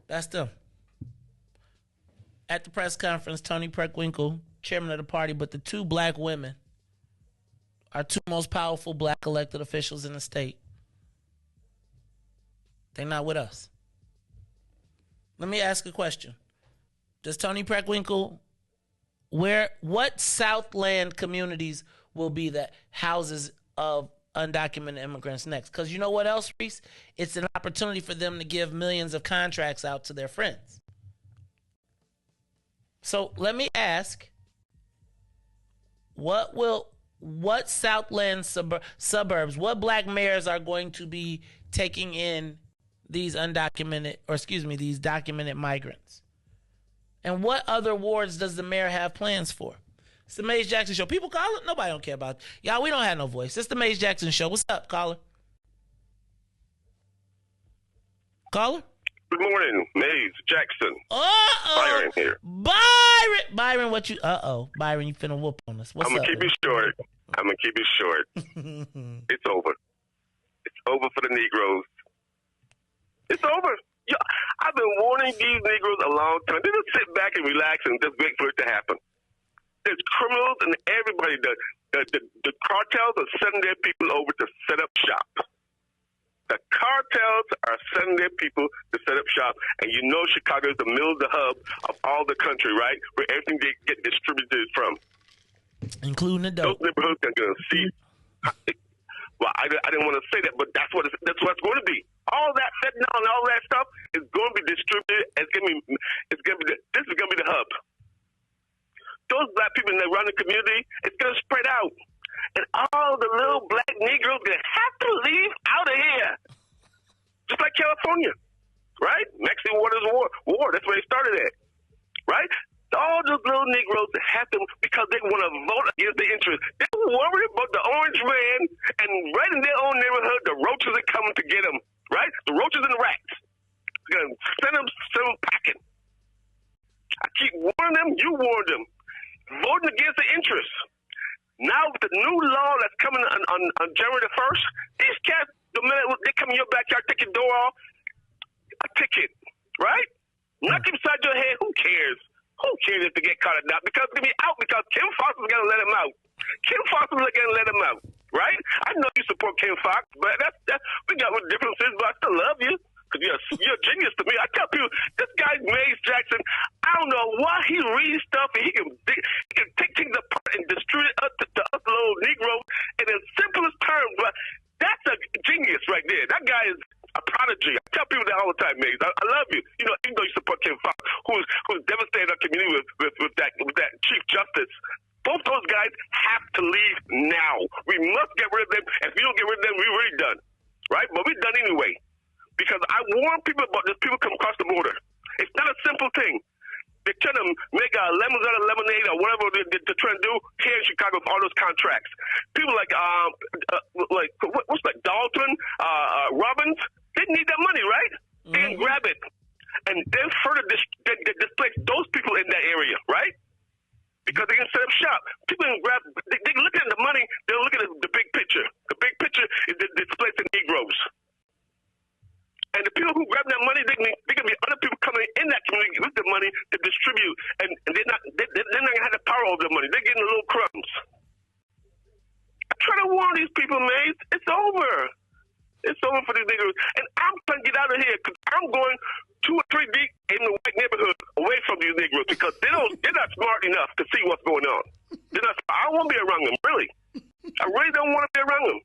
That's them. At the press conference, Tony Preckwinkle, chairman of the party, but the two black women are two most powerful black elected officials in the state. They're not with us. Let me ask a question. Does Tony Preckwinkle, what Southland communities will be the houses of undocumented immigrants next? Because you know what else, Riis? It's an opportunity for them to give millions of contracts out to their friends. So let me ask, what Southland suburbs, what black mayors are going to be taking in these these documented migrants? And what other wards does the mayor have plans for? It's the Maze Jackson Show. People call it. Nobody don't care about it. Y'all, we don't have no voice. It's the Maze Jackson Show. What's up, caller? Caller? Good morning, Maze Jackson. Byron here. Byron, what you? Byron, you finna whoop on us. What's I'm up? gonna keep it short. It's over. It's over for the Negroes. It's over. Yeah, I've been warning these Negroes a long time. They just sit back and relax and just wait for it to happen. There's criminals and everybody. The cartels are sending their people over to set up shop. The cartels are sending their people to set up shop, and you know Chicago is the middle of the hub of all the country, right? Where everything get distributed from. Including the dope. Those neighborhoods are going to see. Well, I didn't want to say that, but that's what it's going to be. All that fentanyl and all that stuff is going to be distributed. This is going to be the hub. Those black people that run the community, it's going to spread out. And all the little black Negroes going to have to leave out of here. Just like California, right? Mexican Waters War. That's where it started at, right? All those little Negroes have to, because they want to vote against the interest. They're worried about the orange man, and right in their own neighborhood, the roaches are coming to get them, right? The roaches and the rats. They're going to send them packing. I keep warning them, you warn them. Voting against the interest. Now with the new law that's coming on January the 1st, these cats, the minute they come in your backyard, take your door off, a ticket, right? Knock inside your head, who cares? Who cares if they get caught or not? Because it's going to be out because Kim Fox is going to let him out. Kim Fox is going to let him out, right? I know you support Kim Fox, but that's we got differences, but I still love you. Because you're a genius to me. I tell people, this guy, Mays Jackson, I don't know why he reads stuff and he can take things apart and distribute it to us little Negroes in the simplest terms. But that's a genius right there. That guy is a prodigy. I tell people that all the time, Mays. I love you. You know, even though you support Kim Fox, who's devastated our community with that Chief Justice. Both those guys have to leave now. We must get rid of them. If we don't get rid of them, we're really done. Right? But we're done anyway. Because I warn people about this. People come across the border. It's not a simple thing. They're trying to make lemons out of lemonade or whatever they're trying to do here in Chicago with all those contracts. People like what's like Dalton, Robbins, they need that money, right? They can grab it. And then further displace those people in that area, right? Because they can set up shop. People can grab, they look at the money, they'll look at the big picture. The big picture is displacing Negroes. And the people who grab that money, they can be other people coming in that community with the money to distribute, and they're not gonna have the power over the money. They're getting the little crumbs. I try to warn these people, man. It's over. It's over for these Negroes. And I'm trying to get out of here because I'm going 2 or 3 deep in the white neighborhood away from these Negroes because they're not smart enough to see what's going on. I don't want to be around them, really. I really don't want to be around them.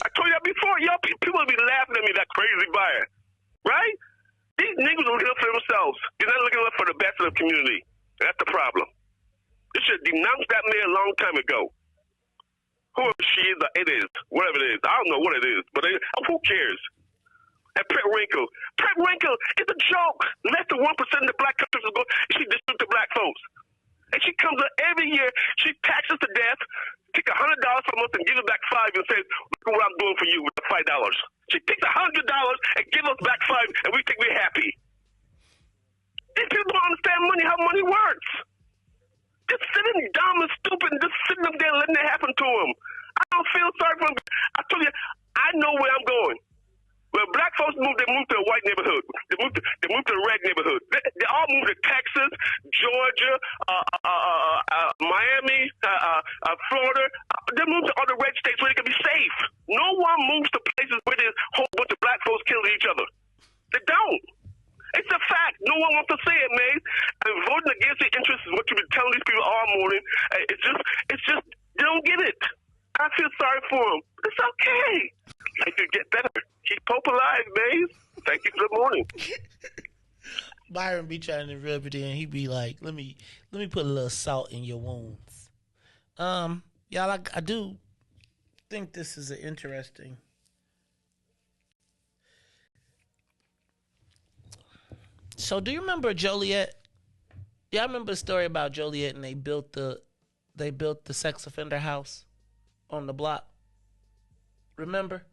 I told you that before. Y'all people will be laughing at me, that crazy buyer. Right? These niggas are looking up for themselves. They're not looking up for the best of the community. That's the problem. They should denounce that man a long time ago. Whoever she is or it is, whatever it is. I don't know what it is, but who cares? And Preckwinkle is a joke. Less than 1% of the black countries will go. She distributes to black folks. And she comes up every year. She taxes to death, take $100 from us and give us back $5 and says, look what I'm doing for you with the $5. She takes $100 and gives us back $5 and we think we're happy. These people don't understand how money works. Just sitting dumb and stupid and just sitting up there letting it happen to them. I don't feel sorry for them. I told you, I know where I'm going. When black folks move, they move to a white neighborhood. They move to a red neighborhood. They all move to Texas, Georgia, Miami, Florida. They move to other red states where they can be safe. No one moves to places where there's a whole bunch of black folks killing each other. They don't. It's a fact. No one wants to say it, man. And voting against the interest is what you've been telling these people all morning. It's just they don't get it. I feel sorry for them. It's okay. Life will get better. Keep hope alive, man. Thank you for the morning. Byron be trying to rub it in. He be like, let me put a little salt in your wounds. Y'all, I do think this is an interesting. So do you remember Joliet? Yeah, I remember a story about Joliet and they built the sex offender house on the block. Remember?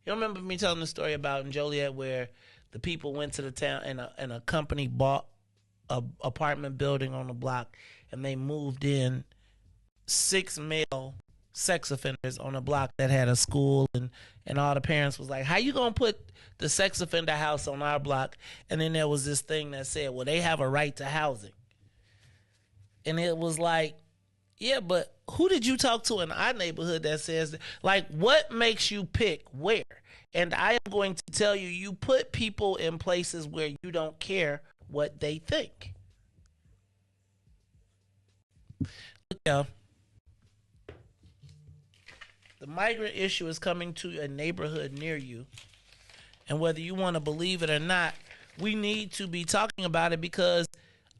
You remember me telling the story about in Joliet where the people went to the town and a company bought a apartment building on the block and they moved in 6 male sex offenders on a block that had a school and all the parents was like, how you gonna put the sex offender house on our block? And then there was this thing that said, well, they have a right to housing. And it was like, yeah, but who did you talk to in our neighborhood that says, like, what makes you pick where? And I am going to tell you, you put people in places where you don't care what they think. Look, y'all. The migrant issue is coming to a neighborhood near you. And whether you want to believe it or not, we need to be talking about it because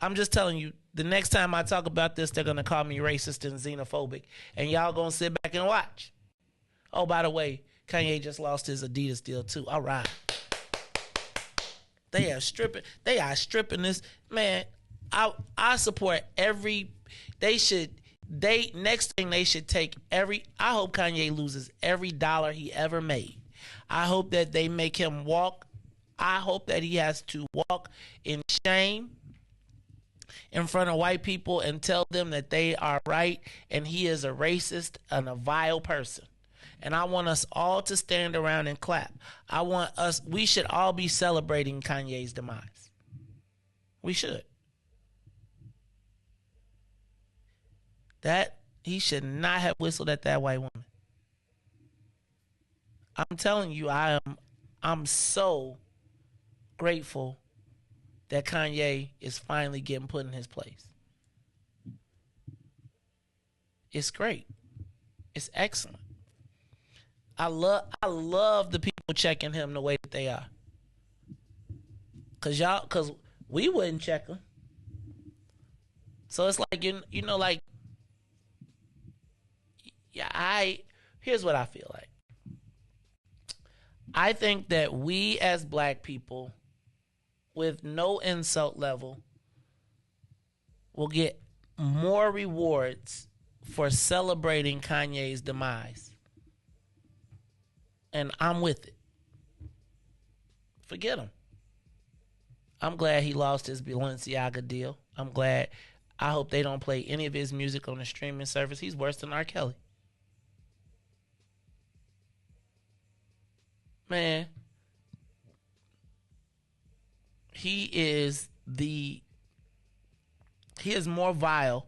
I'm just telling you, the next time I talk about this, they're going to call me racist and xenophobic. And y'all going to sit back and watch. Oh, by the way, Kanye just lost his Adidas deal too. All right. They are stripping this. Man, I support every. Next thing they should take every. I hope Kanye loses every dollar he ever made. I hope that they make him walk. I hope that he has to walk in shame in front of white people and tell them that they are right and he is a racist and a vile person. And I want us all to stand around and clap. We should all be celebrating Kanye's demise. We should. That he should not have whistled at that white woman. I'm telling you, I'm so grateful that Kanye is finally getting put in his place. It's great. It's excellent. I love the people checking him the way that they are. Cause we wouldn't check him. So it's like you know like here's what I feel like. I think that we as black people with no insult level will get more rewards for celebrating Kanye's demise. And I'm with it. Forget him. I'm glad he lost his Balenciaga deal. I hope they don't play any of his music on the streaming service. He's worse than R. Kelly. Man, he is more vile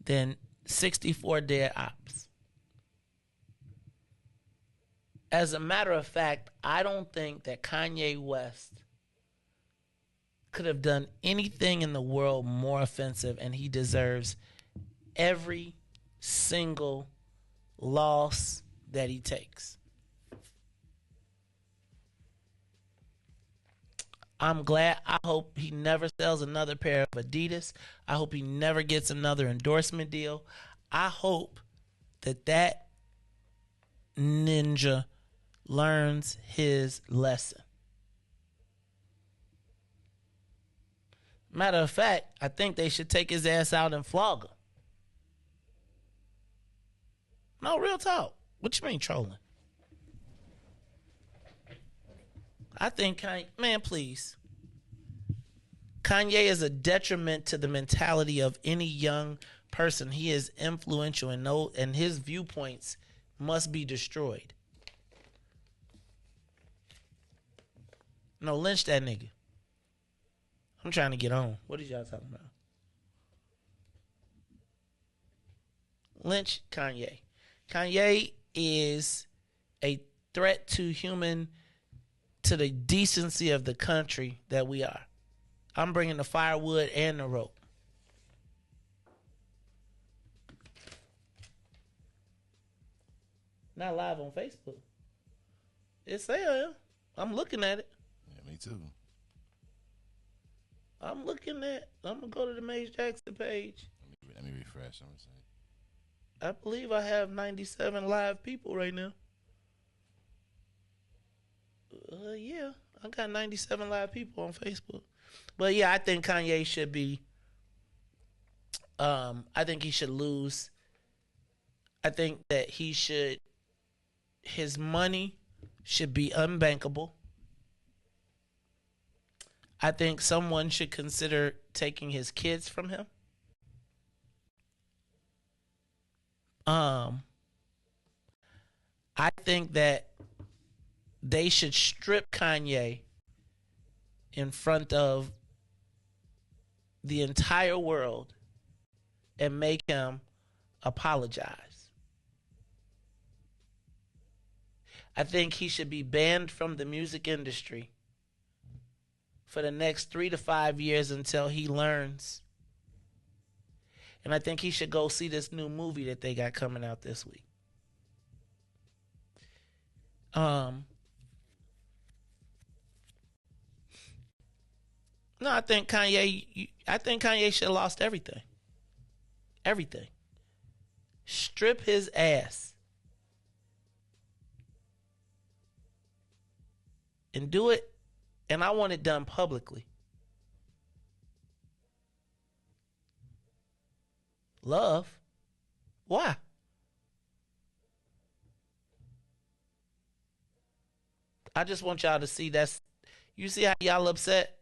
than 64 dead ops. As a matter of fact, I don't think that Kanye West could have done anything in the world more offensive, and he deserves every single loss that he takes. I'm glad. I hope he never sells another pair of Adidas. I hope he never gets another endorsement deal. I hope that ninja learns his lesson. Matter of fact, I think they should take his ass out and flog him. No, real talk. What you mean trolling? I think man, please. Kanye is a detriment to the mentality of any young person. He is influential and his viewpoints must be destroyed. No, lynch that nigga. I'm trying to get on. What are y'all talking about? Lynch Kanye. Kanye is a threat to the decency of the country that we are. I'm bringing the firewood and the rope. Not live on Facebook. It's there. I'm looking at it. Yeah, me too. I'm gonna go to the Maze Jackson page. Let me refresh. I'm gonna say. I believe I have 97 live people right now. Yeah, I got 97 live people on Facebook. But yeah, I think Kanye should be. I think he should lose. I think that his money should be unbankable. I think someone should consider taking his kids from him. I think that they should strip Kanye in front of the entire world and make him apologize. I think he should be banned from the music industry for the next 3 to 5 years until he learns. And I think he should go see this new movie that they got coming out this week. No, I think Kanye should have lost everything. Everything. Strip his ass. And do it, and I want it done publicly. Love? Why? I just want y'all to see you see how y'all upset?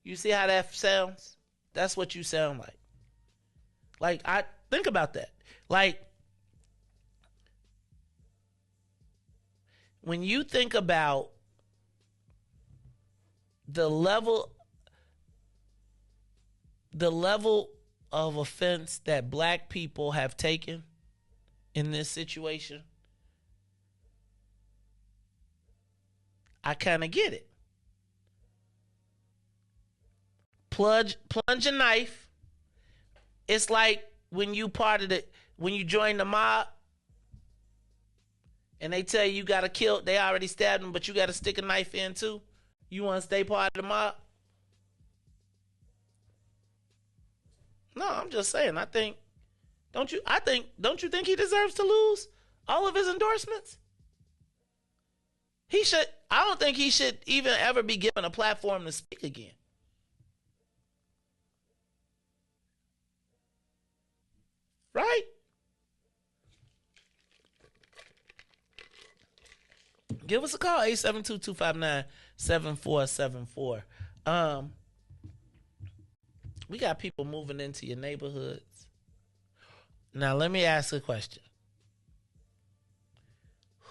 You see how that sounds? That's what you sound like. Like, I think about that. Like, when you think about the level of offense that black people have taken in this situation, I kind of get it. Plunge a knife. It's like when you join the mob and they tell you got to kill, they already stabbed them, but you got to stick a knife in too. You want to stay part of the mob? No, I'm just saying, don't you think he deserves to lose all of his endorsements? I don't think he should even ever be given a platform to speak again. Right? Give us a call, 872-259-7474. We got people moving into your neighborhoods. Now, let me ask a question.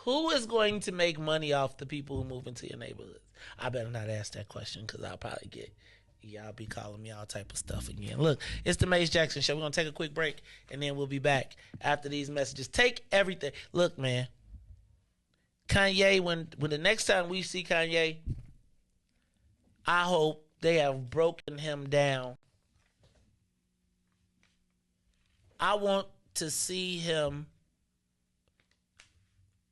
Who is going to make money off the people who move into your neighborhoods? I better not ask that question because I'll probably y'all be calling me all type of stuff again. Look, it's the Maze Jackson Show. We're going to take a quick break, and then we'll be back after these messages. Take everything. Look, man, Kanye, when the next time we see Kanye, I hope they have broken him down. I want to see him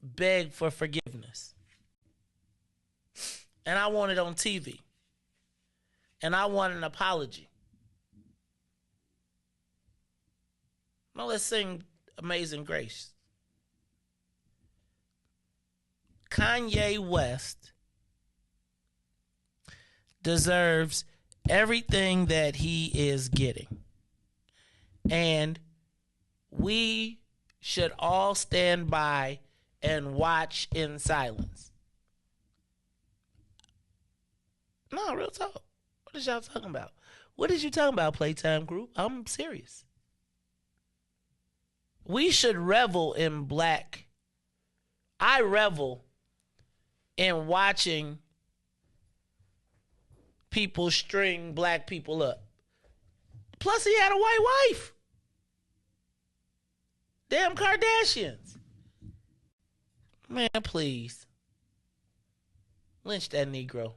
beg for forgiveness. And I want it on TV. And I want an apology. Now let's sing Amazing Grace. Kanye West deserves everything that he is getting. And we should all stand by and watch in silence. No, real talk. What is y'all talking about? What is you talking about, Playtime Group? I'm serious. We should revel in black. I revel in watching people string black people up. Plus, he had a white wife. Damn Kardashians. Man, please. Lynch that Negro.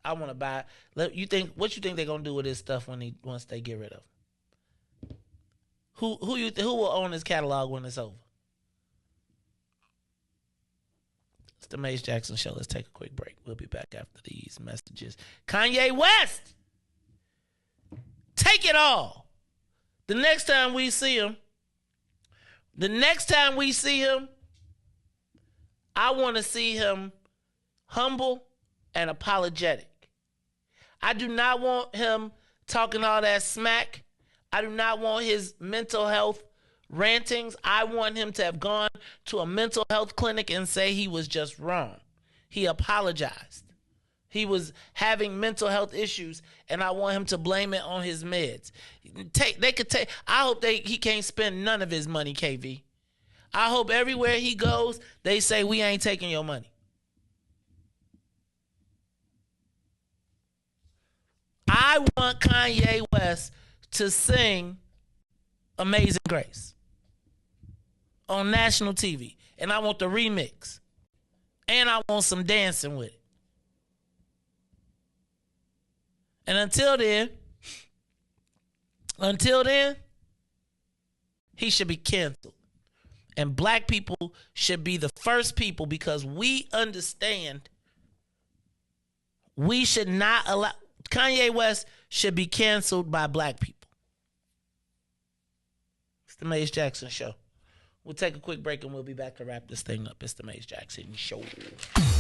I want to buy. What you think they're gonna do with this stuff once they get rid of him? Who will own his catalog when it's over? It's the Maze Jackson Show. Let's take a quick break. We'll be back after these messages. Kanye West, take it all. The next time we see him, I want to see him humble and apologetic. I do not want him talking all that smack. I do not want his mental health rantings. I want him to have gone to a mental health clinic and say he was just wrong. He apologized. He was having mental health issues, and I want him to blame it on his meds. I hope he can't spend none of his money, KV. I hope everywhere he goes, they say, we ain't taking your money. I want Kanye West to sing Amazing Grace on national TV. And I want the remix. And I want some dancing with it. And until then, he should be canceled. And black people should be the first people, because we understand we should not allow. Kanye West should be canceled by black people. It's the Maze Jackson Show. We'll take a quick break and we'll be back to wrap this thing up. It's the Maze Jackson Show.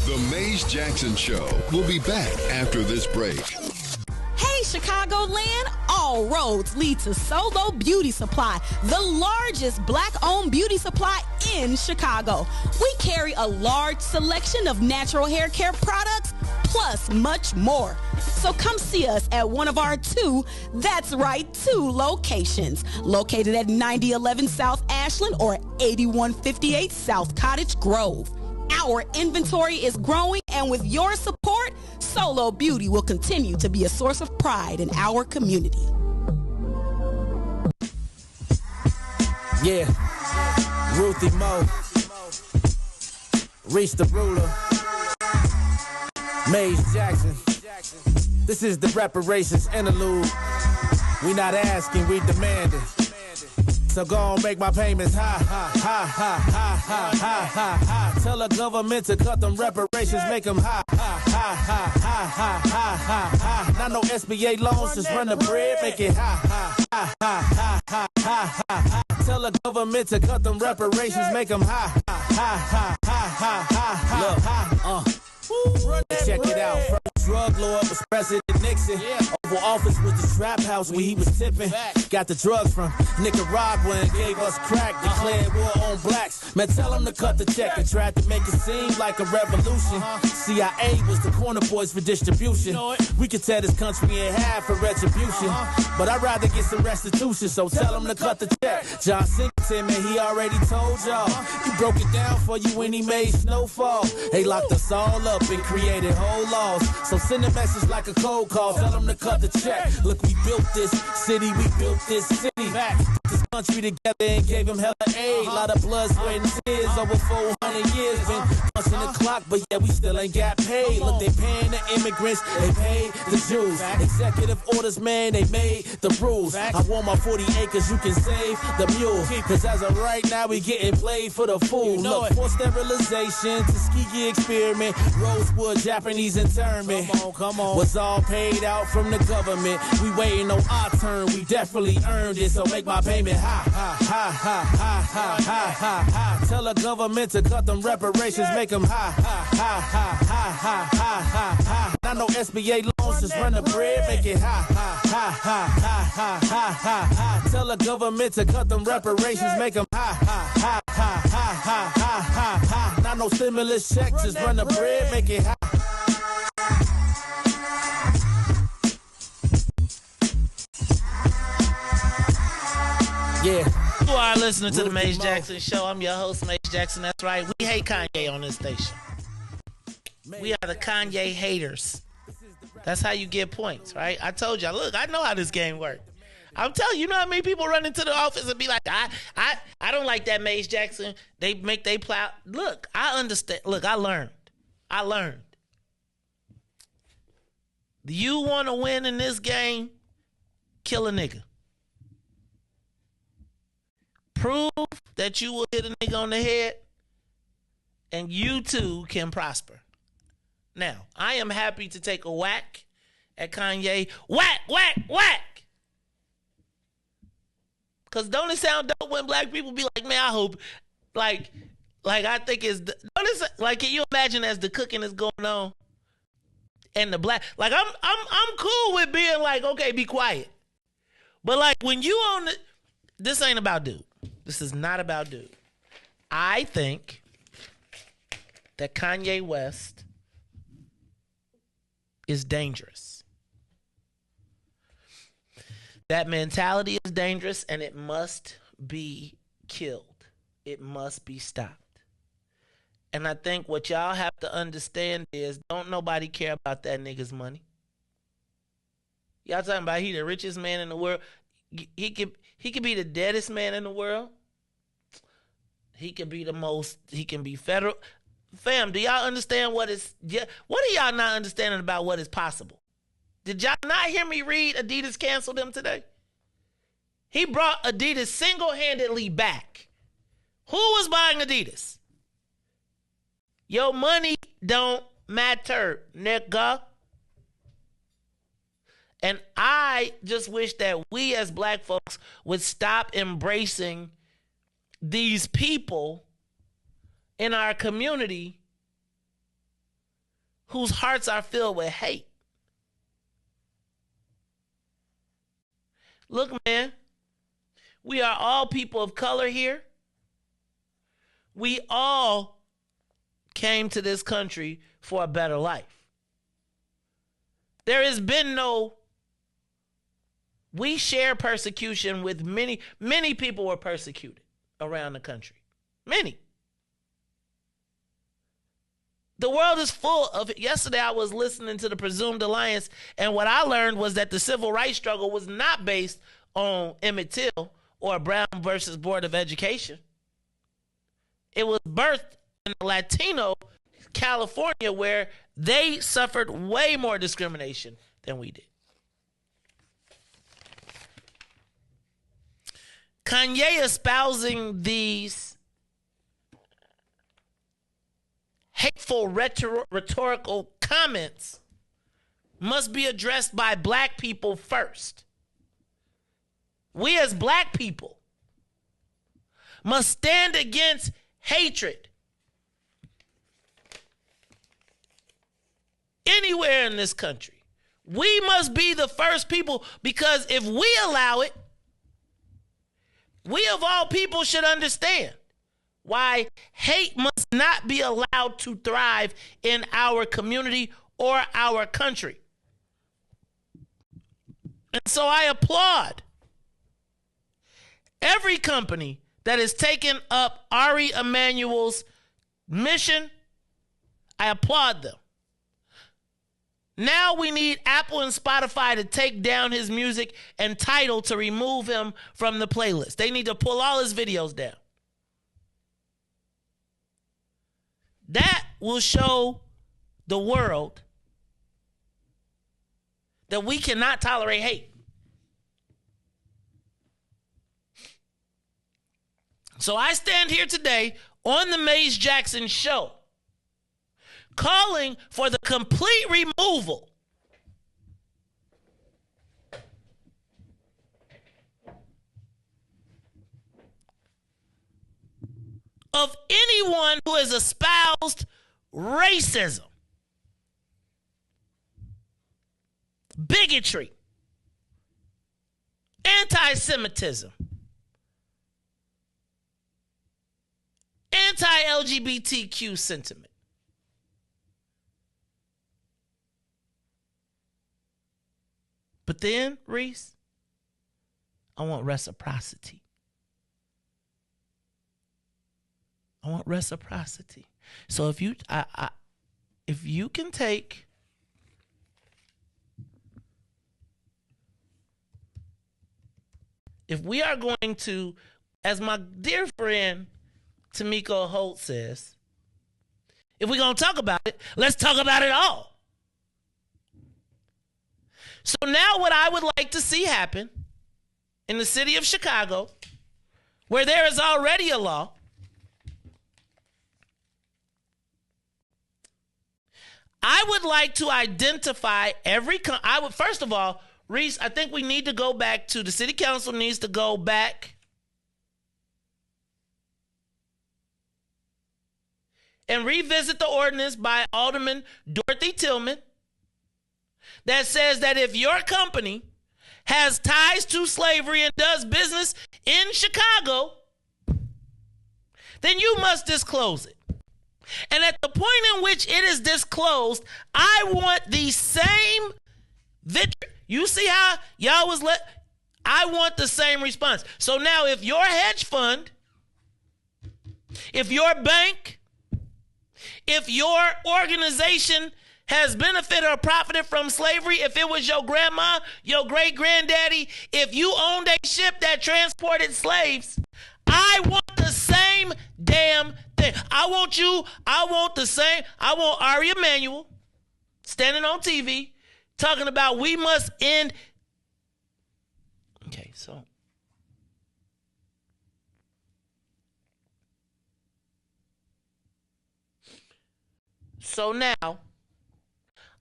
The Maze Jackson Show. We'll be back after this break. Hey, Chicagoland, all roads lead to Solo Beauty Supply, the largest black-owned beauty supply in Chicago. We carry a large selection of natural hair care products, plus much more. So come see us at one of our two locations, located at 9011 South Ashland or 8158 South Cottage Grove. Our inventory is growing, and with your support, Solo Beauty will continue to be a source of pride in our community. Yeah, Ruthie Mo, Riis the ruler, Maze Jackson. This is the reparations interlude. We not asking, we demanding. So go on, make my payments high, high, high, high, high, high, high, high, high. Tell the government to cut them reparations, make them high, high, high, high, high, high, high, high, high. Not no SBA loans, just run the bread, make it high, high, high, high, high, high, high, high. Tell the government to cut them reparations, make them high, high, high, high, high, high, high. Look, check it out. First drug lord was President Nixon. Oval Office was the trap house where he was tipping. Got the drugs from Nicaragua and gave us crack. Declared war on blacks. Man, tell him to cut the check and tried to make it seem like a revolution. CIA was the corner boys for distribution. We could tear this country in half for retribution. But I'd rather get some restitution, so tell him to cut the check. John Singleton, man, he already told y'all. He broke it down for you when he made Snowfall. They locked us all up and created whole laws. So send a message like a cold call. Tell them to cut the check. Look, we built this city. We built this city. Back this country together and gave him hella aid. Lot of blood, sweat, and tears. Over 400 years. Been punching the clock, but yeah, we still ain't got paid. Look, they paying the immigrants. They paid the Jews. Executive orders, man, they made the rules. I want my 40 acres, you can save the mule. Cause as of right now, we getting played for the fool. Look, for sterilization, Tuskegee experiment, Rosewood, Japanese internment. Come on. Was all paid out from the government. We waiting on our turn, we definitely earned it. So make my payment high, high, high, high, high, high, high, high, high. Tell the government to cut them reparations, make them high, high, high, high, high, high, high, high, high. Not no SBA loans, just run the bread, make it high, high, high, high, high, high, high, high, high. Tell the government to cut them reparations, make them high, high, high, high, high, high, high, high, high. Not no stimulus check, just run the bread, make it high. Yeah. You are listening to the Maze Jackson Show. I'm your host, Maze Jackson. That's right. We hate Kanye on this station. We are the Kanye haters. That's how you get points, right? I told y'all, look, I know how this game works. I'm telling you, you know how many people run into the office and be like, I don't like that Maze Jackson. They make they plow. Look, I understand. Look, I learned. You want to win in this game? Kill a nigga. Prove that you will hit a nigga on the head, and you too can prosper. Now, I am happy to take a whack at Kanye. Whack, whack, whack. Because don't it sound dope when black people be like, man, I hope, like I think it's, like, can you imagine as the cooking is going on? And the black, like, I'm cool with being like, okay, be quiet. But like, when you on the, this ain't about dude. This is not about dude. I think that Kanye West is dangerous. That mentality is dangerous, and it must be killed. It must be stopped. And I think what y'all have to understand is, don't nobody care about that nigga's money. Y'all talking about he the richest man in the world. He could be the deadest man in the world. He can be he can be federal. Fam, do y'all understand what are y'all not understanding about what is possible? Did y'all not hear me read Adidas canceled him today? He brought Adidas single-handedly back. Who was buying Adidas? Your money don't matter, nigga. And I just wish that we as black folks would stop embracing these people in our community whose hearts are filled with hate. Look, man, we are all people of color here. We all came to this country for a better life. There has been no, we share persecution with many people were persecuted around the country. Many. The world is full of it. Yesterday I was listening to the Presumed Alliance, and what I learned was that the civil rights struggle was not based on Emmett Till or Brown versus Board of Education. It was birthed in Latino California, where they suffered way more discrimination than we did. Kanye espousing these hateful rhetorical comments must be addressed by black people first. We as black people must stand against hatred anywhere in this country. We must be the first people, because if we allow it, we of all people should understand why hate must not be allowed to thrive in our community or our country. And so I applaud every company that has taken up Ari Emanuel's mission. I applaud them. Now we need Apple and Spotify to take down his music and Tidal to remove him from the playlist. They need to pull all his videos down. That will show the world that we cannot tolerate hate. So I stand here today on the Maze Jackson show calling for the complete removal of anyone who has espoused racism, bigotry, anti-Semitism, anti-LGBTQ sentiment. But then, Riis, I want reciprocity. I want reciprocity. So if you can take if we are going to, as my dear friend Tamiko Holt says, if we're going to talk about it, let's talk about it all. So now what I would like to see happen in the city of Chicago, where there is already a law, I would like to identify first of all, Riis, I think we need to go back to, the city council needs to go back and revisit the ordinance by Alderman Dorothy Tillman that says that if your company has ties to slavery and does business in Chicago, then you must disclose it. And at the point in which it is disclosed, I want the same you see how y'all was I want the same response. So now if your hedge fund, if your bank, if your organization has benefited or profited from slavery, if it was your grandma, your great-granddaddy, if you owned a ship that transported slaves, I want the same damn thing. I want Ari Emanuel standing on TV talking about we must end. Okay, so now,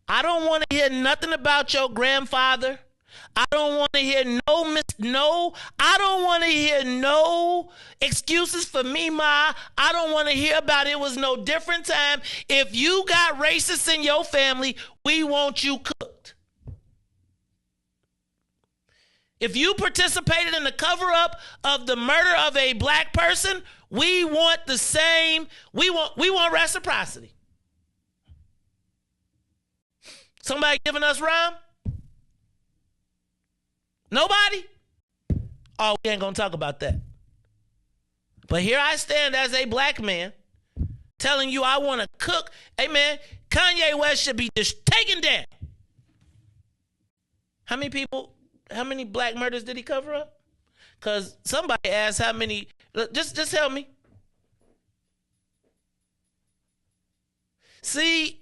I don't want to hear nothing about your grandfather. I don't want to hear I don't want to hear no excuses for me, Ma. I don't want to hear about it was no different time. If you got racists in your family, we want you cooked. If you participated in the cover-up of the murder of a black person, we want the same. We want reciprocity. Somebody giving us rhyme? Nobody? Oh, we ain't gonna talk about that. But here I stand as a black man telling you I want to cook. Hey, man, Kanye West should be just taken down. How many black murders did he cover up? Because somebody asked how many. Just help me. See.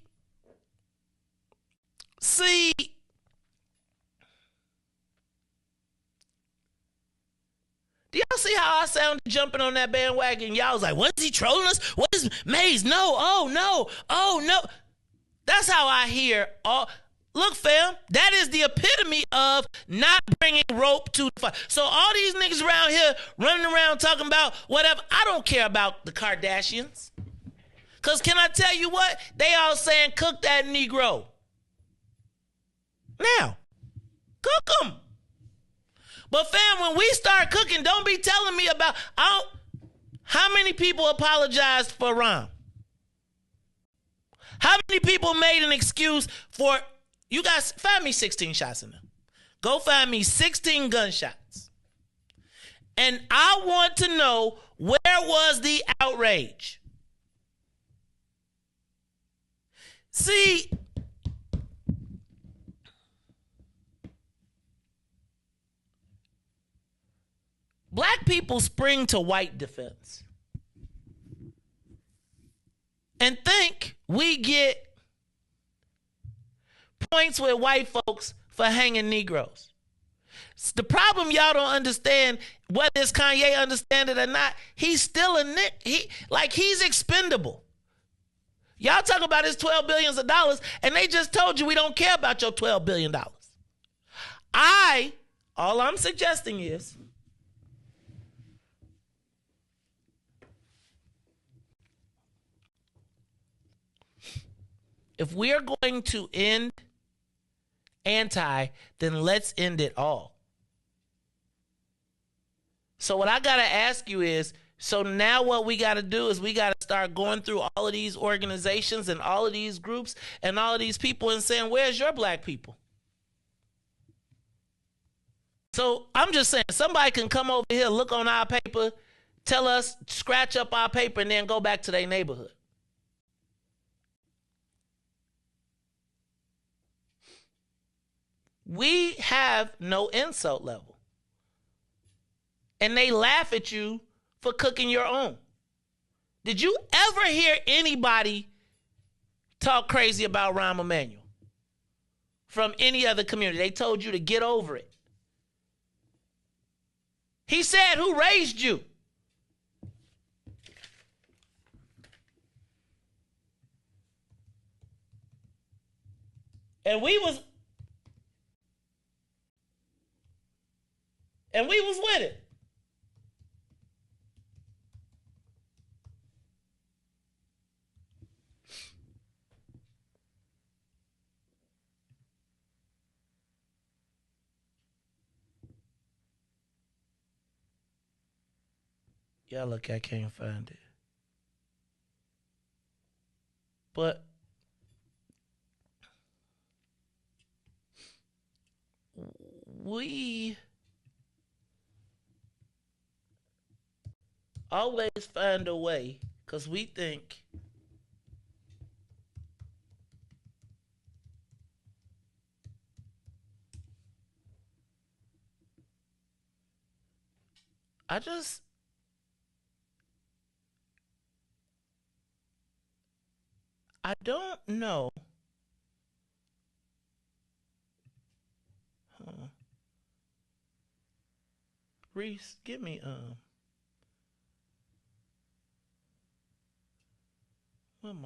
Do y'all see how I sounded jumping on that bandwagon? Y'all was like, what is he trolling us? What is Maze? No, oh no. That's how I hear all. Look, fam, that is the epitome of not bringing rope to the fire. So all these niggas around here running around talking about whatever. I don't care about the Kardashians. Because can I tell you what? They all saying cook that Negro. Now, cook them. But fam, when we start cooking, don't be telling me about how many people apologized for Ron? How many people made an excuse for, you guys, find me 16 shots in them. Go find me 16 gunshots. And I want to know, where was the outrage? See, black people spring to white defense and think we get points with white folks for hanging Negroes. The problem y'all don't understand, whether it's Kanye understand it or not, he's still a he's expendable. Y'all talk about his $12 billion and they just told you we don't care about your $12 billion. All I'm suggesting is, if we are going to end anti, then let's end it all. So what I got to ask you is, so now what we got to do is we got to start going through all of these organizations and all of these groups and all of these people and saying, where's your black people? So I'm just saying, somebody can come over here, look on our paper, tell us, scratch up our paper, and then go back to their neighborhood. We have no insult level. And they laugh at you for cooking your own. Did you ever hear anybody talk crazy about Rahm Emanuel from any other community? They told you to get over it. He said, who raised you? And we was with it. Yeah, look, I can't find it. But we always find a way, because we think I don't know. Riis, give me where am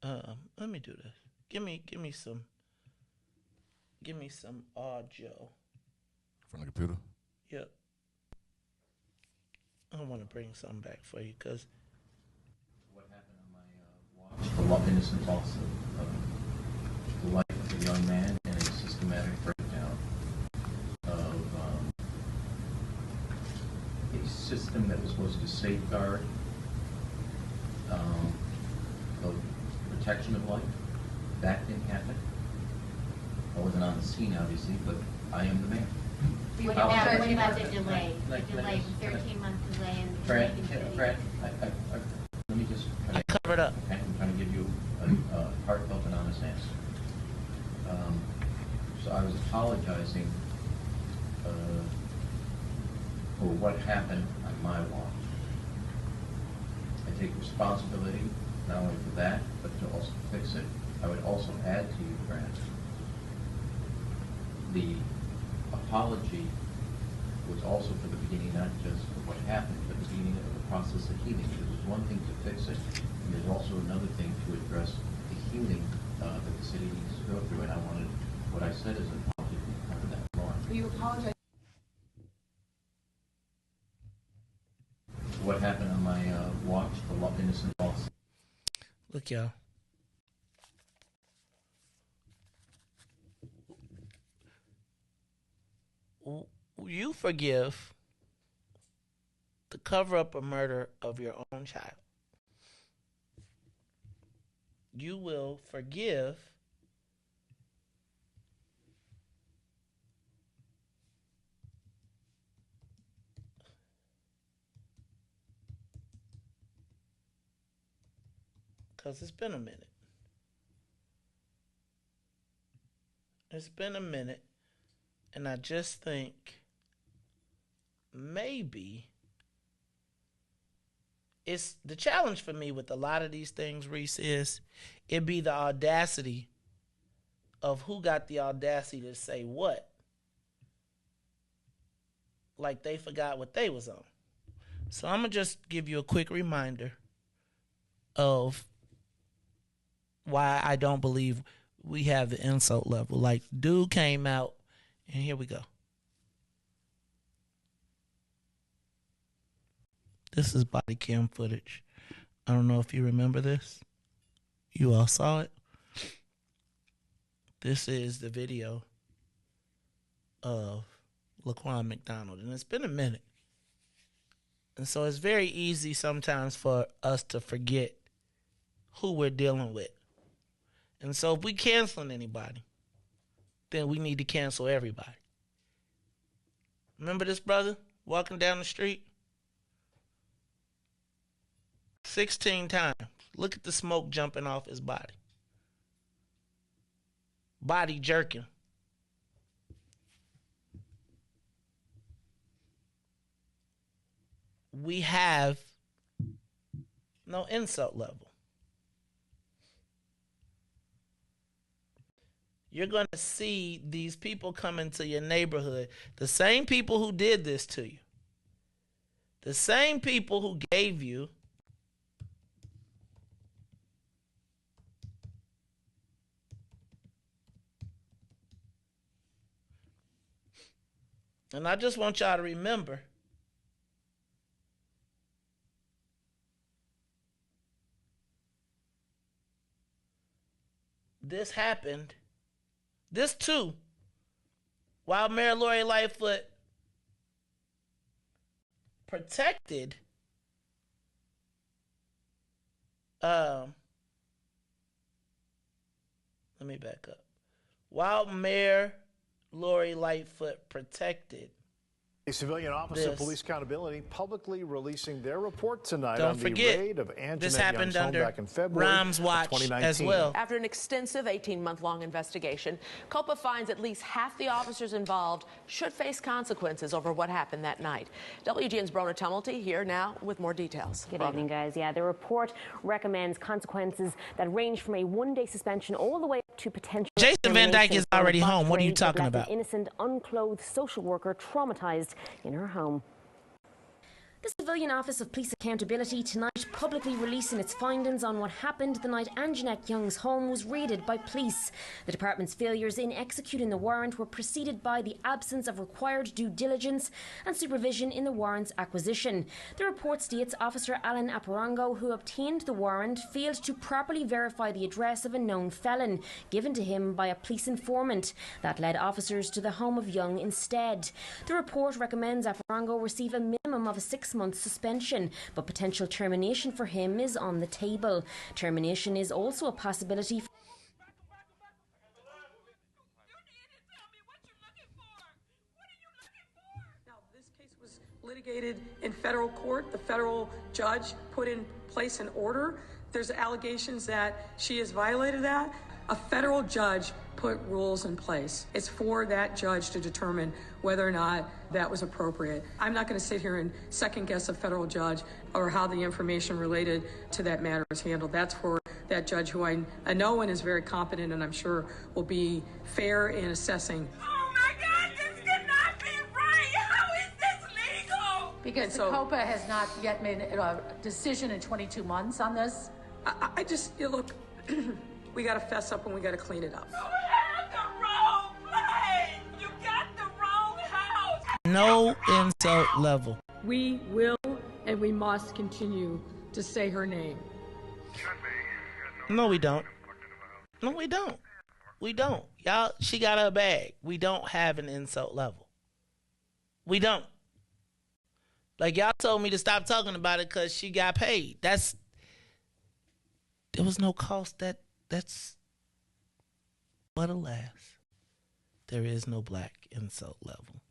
I? Let me do this. Give me some audio. From the computer? Yep. I want to bring something back for you, because what happened on my watch, the innocent loss of the life of a young man, and a systematic breakdown system that was supposed to safeguard the protection of life. That didn't happen. I wasn't on the scene, obviously, but I am the mayor. What about the delay? The delay, 13-month delay in the Brad, let me just cover it up. Okay, I'm trying to give you a heartfelt and honest answer. So I was apologizing for what happened on my watch. I take responsibility not only for that, but to also fix it. I would also add to you, Brad, the apology was also for the beginning, not just for what happened, but the beginning of the process of healing. There's one thing to fix it, and there's also another thing to address the healing that the city needs to go through. And I wanted, what I said is an apology to cover that more. You apologize. What happened on my watch, the innocent loss. Look, y'all. You forgive the cover-up or murder of your own child. You will forgive because it's been a minute. It's been a minute, and I just think maybe it's the challenge for me with a lot of these things, Riis, is it be the audacity of who got the audacity to say what. Like they forgot what they was on. So I'm going to just give you a quick reminder of why I don't believe we have the insult level. Like, dude came out, and here we go. This is body cam footage. I don't know if you remember this. You all saw it. This is the video of Laquan McDonald, and it's been a minute. And so it's very easy sometimes for us to forget who we're dealing with. And so if we canceling anybody, then we need to cancel everybody. Remember this brother walking down the street? 16 times. Look at the smoke jumping off his body. Body jerking. We have no insult level. You're going to see these people come into your neighborhood. The same people who did this to you. The same people who gave you and I just want y'all to remember this happened. This too, while Mayor Lori Lightfoot protected let me back up. While Mayor Lori Lightfoot protected the Civilian Office of Police Accountability publicly releasing their report tonight Don't on forget, the raid of Anjanette this happened Young's home under back in February Rhymes Watch 2019. as well. After an extensive 18-month-long investigation, COPA finds at least half the officers involved should face consequences over what happened that night. WGN's Brona Tumulty here now with more details. Good evening, guys. Yeah, the report recommends consequences that range from a one-day suspension all the way up to potential. Jason Van Dyke is already home. What are you talking about? An innocent, unclothed social worker traumatized in her home. The Civilian Office of Police Accountability tonight publicly releasing its findings on what happened the night Anjanette Young's home was raided by police. The department's failures in executing the warrant were preceded by the absence of required due diligence and supervision in the warrant's acquisition. The report states Officer Alan Aparango, who obtained the warrant, failed to properly verify the address of a known felon given to him by a police informant. That led officers to the home of Young instead. The report recommends Aparango receive a minimum of a 6 6-month suspension, but potential termination for him is on the table. Termination is also a possibility. Litigated in federal court. The federal judge put in place an order. There's allegations that she has violated that. A federal judge put rules in place. It's for that judge to determine whether or not that was appropriate. I'm not going to sit here and second guess a federal judge or how the information related to that matter is handled. That's for that judge who I know and is very competent and I'm sure will be fair in assessing. Because the COPA has not yet made a decision in 22 months on this? I just, look, we got to fess up and we got to clean it up. You have the wrong place! You got the wrong house! No insult level. We will and we must continue to say her name. No, we don't. No, we don't. We don't. Y'all, she got her bag. We don't have an insult level. We don't. Like, y'all told me to stop talking about it because she got paid. There was no cost. That's, but alas, there is no black insult level.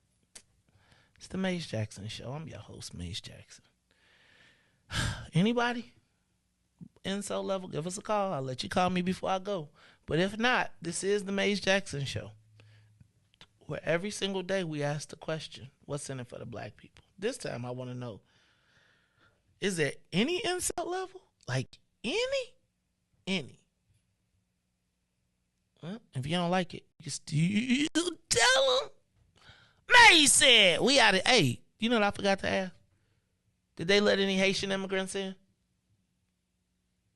It's the Maze Jackson Show. I'm your host, Maze Jackson. Anybody? Insult level, give us a call. I'll let you call me before I go. But if not, this is the Maze Jackson Show, where every single day we ask the question, what's in it for the black people? This time I want to know, is there any insult level? Like any? Well, if you don't like it, you still tell them. May said, we out of, hey, you know what I forgot to ask? Did they let any Haitian immigrants in?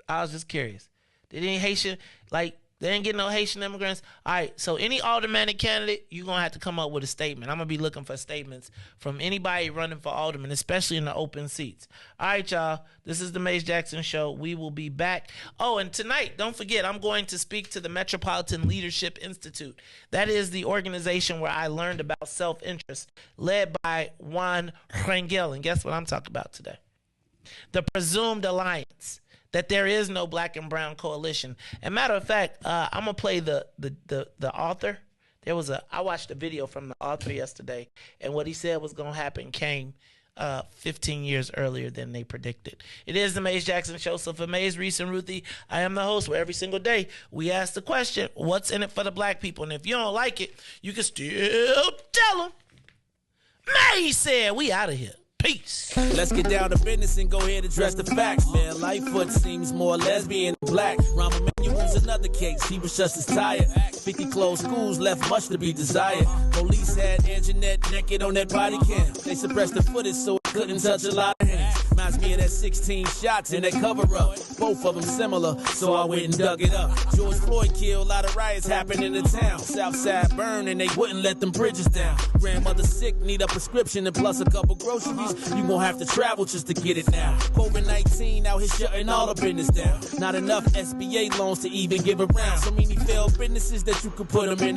I was just curious. Did any Haitian, like, they didn't get no Haitian immigrants? All right, so any aldermanic candidate, you're going to have to come up with a statement. I'm going to be looking for statements from anybody running for alderman, especially in the open seats. All right, y'all, this is the Maze Jackson Show. We will be back. Oh, and tonight, don't forget, I'm going to speak to the Metropolitan Leadership Institute. That is the organization where I learned about self-interest, led by Juan Rangel. And guess what I'm talking about today? The presumed alliance. That there is no black and brown coalition. And matter of fact, I'm gonna play the author. I watched a video from the author yesterday, and what he said was gonna happen came 15 years earlier than they predicted. It is the Maze Jackson Show. So for Maze, Riis, and Ruthie, I am the host, where every single day we ask the question, what's in it for the black people? And if you don't like it, you can still tell them. Maze said, we out of here. Peace. Let's get down to business and go ahead and address the facts, man. Lightfoot seems more lesbian than black. Rahm Emanuel's another case. He was just as tired. 50 closed schools left much to be desired. Police had Anjanette naked on that body cam. They suppressed the footage so it couldn't touch a lot of hands. Reminds me of that 16 shots in that cover-up. Both of them similar, so I went and dug it up. George Floyd killed, a lot of riots happened in the town. Southside burned and they wouldn't let them bridges down. Grandmother sick, need a prescription and plus a couple groceries. You gon' have to travel just to get it now. COVID-19 out here shutting all the business down. Not enough SBA loans to even give around. So many failed businesses that you could put them in the